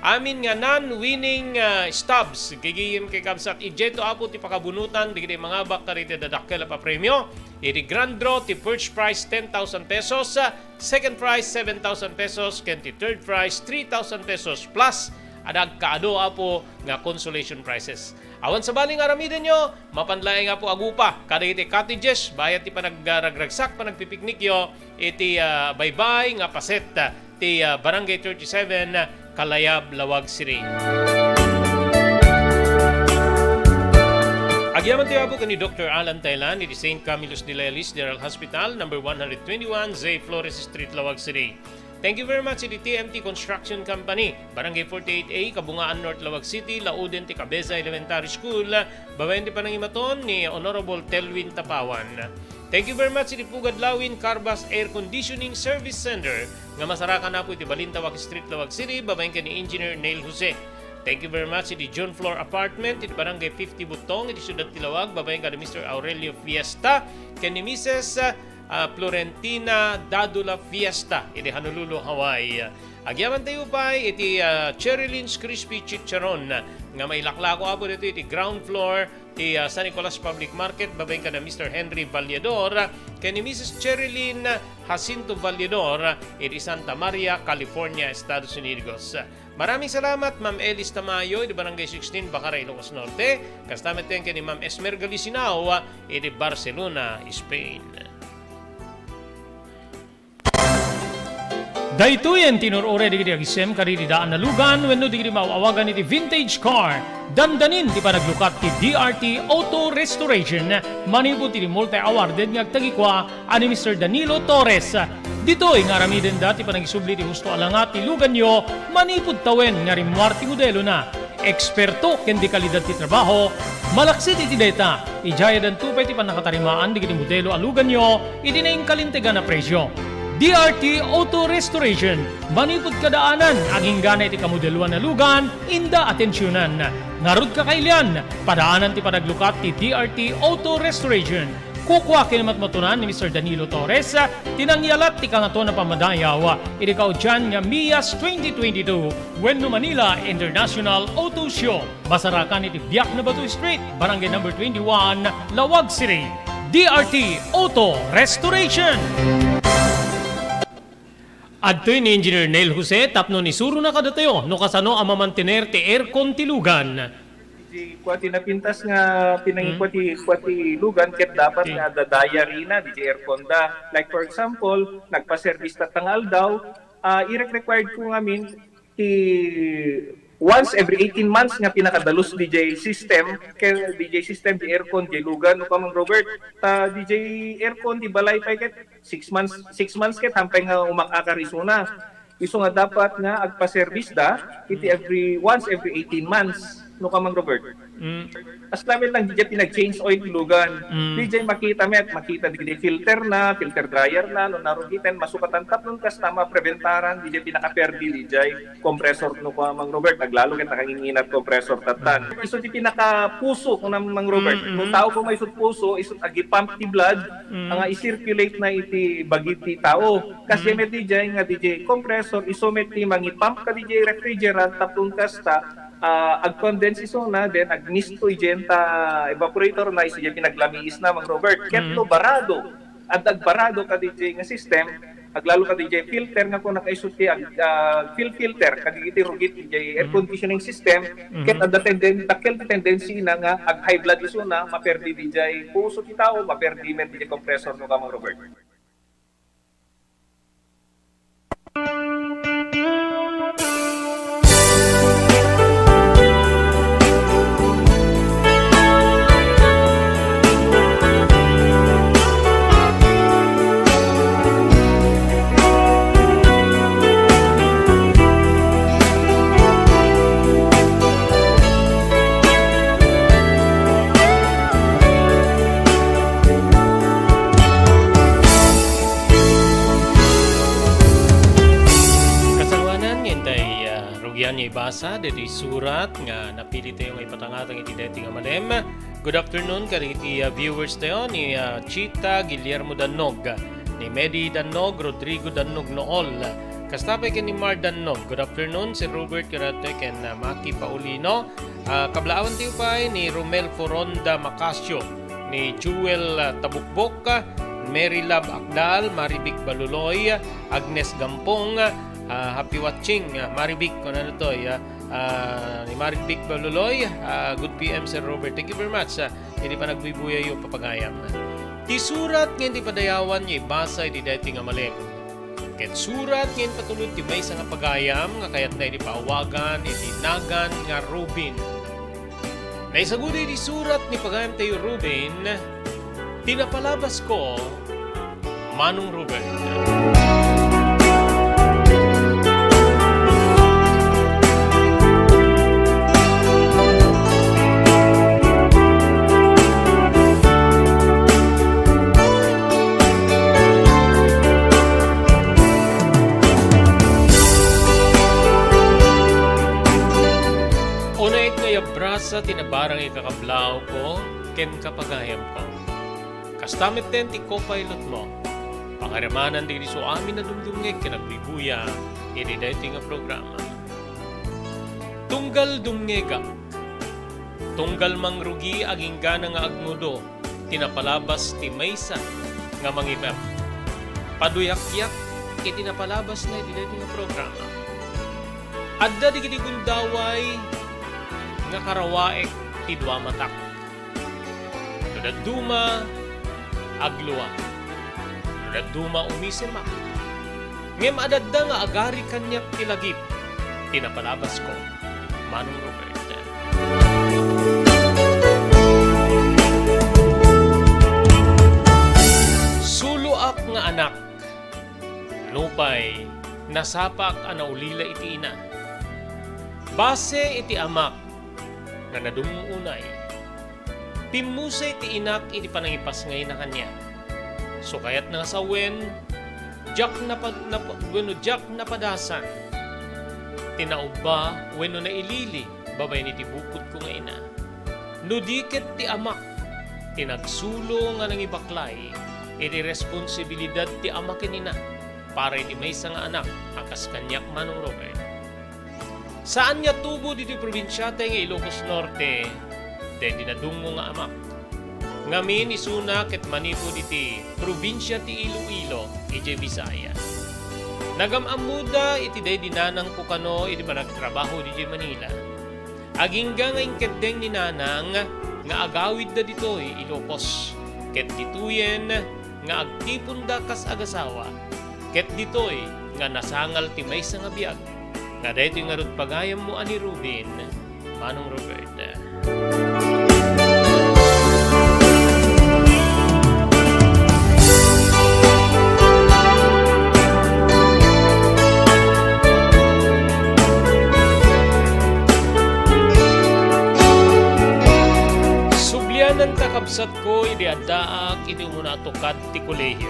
amin nga non-winning stubs gagiyem keng kamsat. Ijeto apo ti pakabunutan dito mga baka dito dadakkel pa premyo. Iti grand draw ti first prize 10,000 pesos, second prize 7,000 pesos, ken ti third prize 3,000 pesos plus adag kaado apo nga consolation prizes. Awan sa baling aramiden nyo, mapanlay nga po agupa. Kada iti cottages, bayat ti panagragsak, panagpipiknik yo, iti baybay nga paset ti Barangay 37, Kalayab, Lawag City. Agyaman tayo po ni Dr. Alan Taylan, iti St. Camillus de Lelis General Hospital, number 121, Zay Flores Street, Lawag City. Thank you very much iti TMT Construction Company, Barangay 48A, Kabungaan North, Lawag City, Lauden ti Cabeza Elementary School, babayan ti panangimaton ni Honorable Telwin Tapawan. Thank you very much iti Pugad Lawin Carbas Air Conditioning Service Center, nga masarakan na po iti Balintawak Street, Lawag City, babayan ka ni Engineer Neil Jose. Thank you very much iti John Floor Apartment, iti Barangay 50 Butong, iti Siyudad Tilawag, babayan ka ni Mr. Aurelio Fiesta, ken ni Mrs. Florentina Dadula Fiesta iti Honolulu, Hawaii. Agyaman tayo pa iti Cherry Lynn's Crispy Chicharon nga may laklako apo dito iti ground floor ti San Nicolas Public Market, babayin ka na Mr. Henry Vallador ken ni Mrs. Cherry Lynn Jacinto Vallador iti Santa Maria, California, Estados Unidos. Maraming salamat Ma'am Elis Tamayo iti Barangay 16 Bacaray, Ilocos Norte. Kastamit ten ni Ma'am Esmer Galisinao iti Barcelona, Spain. Daytoyen tinurure digiti agisem karidi daan na lugan wenno digiti maawagan iti vintage car. Dandanin ti panaglukat ti DRT Auto Restoration. Manipod ti multi-awarded nga agtagikwa ani Mr. Danilo Torres. Ditoy nga aramiden dati panagisubli ti husto alangat ti lugan nyo manipod tawen nga rimwar ti modelo na. Eksperto ken di kalidad ti trabaho, malaksit iti data. Ijaya dan tupay ti panakatarimaan digiti modelo alugan nyo iti naing kalintegan na presyo. DRT Auto Restoration, manipod kadaanan, aging gana iti kamodeluan na lugan, inda atensyonan. Narud kakailian, padaanan ti panaglukat ti DRT Auto Restoration. Kukwa kinamat matunan ni Mr. Danilo Torres, tinangyalat ti kangato na pamadayaw, irikaw dyan nga Mias 2022, Wenno Manila International Auto Show. Basarakan iti Biak na Batu Street, Barangay number 21, Lawag City. DRT Auto Restoration. Adtoy ni Engineer Neil Jose, tapno ni suro na kadatayo, no kasano ang mamantener ti aircon ti lugan. Di kwati napintas nga pinangikwati lugan ket dapat nga dadaya rina di aircon da. Like for example, nagpa-service ta tangal daw, i-required ko ngamin once every 18 months nga pinakadalos DJ system di aircon di lugan no kamang Robert DJ aircon di balay pa ket 6 months ket hampay nga umakakarisuna iso nga dapat nga agpa-service da iti once every 18 months no ka Mang Robert. Mm. As namin lang DJ pinag-change oil ilugan. Mm. DJ makita DJ filter na, filter dryer na, no narugitan masukatan tapnon kas tama preventaran DJ pinaka-perdi DJ compressor no ka Mang Robert naglalo ket nakanginginat compressor tatan. Iso di pinaka-puso ko na Mang Robert. Kung tao ko may isut puso, isut agi pump ti blood, ang i-circulate na iti bagit ti tao. Kasi may DJ nga DJ compressor isomet ti mangi-pump ka DJ refrigerant tapnon kasta ag-condense iso na, then ag-misto igenta evaporator na iso pinaglamiis na Mang Robert. Ketlo barado. At agbarado ka DJ nga system, aglalo ka DJ filter nga kung nakaisuti filter kagigiti rugit DJ air conditioning system, ket at the tendency na nga ag high blood iso na maperdi DJ puso ti tao, maperdi men DJ compressor no ka Mang Robert. Yan niya ibasa, dito surat nga napili tayo nga ipatangatang iti deti nga malem. Good afternoon ka iti viewers tayo ni Chita Guillermo Danog, ni Medi Danog, Rodrigo Danog Nool. Kastapay ka ni Mar Danog. Good afternoon si Robert Karate ken Maki Paulino. Kablaawan tayo pa ni Romel Foronda Macasio, ni Jewel Tabukbok, Mary Love Akdal, Maribik Baluloy, Agnes Gampong, happy watching, Maribik, kung ano to, ni Maribik Baluloy, good PM Sir Robert, thank you very much, hindi pa nagbibuya yung papagayam. Di surat ngayon di padayawan niya ibasa, di dati nga malim. Ket surat ngayon patulod di may nga pagayam, nga kayat na di paawagan, iti nagan nga Rubin. Naisagudi di surat ni pagayam tayo Rubin, pinapalabas ko, Manong Robert. Brasa tinabarang ikakablaw ko, ken kapagayam ko. Kastamit din ti co-pilot mo. Pangaramanan din so amin na dumdumngeg kinagbibuya, inidayti nga programa. Tunggal dumngega. Tunggal mangrugi aging gana nga agmudo, tinapalabas ti maysa nga mangimem. Paduyak-yak, itinapalabas na inidayti nga programa. Adda di kiti gundaway, nga karawaek ti dua matak. Nunad duma agluwa. Nunad duma umisema. Ngem adadda nga agari kanyak tilagip. Tinapalabas ko, Manong Robert. Suluak nga anak. Nupay nasapak ana ulila iti ina. Base iti amak nga nadumuunay. Pimusay ti inak iti panangipas ngayon na kanya. So kaya't nga sawen, jak na padasan. Tinauba, weno na ilili, babay ni ti bukod ko nga ina. Nudiket ti amak, tinagsulo nga nang ibaklay, iti responsibilidad ti amak ina, para iti may nga anak, akas kanyak Manong Robert. Saan niya tubo dito probinsya tayo nga Ilocos Norte, den dinadungo nga amak. Ngamin isuna ket manipo diti probinsya ti Iloilo, ije Bisaya. Nagamamuda iti day dinanang kukano iti managtrabaho di Manila. Agingga nga inketdeng ni nanang nga agawid da ditoy Ilocos. Ket dituyen nga agtipon da kas agasawa. Ket ditoy nga nasangal ti maysa nga biag. Nga dito nga ron pagayam mo ani Rubin, Manong Robert. kabsat ko idiadaak iti umuna tukad ti kolehiyo.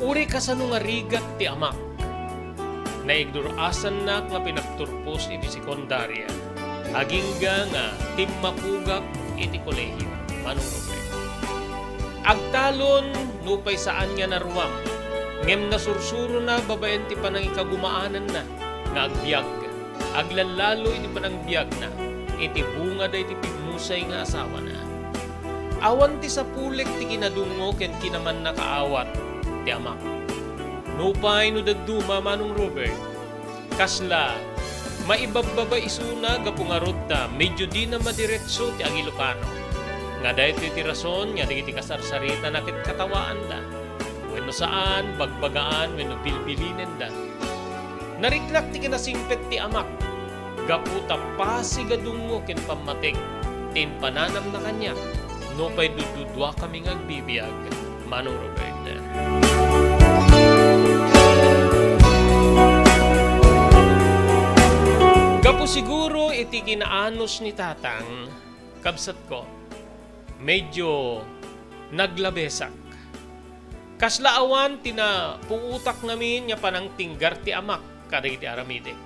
Uri kasano nga rigat ti amak. Naigdurasan na nga pinagturpos iti sekundarya. Agingga nga timmapugak iti kolehiyo. Manong Robert. Agtalon nupay saan nga naruwam. Ngem na sursuro na babaen ti panang ikagumaanan na. Nga agbyag. Aglalalo iti panang biyag na. Iti bunga da iti pigmusay nga asawa na. Awan ti sapulek ti kinadungo ken kinaman nakaawat ti amak. Nupay no daduma Manong Robert. Kasla maibababa isuna gapungarod ta medyo di na madiretso ti ang Ilocano. Nga dahil ti rason nga di kasarsarita na kit katawaan da. Wenno saan bagbagaan wenno bilbilinen da. Nariklak ti kinasimpet ti amak. Gaputa pasigadungo ken pamatik. Tin pananam na kanya. No pa'y dududwa kami agbibiyag, Manong Robert. Gapo siguro iti kinaanos ni tatang, kabsat ko, medyo naglabesak. Kaslaawan puutak namin nga panang tinggar ti amak kada iti aramidek.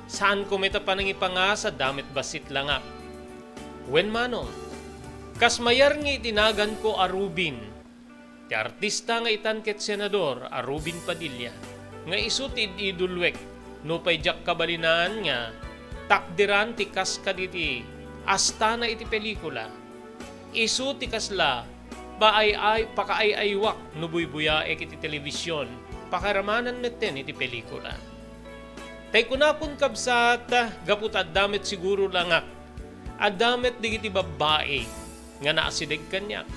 Saan ko meta panangipanga sa damit basit langak. Wen manong, kas mayar nga itinagan ko a Rubin. Ti artista nga itan ket senador a Rubin Padilla. Nga isu ti idulwek no pay jak kabalinan nga takdiran ti kas kaditi astana iti pelikula. Isu ti kasla pakaay-aywak no buybuyaek iti telebisyon. Pakaramanan neten iti pelikula. Tay kunakon kabsat gaput addamet siguro langak. Addamet digiti babae nga naasideg kanya.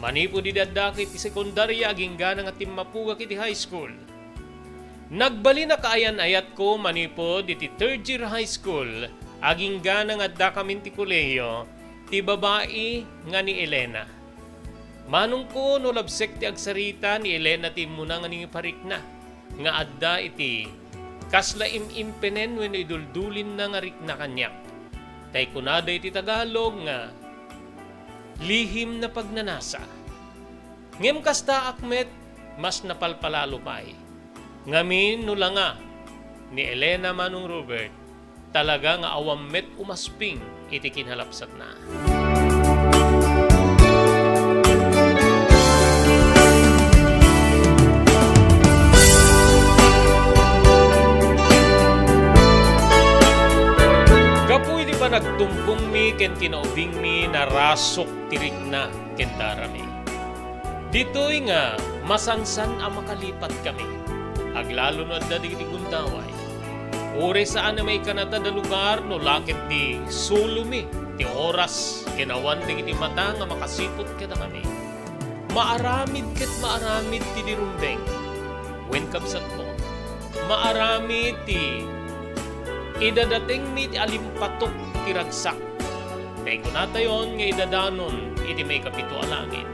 Manipo di dadakit ti sekundarya agingga nga timmapugak iti high school. Nagbali na kaayan-ayat ko manipo di ti third year high school agingga nga adda kamin ti kolehiyo ti babae nga ni Elena. Manong ko no labsek ti agsarita ni Elena ti muna nga parik na nga adda iti kasla imimpenen wenno iduldulin na nga rik na kanyak. Tay kunada iti Tagalog nga lihim na pagnanasa. Ngem kasta akmet mas napalpalalo pa'y. Ngamin no nga ni Elena Manong Robert talaga nga awam met umasping iti kinhalapsat na. Kapuy di pa nagtumpong mi ken kinaubing mi narasok tirik na ken darami. Dito'y nga masansan ang makalipat kami. Aglalo no adda di gundaway. Uri saan na may kanata da lugar no lakit di sulumi ti oras kinawan di mata nga makasipot kada kami. Maaramid ket maaramid ti dirumbeng. Wen kabsat ko. Maaramid ti idadating mi ti alimpatok ti ragsak. Kay kunatayon nga idadanon iti may kapito alangin.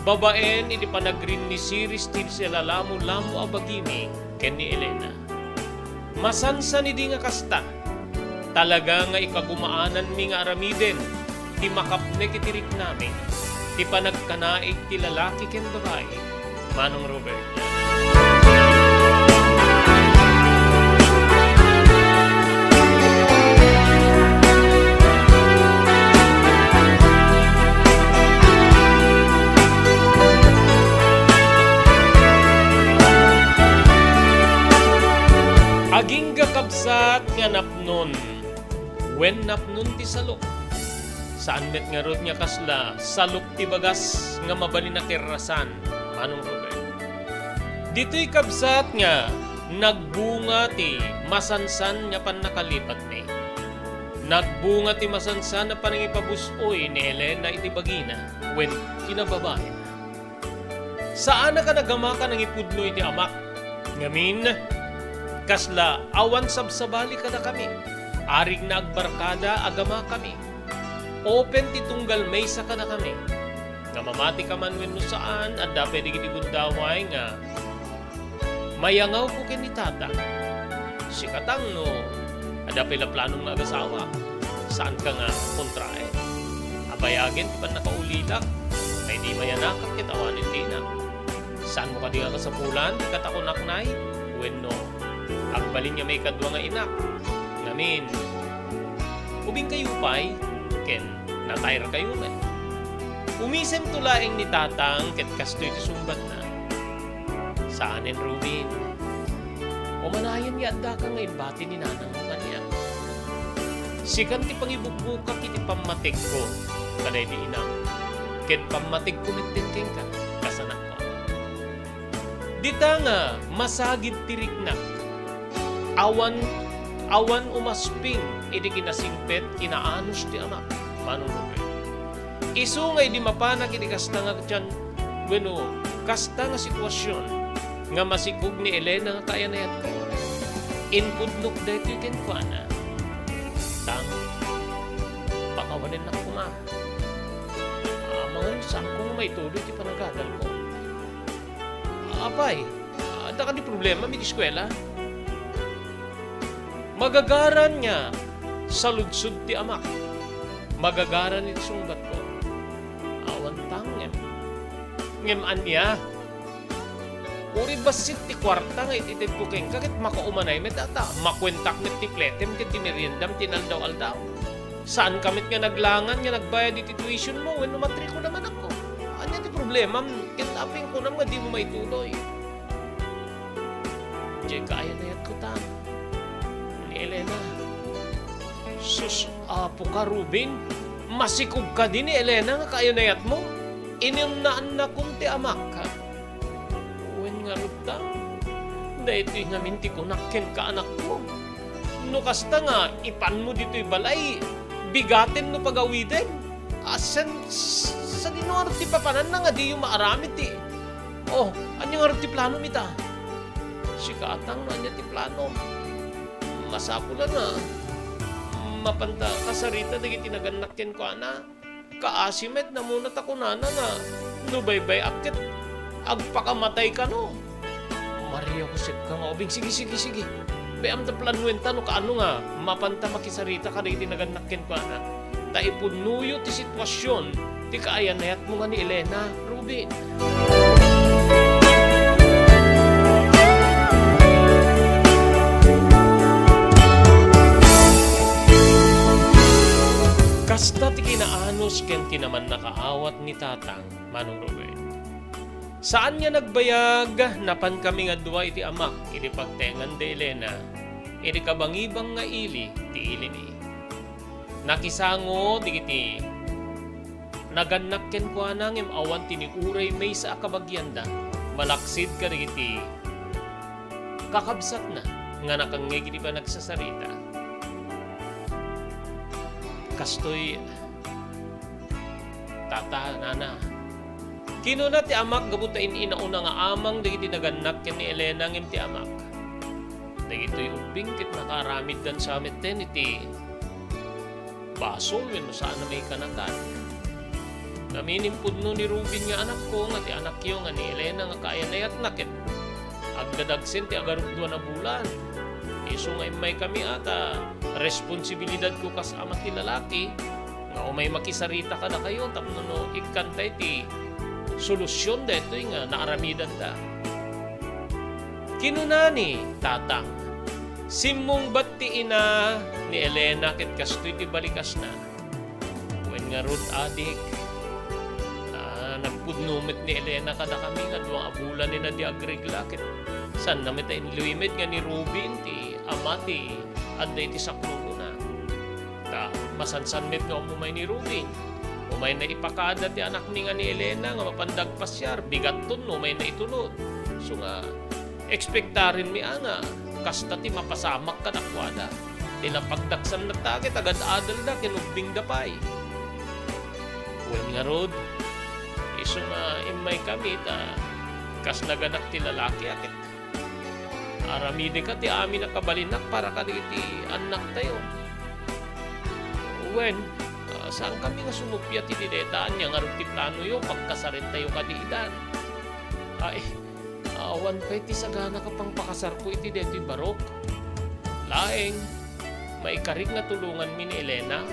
Babaen iti panagrin ni Siris ti sila lamo-lamo abagimi ken ni Elena. Masansan idi nga kasta. Talaga nga ikagumaanan mi nga aramiden ti makapnek iti rik namin. Ti panagkanaig ti lalaki ken babae. Manong Robert. Aging kakabsat nga napnon, wen napnon ti salok. Saan met nga rod nga kasla, salok ti bagas nga mabali na kirasan, Manong Robert. Dito'y kabsat nga, nagbunga ti masansan nga panakalipat ni. Nagbunga ti masansan na panangipabusoy ni Elena iti bagina, wen kinababae na. Saan na ka nagama ka nang ipudno iti amak? Ngamin, kasla awan sabsabali kada kami. Arig na agbarkada agama kami. Open ti tunggal maysa kada kami. Nga mamati ka man wenno saan at dapat di gundaway nga mayangaw ko ken ni tata. Si katang no ada pala planong nagasawa. Saan ka nga kontrae? Nabayagin, di ba nakaulilak? Ay di mayanakak kitawanin di na. Saan mo ka di ka sa pulan? Katakunak na Bueno, agbalin niya may kadwa nga inak. Ngamin, ubing kayo pa'y, ken natayra kayo na. Umisem tulaing ni tatang ket kastoy ti sumbat na. Saanin Rubin? Umanayan niya adda ka ngayon bati ni nanang mo kanya. Sikan ti pangibukbukak iti pamatig ko, kanay di inang. Ket pamatig ko nagtingking ka, kasanak ko. Dita nga, masagid tiriknak. Awan umasping, iti kinasimpet, kinaanos ti anak. Manunupin. Isungay di mapanag iti kasta nga dyan, bueno, kasta nga sitwasyon, nga masikog ni Elena nga kaya na yan ko. Inpudlok dahito yung kenkwana. Tang, pakawanin na ko na. Mga saan kong may tuloy ti panagadal ko. Apay, ada ka di problema, may eskwela. Magagaran niya sa ludsud ti amak. Magagaran iti sungbat ko. Awan tangem. Ngem anya. Uri basit ti kwarta nga ititid ko keng kakit makaumanay met ata. Makwentak met ti pletem ket tiniriendam tinaldaw-aldaw. Saan kamit nga naglangan nga nagbayad iti tuition mo when matriko naman ako. Anya ti problema, kitaping ko naman di mo maituloy. Diyan kaya na yan ko ta. Ni Elena. Sus, apo ka Rubin. Masikog ka din ni Elena nga kaya na yat mo. Inimnaan na kong ti amak ka. Uwen nga ruta. Dahito yung ngaminti ko nakin ka anak mo. No kasta nga, ipan mo dito'y balay. Bigatin no pagawidin. Asan sa dinuarot ti papanan na nga di yung maaramit eh. Oh, anyang arot ti plano mita? Si Katang na niya ti plano. Masapula na. Mapanta kasarita dagi tinaganakken ko ana. Kaasimet na muna tako na nga. Nubaybay akit. Agpakamatay ka no. Maria Jose ka nga obing. Sige. Bayam ta planuenta no kaano nga. Mapanta makisarita ka dagi tinaganakken ko ana. Taipunuyo ti sitwasyon, ti kaayanayat mo nga ni Elena, Rubin. Kasta ti kinaanos ken ti naman nakaawat ni tatang, Manong Rubin. Saan niya nagbayag, napan kami nga duwa iti amak, iti pagtengan de Elena, iti kabangibang nga ili, ti ili ni. Nakisango digiti naganakken ko anangim awan tinikuray may sa akabagyanda malaksid ka digiti kakabsat na nga nakangay giti pa nagsasarita kastoy tata nana kinuna ti amak gabutain inauna nga amang digiti naganakken ni Elena ngem ti amak digito'y ubing kit nakaramid dan sa amet ten iti baso, no saan na may kanatan. Naminimpod no ni Rubin nga anak ko, nga ti anak yung nga ni Elena nga kaya na yat nakit. Agdadagsin ti agarupdwa na bulan. Iso nga may kami ata, responsibilidad ko kasama ti lalaki, nga umay makisarita ka na kayo, tapno no ikantay ti solusyon dito nga naaramidan ta. Kinunani, tatang, simong ba't ti ina ni Elena ket kastoy ti balikas na. When nga root adik, nagpudnumit ni Elena kada kami nga duwang abulan ni na di agrigla ket san na mita inluimit nga ni Rubin ti ama ti adday ti sakluno na. Ta masansan met nga umumay ni Rubin. Umay na ipakada ti anak ni nga ni Elena nga mapandag pasyar bigat ton no may na itulod. So nga ekspektarin mi nga kasta ti mapasamak ka nakwada. Tila pagdaksan na tagit, agad adal na, kinubing dapay. Uwan nga rod, iso nga imay kami, kas naganak ti lalaki akit. Aramide ka ti amin na kabalinak para ka ti anak tayo. Uwan, saan kami nga sumupya ti didetaan niya nga rod ti plano yo, pagkasarin tayo ka di idan. Ay, awan pa iti sagana ka pang pakasar ko iti deti barok. Laeng, may karig na tulungan mi ni Elena.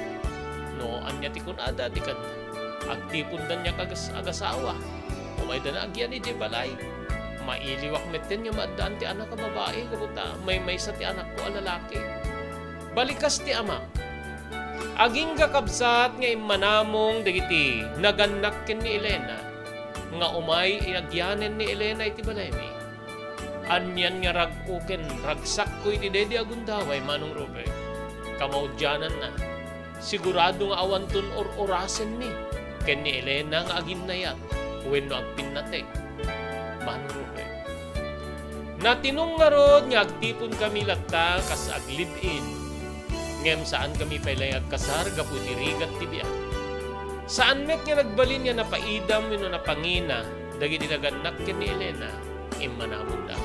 no anya ti kunada ti kan agtipon dan niya agasawa o may danagyan ni balay mailiwak meten nga maadaan ti anak ka babae kabuta may sa ti anak ko a lalaki balikas ti ama aging kakabsat nga imanamong dagiti naganak ken ni Elena nga umay inagyanen ni Elena iti balay mi anyan nga ragkuken ragsak ko iti dedi agundaway Manong Robert kamaudyanan na sigurado nga awanton or orasen mi ken ni Elena nga aginayat wenno agpinnate Manong Robert natinong nga rod nga agtipon kami latta kas aglibin ngem saan kami pailay agkasar gapu dirigat tibiak saan met nga nagbalin nga napaidam wenno napangina dagiti naganak ken ni Elena immanamon da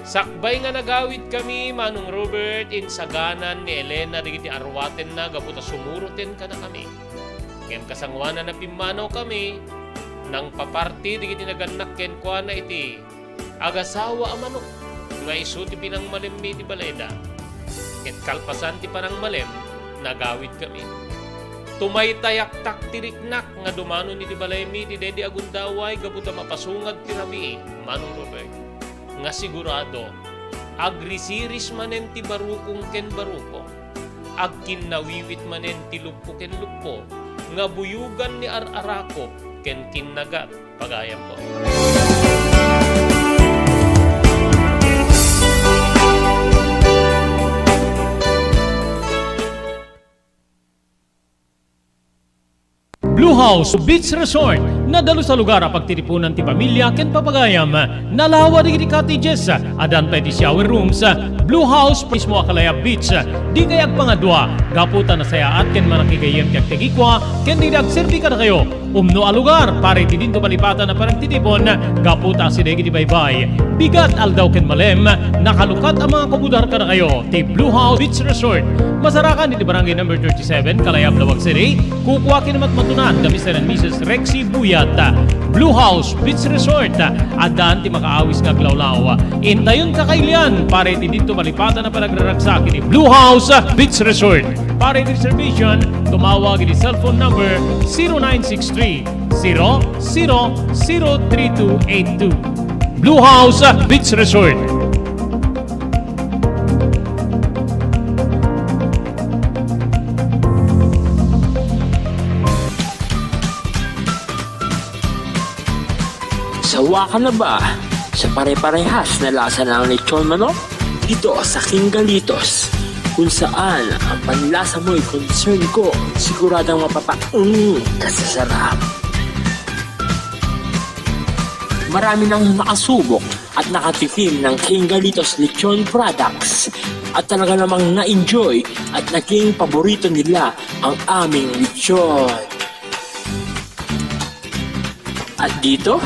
sakbay nga nagawid kami Manong Robert in saganan ni Elena digiti arwaten na gaputa sumuroten ka na kami. Ngem kasangwanan na pimanaw kami nang paparti digiti naganak ken kuana iti agasawa a manok nga isu ti pinang malem mi ti baleda. Ket kalpasan ti parang malem nagawid kami. Tumaytayak-tak tiriknak nga dumano ni ti balay mi ti dedi agundaway gaputa mapasungad ti rabii Manong Robert. Nga sigurado agrisiris manen ti barukong ken baruko agkin nawiwit manen ti luppo ken luppo nga buyugan ni ararakop ken kinnagat pagayam ko. Blue House Beach Resort nadalo sa lugar a pagtitipunan ti pamilya ken papagayam nalawa digiti cottages adan pa ti shower rooms Blue House mismo akalaya beach di kayag pangadwa gaputa na sayaat ken manakigayem ti agtegikwa ken di agserbi kada kayo umno a lugar pare ti dinto palipatan na parang titipon gaputa si degi ti baybay bigat aldaw ken malem nakalukat ang mga kabudar kada kayo ti Blue House Beach Resort masarakan di barangay number 37 Kalayab Lawag City kukuha kinamat matunan da Mr. and Mrs. Rexy Buyat Blue House Beach Resort adan ti makaawis nga glawlaw intayon kakailian pare ti dito malipatan na panagraragsak ni Blue House Beach Resort pare ti reservation tumawag ni cellphone number 0963 003282 Blue House Beach Resort. Sawa ka na ba sa pare-parehas na lasa ng lechon manok? Dito sa King Galitos, kung saan ang panlasa mo'y concern ko, siguradang kasasarap. Marami nang nakasubok at nakatikim ng King Galitos lechon products at talaga namang na-enjoy at naging paborito nila ang aming lechon. At dito,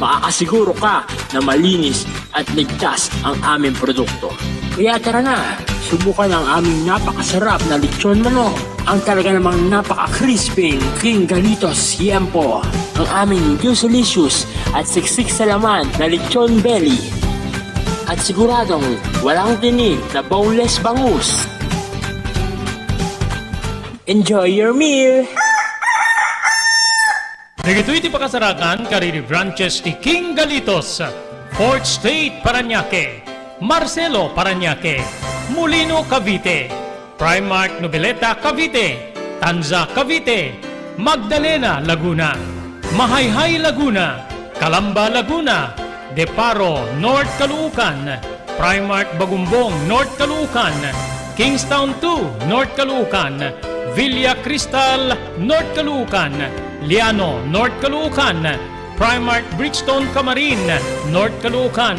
makakasiguro ka na malinis at ligtas ang aming produkto. Kaya tara na, subukan ang aming napakasarap na lechon manok. Ang talaga namang napaka-crispy King Galitos Yempo. Ang aming juicy-licious at siksik sa laman na lechon belly. At siguradong walang tinig na boneless bangus. Enjoy your meal! Nagito'y ti pakasarakan kariri branches ti King Galitos, Fort State Parañaque, Marcelo Parañaque, Molino Cavite, Primark Noveleta Cavite, Tanza Cavite, Magdalena Laguna, Mahayhay Laguna, Calamba Laguna, Deparo North Caloocan, Primark Bagumbong North Caloocan, Kingstown 2 North Caloocan, Villa Cristal North Caloocan, Liano North Caloocan, Primark Bridgestone Camarin North Caloocan,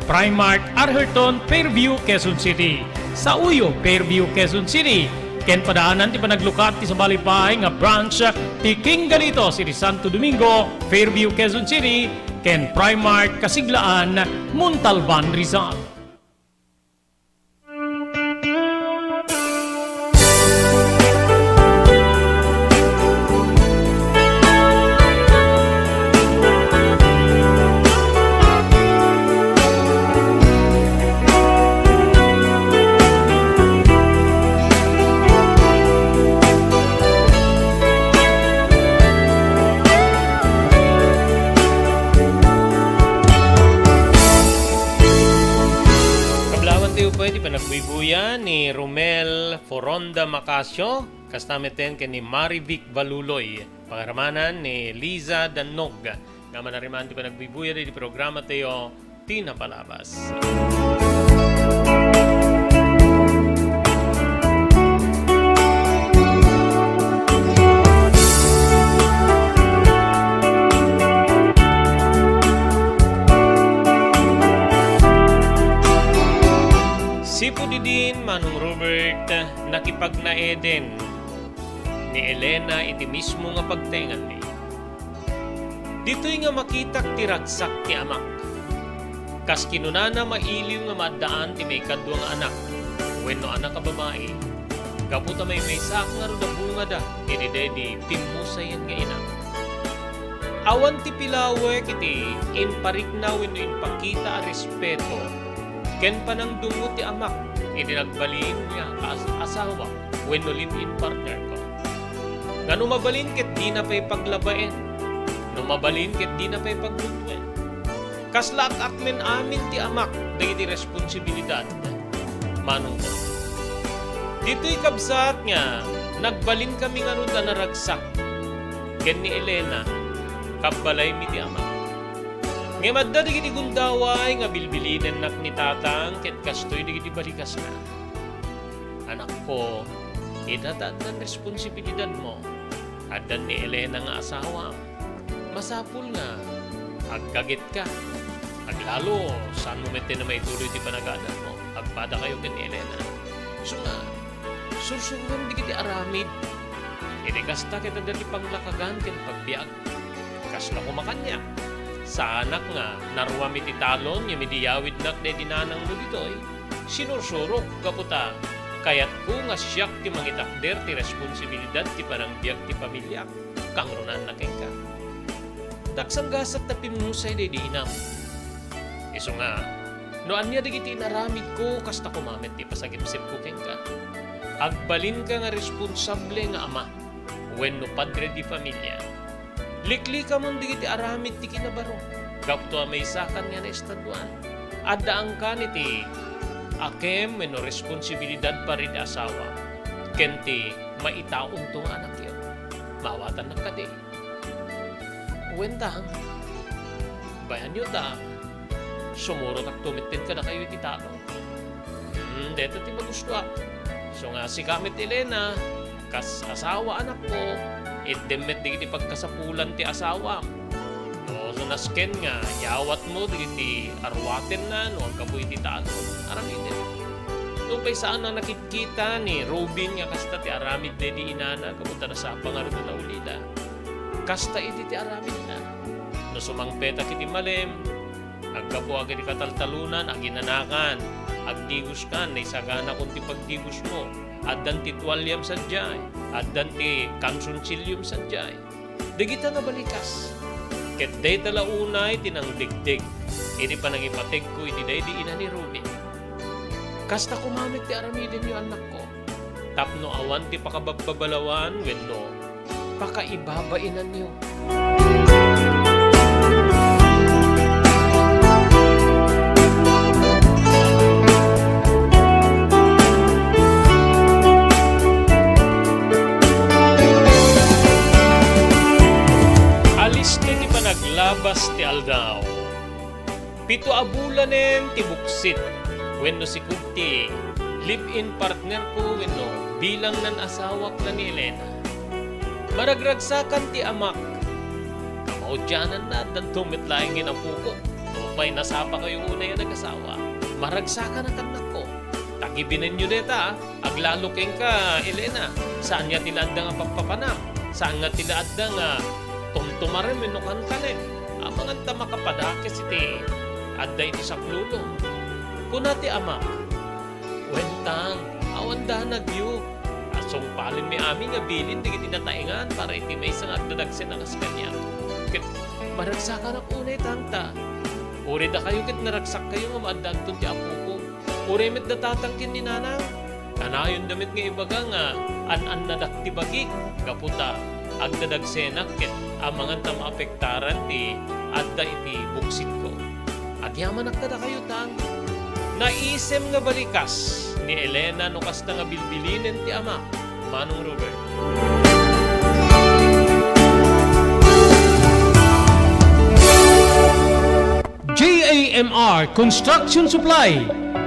Primark Arherton Fairview Quezon City, sa Uyo Fairview Quezon City, ken padaanan ti panaglukat ti sa balipahay nga branch ti King Galitos iti Santo Domingo Fairview Quezon City, ken Primark Kasiglaan Montalban Rizal. pamilya ni Romel Foronda Macasio, kastameten ken ni Marivic Baluloy, pangaramanan ni Liza Danog. Nga manariman ti pa nagbibuya di programa tayo, Tinapalabas. Sipo din Manong Robert nakipagnaeden ni Elena iti mismo nga pagtengan ni. Dito'y nga makitak ti ragsak ti amak. Kas kinunana mailiw nga maddaan ti may kadwa nga anak. Wenno anak ka babae. Kaputa may sak nga ro bunga da. Didi timusayan nga ina. Awan ti pilawek iti inparik na wenno inpakita a respeto. Ken panang dungo ti amak, iti nagbalin niya asawa, wenno live-in partner ko. Nga numabalin ket di na pa'y paglabaen, numabalin ket di na pa'y pagbutwen. Kaslak akmen amin ti amak, dagiti responsibilidad, manong ko. Dito'y kabsat nga, nagbalin kami nga ron na naragsak, ken ni Elena, kabbalay mi ti amak. Nga madda digiti gundaway nga bilbilinen nak ni tatang ket kastoy digiti balikas na. Anak ko, itataad ng responsibilidad mo. Addan ni Elena nga asawa. Masapul nga, agkagit ka. Aglalo, saan mo mete na may tuloy ti panaganan mo. Agpada kayo ken ni Elena. So nga, sursungan digiti aramid. Inikasta kita dati panglakagan ken pagbiag. Kasla kumakanya. Sa anak nga, narwa mi ti talon, yung midiyawid nak na dinanang mo dito'y, sinursurok kaputa, kayat ko nga siyak ti mangitakder ti responsibilidad ti panangbiag ti pamilya, kang runan na ka. Daksang gasat na pimusay di inam. Iso nga, noan niya digiti naramid ko, kasta kumamit ti pasagipsip ko ka. Agbalin ka nga responsable nga ama, wenno padre di pamilya. Likli ka mong digiti aramid ti kinabaro. Kapto may sakan nga na estaduan. Addaang ka niti akem meno responsibilidad pa rin asawa. Kenti maitaon tong anak yun. Mawatan ng kadi. Uwentang. Bayan nyo ta. Sumuro tak tumitin ka na kayo iti talo. Dito ti magusto. So nga si Kamit Elena, kas asawa anak ko, demet digiti pagkasapulan ti asawa. No, so nasken nga, yawat mo digiti arwaten na, no, ang kabuhi ti talo. Aramidin. So, pa'y saan na nakikita ni Robin nga kasta ti aramid di inana, kapunta na sa pangarado na ulida. Kasta iti ti aramid na. No, sumangpeta kiti malem, agkapo agad kataltalunan, aginanakan, agdigos ka, naisagana kung ti pagdigos mo. Addan ti tuwalyam sadyay, addan ti kansunsilyum sadyay. Digita nga balikas. Ket day talaunay tinangdigdig. Iti panangipateg ko iti day di ina ni Ruben. Kasta kumamit ti aramidin yung anak ko. Tapno awan ti pakababalawan wenno pakaibabainan niyo. Naglabas ti aldaw. Pito abulanen ti buksit. Wenno si Kubti, live-in partner ko wenno bilang nan asawak na ni Elena. Maragragsakan ti amak. Kamaudyanan na dan tumitlaingin ang puko. Tupay nasapa kayo una yung nag-asawa. Maragsakan ang anak ko. Tagibinin nyo deta, aglalo keng ka, Elena. Saan niya tiladda nga pagpapanam? Saan nga tiladda nga tumtumaren minukan kanin. Amangan ta makapadakis iti adda iti saklulong. Kunati ama, wentang, awan da nagyo. Asong palin mi amin nga bilin digiti nataingan para iti may isang agdadagsin ang askanya. Kit maragsakan ang unay tanta. Uri da kayo kit naragsak kayo nga maadantun ti apo ko. Uri met datatangkin ni nanang. Kanayon damit nga ibaga nga an-an na daktibagi. Kaputa, agdadagsenak ket amangan ta maapektaran ti adda iti buksit ko. Agyaman akta da kayo tang. naisem nga balikas ni Elena no kasta nga bilbilinen ti ama, Manong Robert. JAMR Construction Supply.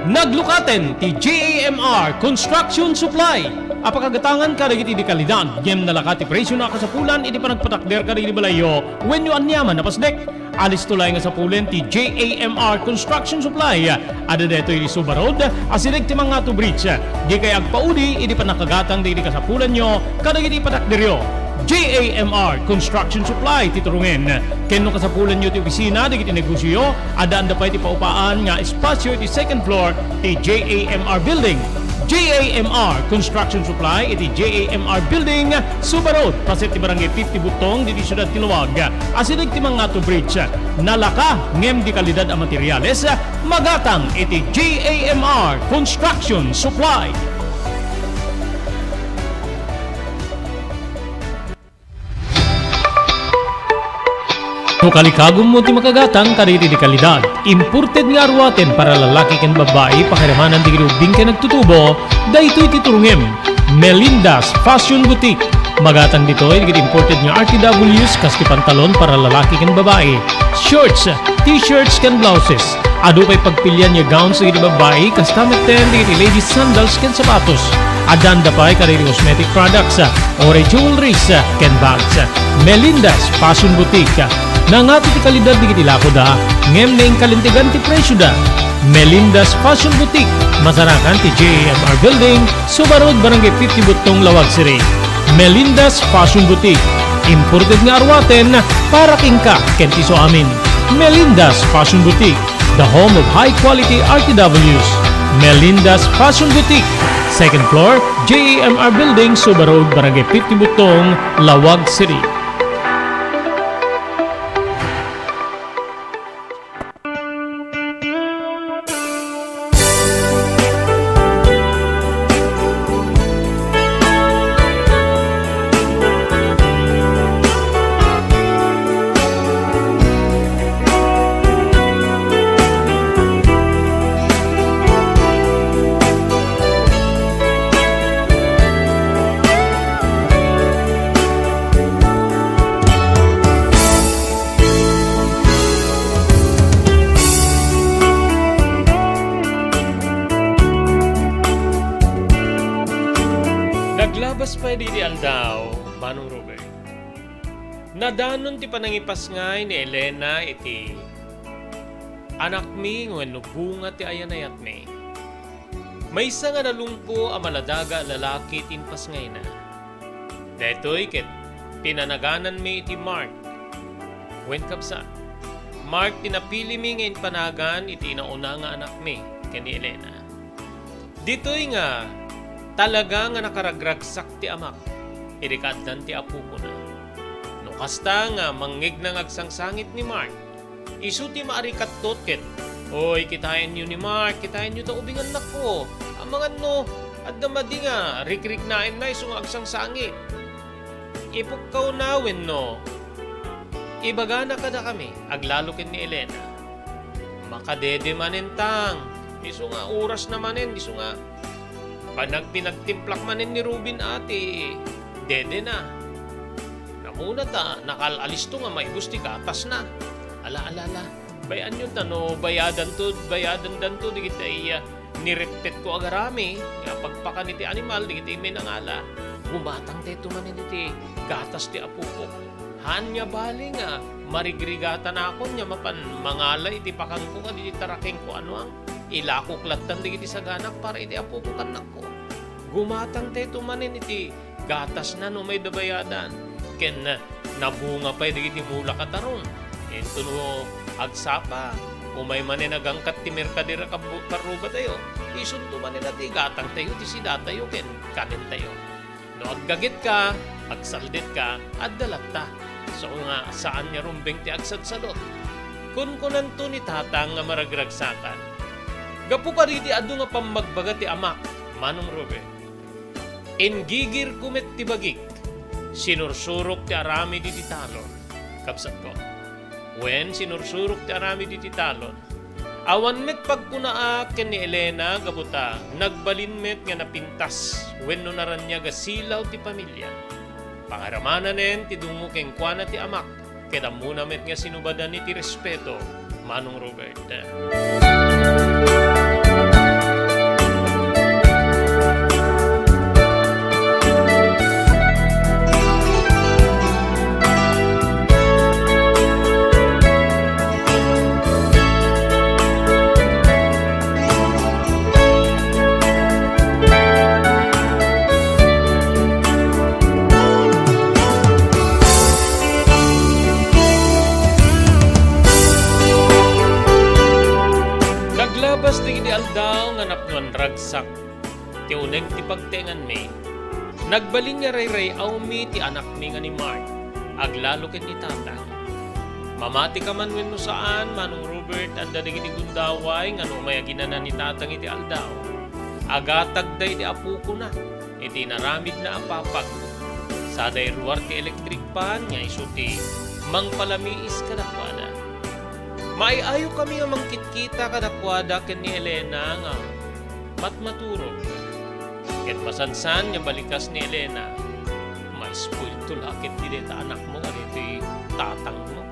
Naglukaten ti JAMR Construction Supply. Apakagatangan ka dagiti di kalidad, yem nalakati presyo na kasapulan, iti panagpatakder ka dagiti balayo, when you anyaman napasdek. Alis tulay nga sapulen ti JAMR Construction Supply. Ada deto iti Suba Road, asinig ti mga to bridge. Di kay agpaudi, iti panakagatang dagiti kasapulan nyo, kadagiti patakderyo. JAMR Construction Supply titurungen. Kenno kasapulan nyo ti opisina, digiti negosyo, adaan da pa iti paupaan nga espasyo iti second floor ti JAMR Building. JAMR Construction Supply iti JAMR Building, Suba Road, paset ti barangay 50 Butong, diti syudad ti Luwag. Asinig ti mga to bridge, nalaka ngem di kalidad a materyales, magatang iti JAMR Construction Supply. No kalikagom mo ti makagatang kaditi di kalidad. Imported nga arwaten para lalaki ken babae pakiramanan di grubing ken nagtutubo, daytoy ti turungem. Melinda's Fashion Boutique. Magatang ditoy digit imported nga RTWs kaski pantalon para lalaki ken babae. Shorts, t-shirts ken blouses. Adu pay pagpilyan nga gowns digit babae custom ten digit ladies sandals ken sapatos. Adanda pay kaditi cosmetic products, ore jewelries ken bags. Melinda's Fashion Boutique. Nangato ti kalidad digiti lako da, ngem na kalintigan ti presyo da. Melinda's Fashion Boutique, masarakan ti JAMR Building, Suba Road, Barangay 50 Butong, Lawag City. Melinda's Fashion Boutique, imported nga arwaten para kingka ken ti so amin. Melinda's Fashion Boutique, the home of high quality RTWs. Melinda's Fashion Boutique, second floor, JAMR Building, Suba Road, Barangay 50 Butong, Lawag City. Naglabas pa di aldaw, Manong Robert. Nadanon ti panangipas ngay ni Elena iti anak mi wenno bunga ti ayanayat mi. Maysa nga nalumpo a maladaga lalaki tinpas ngay na. Detoy ket pinanaganan mi iti Mark. Wen kapsa. Mark tinapili mi ngayon panagan iti nauna nga anak mi ken ni Elena. Ditoy nga talaga nga nakaragragsak ti amak, irikaddan ti apo ko na. No kasta nga mangig na ngagsangsangit ni Mark, isu ti maarikatot ket, oy kitayen nyo ni Mark, kitayen nyo ta ubing anak ko, amangan no, at damadi nga, rikrik nain na isu nga agsangsangit. Ipukkaw nawen no, ibaga na kada kami, aglalokin ni Elena. Makadede manentang, isu nga oras na manen, isu nga, pinagtimplak manin ni Rubin ate, dede na. Namuna ta, nakalalisto nga may gusti ka, atas na. Ala, bayan yun no, bayadan dan to, di kita nireptet ko agarami, nga pagpakan iti animal, di kita may nangala. Gumatang teto manin iti, gatas ti apo ko. Hanya bali nga, marigrigatan ako niya, mapan mangala iti pakan ko nga, di taraking ko ano ang, ilakuklatan di iti saganak para iti apo ko kanak ko. Gumatang teto manin iti gatas na no may dabayadan. Ken nabunga pa iti mula katarong. Ito no agsapa. Umay manin agangkat ti merkadira karuba tayo. Isunto manin ati gatang tayo ti sida tayo ken kanin tayo. No aggagit ka, agsaldit ka, at dalata. So nga saan niya rumbeng ti agsadsadot. Kun kunanto ni tatang nga maragragsakan. Gapu ka riti adu nga pamagbaga ti amak, Manong Robert. Engigir kumet ti bagik, sinursurok ti arami di talon. Kapsat ko. When sinursurok ti arami di talon, Awan met pagkunaa ken ni Elena gabuta, nagbalin met nga napintas, wenno naran niya gasilaw ti pamilya. Pangaramanan nen ti dungo ken kuana ti amak, keda muna met nga sinubadan ni ti respeto, Manong Robert. Naglabas ti di aldaw nga napnuan ragsak. Ti uneng ti pagtengan mi. Nagbalin niya ray awmi ti anak mi nga ni Mark. Aglalo ken ni tatang. Mamati ka man wenno saan, Manong Robert, anda digiti gundaway nga no may ginana ni tatang iti aldaw. Agatag day ti apu ko na. Iti naramid na apapag. Saday ruwar ti electric pan nga iso ti mangpalamiis kadakwada. Maiayo kami nga mangkitkita kadakwada ken ni Elena nga matmaturog. Ket masansan nga balikas ni Elena, ma-spoil tulakit ti deta anak mo nga diti tatang mo.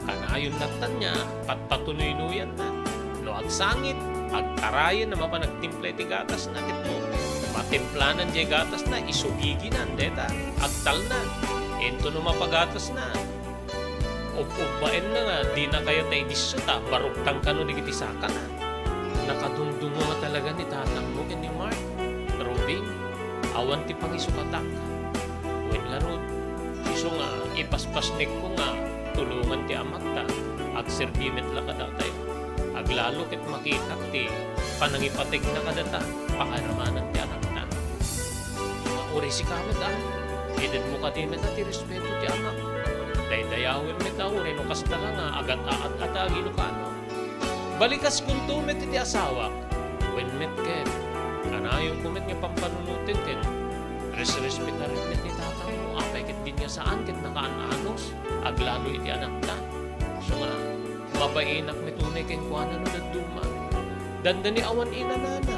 Kanayon latan niya, patpatunoy-nuyan na. No agsangit, agtarayan na mapanagtimpla ti gatas na ket mo. Matimplanan di gatas na, isugiginan deta, agtalnan. Ento no mapagatas na. Upain na nga, di na kaya tayo disuta, baruktang ka no digitisaka na. Nakadungdungo nga talaga ni tatang mo ken ni Mark. Robing, awan ti pangisukatak. Wen nga rod, iso nga, ipaspasnik ko nga, tulungan ti amak ta, agserbimet la kada tayo. Aglalo ket makita ti, panangipatig na kadata, pakaramanan ti anak ta. Nga uri si kamet edad mo katimet at ti respeto ti amak. Daydayawin met na uri, no kasta nga, agat-aat at agino ka, no? Balikas kung tumet iti asawa, when met ken, kanayong kumet nga pampanunutin ken, res-respeta rin met ni tatang mo, apay ket din nga saan ket nakaananos, aglalo iti anak ta. So nga, mabainak metunay ken kuana no nagduma. Dandani awan inanana.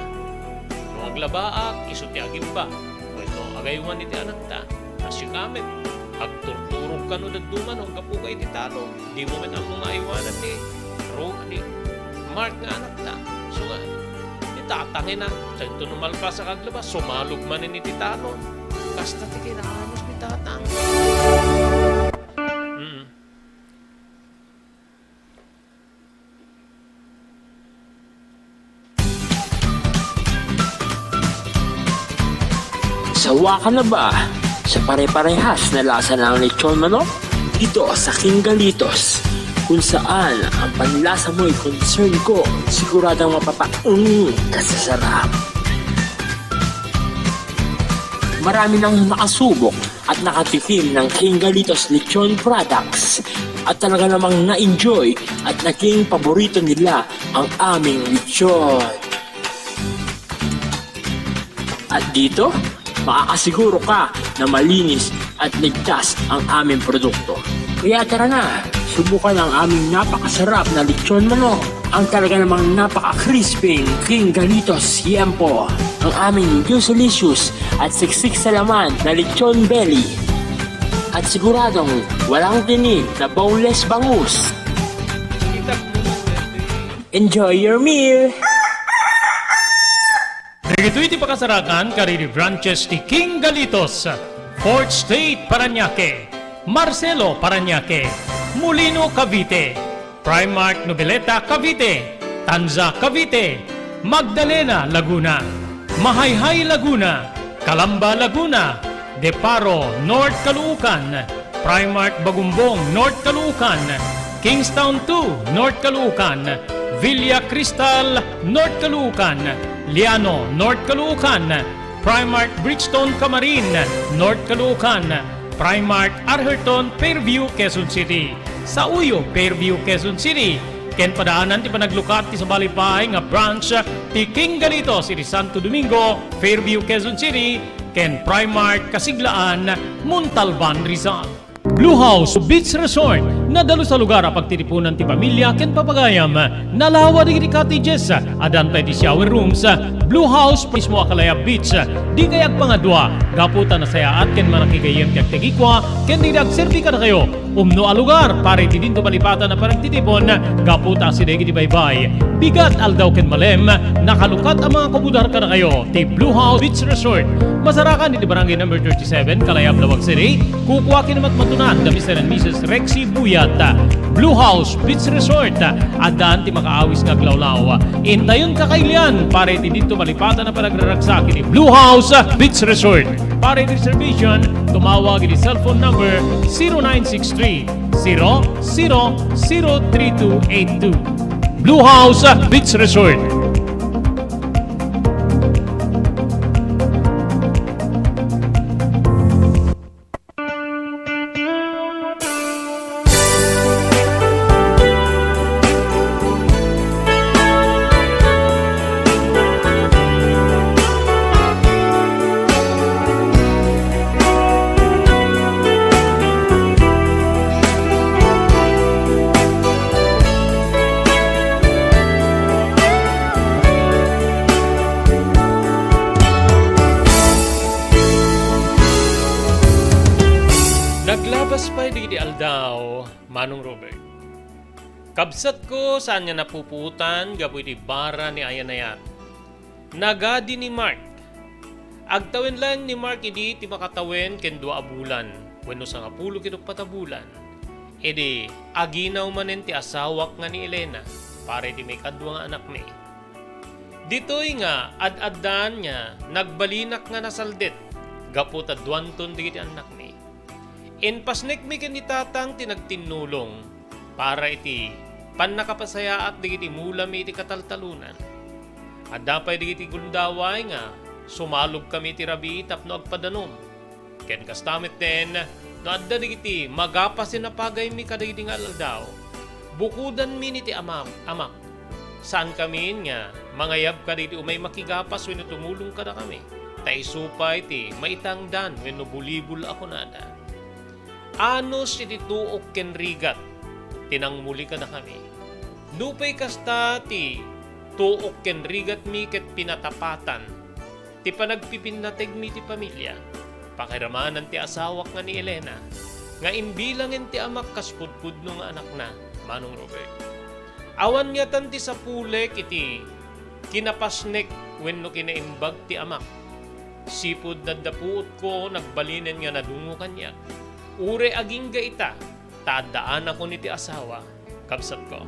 No aglabaak, iso ti agimba. Ito agaywan iti anak ta, asyo kamet, agturturog ka no nagduma no, kapugay iti talo. Di mo met ang mga iwanan ni Mark nga anak ta. So nga, itatangin na. Sa ito numalpas sa kaglabas, sumalog man ni titalo. Kasta ti kinaanos ni tatang. Sawa ka na ba sa pare-parehas na lasa ng lechon manok? Dito sa King Galitos, kung saan ang panlasa mo'y concern ko, siguradang kasasarap. Marami nang nakasubok at nakatikim ng King Galitos lechon products at talaga namang na-enjoy at naging paborito nila ang aming lechon. At dito, makakasiguro ka na malinis at ligtas ang aming produkto. Kaya tara na, subukan ang aming napakasarap na lechon manok. Ang talaga namang napaka-crisping King Galitos Yempo. Ang aming delicious at siksik sa laman na lechon belly. At siguradong walang tinig na boneless bangus. Enjoy your meal! Dito iti pakasarakan kariri branches ti King Galitos, Fort State, Parañaque, Marcelo, Parañaque, Molino, Cavite, Primark, Noveleta, Cavite, Tanza, Cavite, Magdalena, Laguna, Mahayhay, Laguna, Calamba, Laguna, Deparo, North Caloocan, Primark, Bagumbong, North Caloocan, Kingstown 2, North Caloocan, Villa Cristal, North Caloocan, Liano, North Caloocan, Primark Bridgestone Camarin, North Caloocan, Primark Arherton, Fairview, Quezon City. Sa Uyo, Fairview, Quezon City. Ken padaanan ti panaglukat ti sa Balipay nga branch ti King Galitos iti Santo Domingo, Fairview, Quezon City. Ken Primark Kasiglaan, Montalban, Rizal. Blue House Beach Resort nadalo sa lugar a pagtitipunan ti pamilya ken papagayam nalawa di cottages adan pa ti shower rooms. Blue House mismo akalaya beach di kayag pangadwa gaputan na saya at ken manakigayem ti agtegikwa ken di agserbi ka na kayo umno a lugar pare ti dinto palipatan na parang titipon gaputa si degi di baybay bigat aldaw ken malem nakalukat ang mga kabudar ka na kayo ti Blue House Beach Resort. Masarakan di barangay number 37 Kalayab, Lawag City. Kukuwakin naman matunan da Mr. and Mrs. Rexy Buyat. Blue House Beach Resort. Adaan ti makaawis nga glawlaw. Intayon kakailian pare ti dito malipatan na panagraragsak ni Blue House Beach Resort. Pare reservation tumawag ni cellphone number 0963 000232. Blue House Beach Resort. Naglabas pa di aldaw, Manong Robert. Kabsat ko saan niya napuputan, gaboy di bara ni Ayanayat. Nagadi ni Mark. Agtawin lang ni Mark idi ti makatawin ken 2 bulan. Wenno sa 10 kinuk patabulan. Edi aginaw manen ti asawak nga ni Elena, pare di may kadwa nga anak ni. Ditoy nga ad-addan niya nagbalinak nga nasaldet. Gaputa duanton di anak ni. Pasnek mi ken ni tatang tinagtinulong para iti pannakapasaya at digiti mulam iti kataltalunan. At dapay digiti gundaway nga sumalog kami ti rabi tapno agpadanom. Ken kastamit den no adda digiti magapasin na pagay mi kadagiti nga aldaw. Bukudan mi ni ti amak. Saan kami nga mangayab ka digiti umay makigapas wenno tumulong ka na kami. Taisupay ti maitangdan wenno bulibul ako nada. Anos iti tuok ken rigat, tinangmuli ka na kami. Nupay kasta ti tuok ken rigat mi ket pinatapatan, ti panagpipinateg mi ti pamilya. Pakiramanan ti asawak nga ni Elena, nga imbilangin ti amak kaspudpudno nga anak na, Manong Robert. Awan niya tan ti sapulek iti kinapasnek wenno kinaimbag ti amak. Sipud nadapuot ko nagbalinen nga nadungo kanya. Ure aging gaita, tadaan ako ni ti asawa, kabsat ko.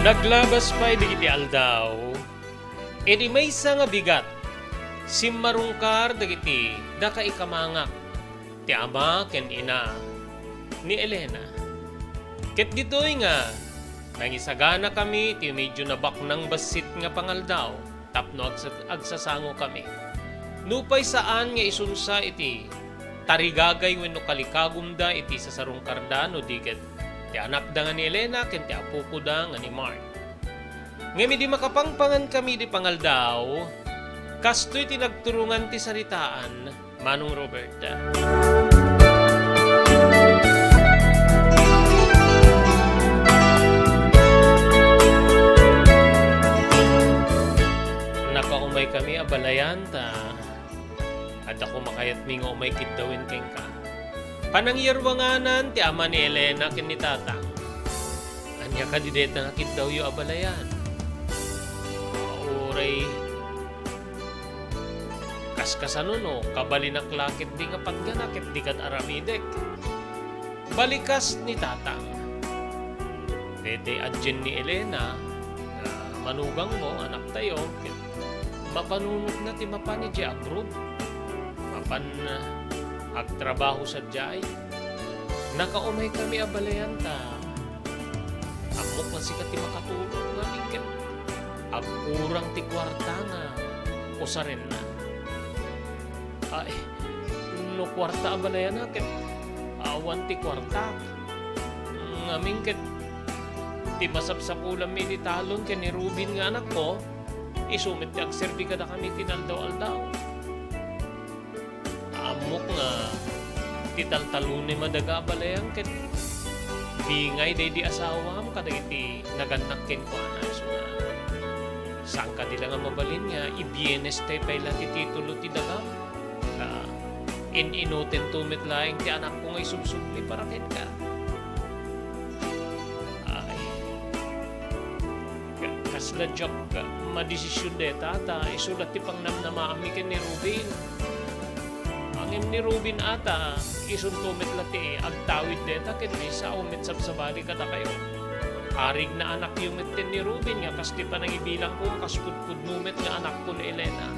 Naglabas pa'y digiti aldaw, edi may nga bigat, simmarungkar dagiti daka ikamangak, ti ama ken ina ni Elena. Ket ditoy nga, nangisagana kami ti medyo nabaknang basit nga pangaldaw, tapno agsasango kami. Nupay saan nga isunsa iti tarigagay wenno kalikagumda iti sa sarungkarda no diget ti anak da nga ni Elena ken ti apuko da nga ni Mark. Ngemi di makapangpangan kami di pangaldaw, kastoy tinagturungan ti saritaan, Manong Robert. Nakaumay kami abalayan ta, at ako makayat mi nga umay kitdawin keng ka. Panangyarwanganan ti ama ni Elena ken ni tatang. Anya ka di deta nga kitdaw yu abalayan. Uray kaskasano no kabalinak lakit di nga pagganakit di kat aramidek balikas ni tatang dede adjen ni Elena manugang mo anak tayo mapanunok na ti mapan ni abroad mapan agtrabaho sa jay nakaumay kami abalayan ta amok na sikat ti makatulog nga bigyan agkurang ti kwarta nga usa rin na. Ay, no kwarta ba na yan ket awan ti kwarta. Ngamin ket ti masapsapulam mi ni talon ken ni Rubin nga anak ko, isumit ti agserbi kada kami tinaldaw-aldaw. Amok nga ti taltalon ni madaga balayan ket bingay day di asawam kada iti nagannakken ko ana so nga saan ka dila nga mabalin nga ibienes tay payla ti titulo ti daga in-inuten tumit laing ti anak ko ngay subsubli para ken ka ay kasla job ka madesisyon de tata isulat ti pangnamnamaami ken ni Rubin angim ni Rubin ata isuntumit lati agtawid deta ken sa umit sabsabali kada kayo arig na anak yung metten ni Rubin nga kasti pa nang ibilang ko kaspudpud numit nga anak ko ni Elena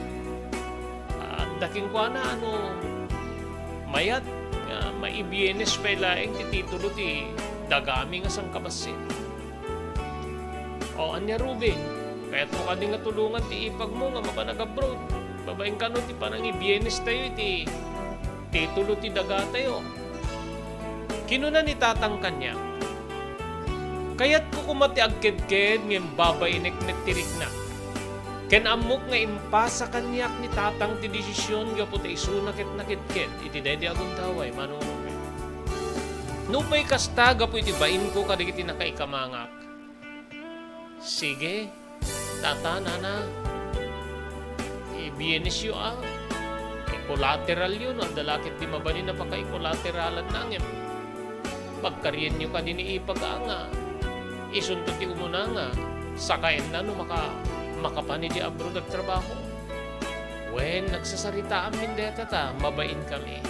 at daking ko na ano mayat nga maibienes pa ilaeng ti titulo ti dagami nga sang kabasin o anya Rubin kaya't mo ka din nga tulungan ti ipag mo nga mapanag-abroad babaeng ka no ti panang ibienes tayo ti titulo ti daga tayo. Kinuna ni tatang kanya. Kaya't ko kumati agked-ked ngem babainek tirik na. Ken amok nga impasa kanyak ni tatang ti desisyon nga puti isuna ket naked-ked iti dedi agun taway manunong. Nupay kasta gapu iti bain ko kadigiti nakaikamangak. Sige, tata nana. Ibienes yu collateral yun, ang dalakit di mabali na paka-collateraalan nangim. Pagkaryen nyo ka din ipag-anga. Isunto ti umuna nga, sakain na no makapani di abroad at trabaho. When nagsasarita amin deta ta, mabain kami.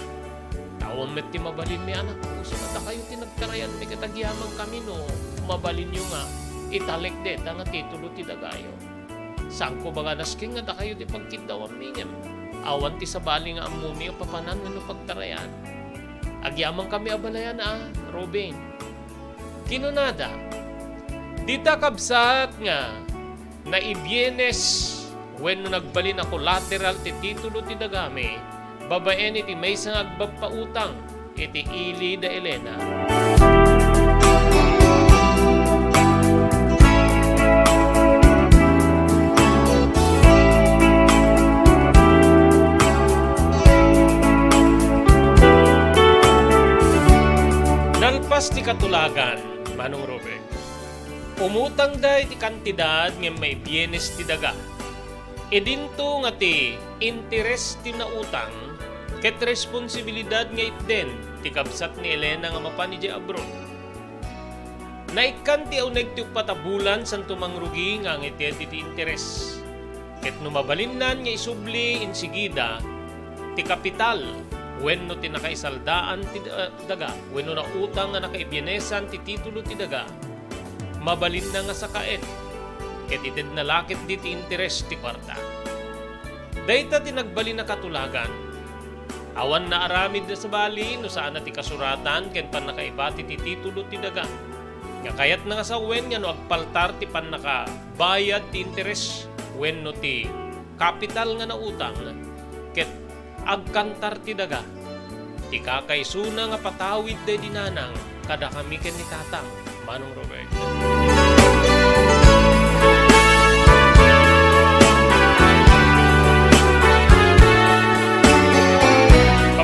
Tawon met ti mabalin mi anak ko, sumata kayo tinagkarayan mi katagyaman kami no, mabalin nyo nga, italek deta nga titulo ti dagayo. Saan ko baga nasking nga da kayo di pagkidawam mingem. Awan ti sabali nga amumi o papanan nga pagtarayan. Agyamang kami abalayan Robin. Kinunada, dita kabsat nga na ibienes when nagbalin ako lateral ti titulo ti dagami, babaen iti may sang agbagpautang iti Ili da Elena. Ti katulagan, Manong Robert. Umutang da iti kantidad nga may bienes ti daga. E dinto nga ti interes ti nautang ket responsibilidad nga itden ti kabsat ni Elena nga mapani di abroad. Naikan ti uneg ti patabulan san tumangrugi nga ngiti ti interes. Ket numabalinnan nga isubli insigida ti kapital wenno ti nakaisaldaan ti daga, wenno na utang nga nakaibyenesan ti titulo ti daga, mabalin na nga sa kaet, ket ited na lakit di ti interes ti kwarta. Dayta ti nagbalin na katulagan, awan na aramid na sa bali, no saan na ti kasuratan, ken pan nakaibati ti titulo ti daga. Nga kayat na nga sa wen, nga no agpaltar ti pan nakabayad ti interes, wenno ti kapital nga na utang, ket agkantar ti daga. Ti kakaysuna nga patawid day dinanang kada kami ken ni tatang, Manong Robert.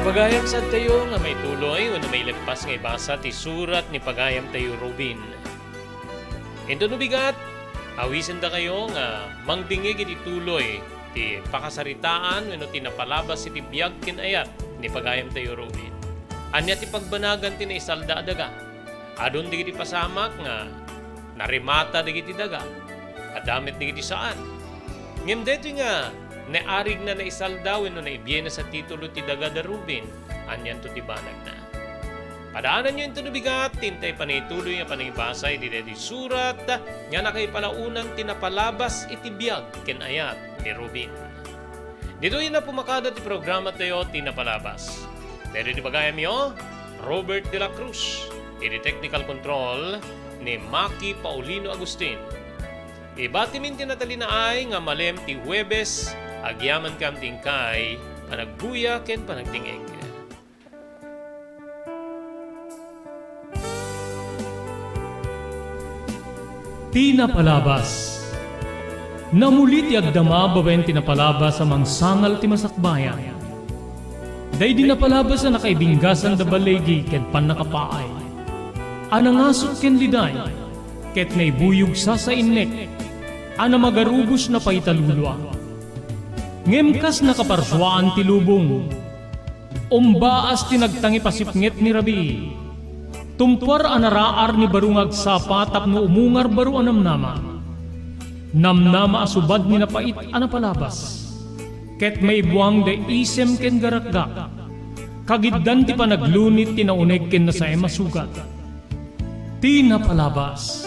Pagayam sa tayo nga may tuloy o na may lempas nga ibasa ti surat ni pagayam tayo Robin. Ito no bigat, awisin da kayo nga mangdingig iti tuloy ti pakasaritaan wenno tinapalabas iti biyag kinayat ni pagayam tayo Robin. Anya ti pagbanagan ti naisalda daga. Adon digiti pasamak nga narimata digiti daga. Adamit digiti saan. Ngem deto nga naarig na naisalda wenno naibiyena sa titulo ti daga da Robin. Anyan to ti banag na. Padaanan nyo yung bigat, tintay panituloy nga panibasay di surat nga nakaipalaunang tinapalabas iti biyag kinayat ni Robin. Dito yun na pumakada ti programa tayo tinapalabas. Dito di bagayam yo, Robert de la Cruz. Iti technical control ni Maki Paulino Agustin. Ibati min tinatali na ay nga malem ti Huwebes agyaman kam tingkay, panagbuya ken panagdingeg. Tinapalabas. Namulit yagdama babaen tinapalabas sa mangsangal ti masakbayan. Day di napalabas na nakaibinggasan da balegi ket pan nakapaay. Anangasot ken liday ket naibuyog sa innet. Ana magarubos na paitalulwa. Ngemkas nakaparswaan ti lubong. Umbaas tinagtangi pasipnget ni Rabi. Tumpar anaraar ni barungag sapa tapno umungar baru anamnama. Namnama asubad ni napait anapalabas. Ket may buwang da isem ken garakgak. Kagiddan ti panaglunit tinauneg ken na sa masugat. Tinapalabas.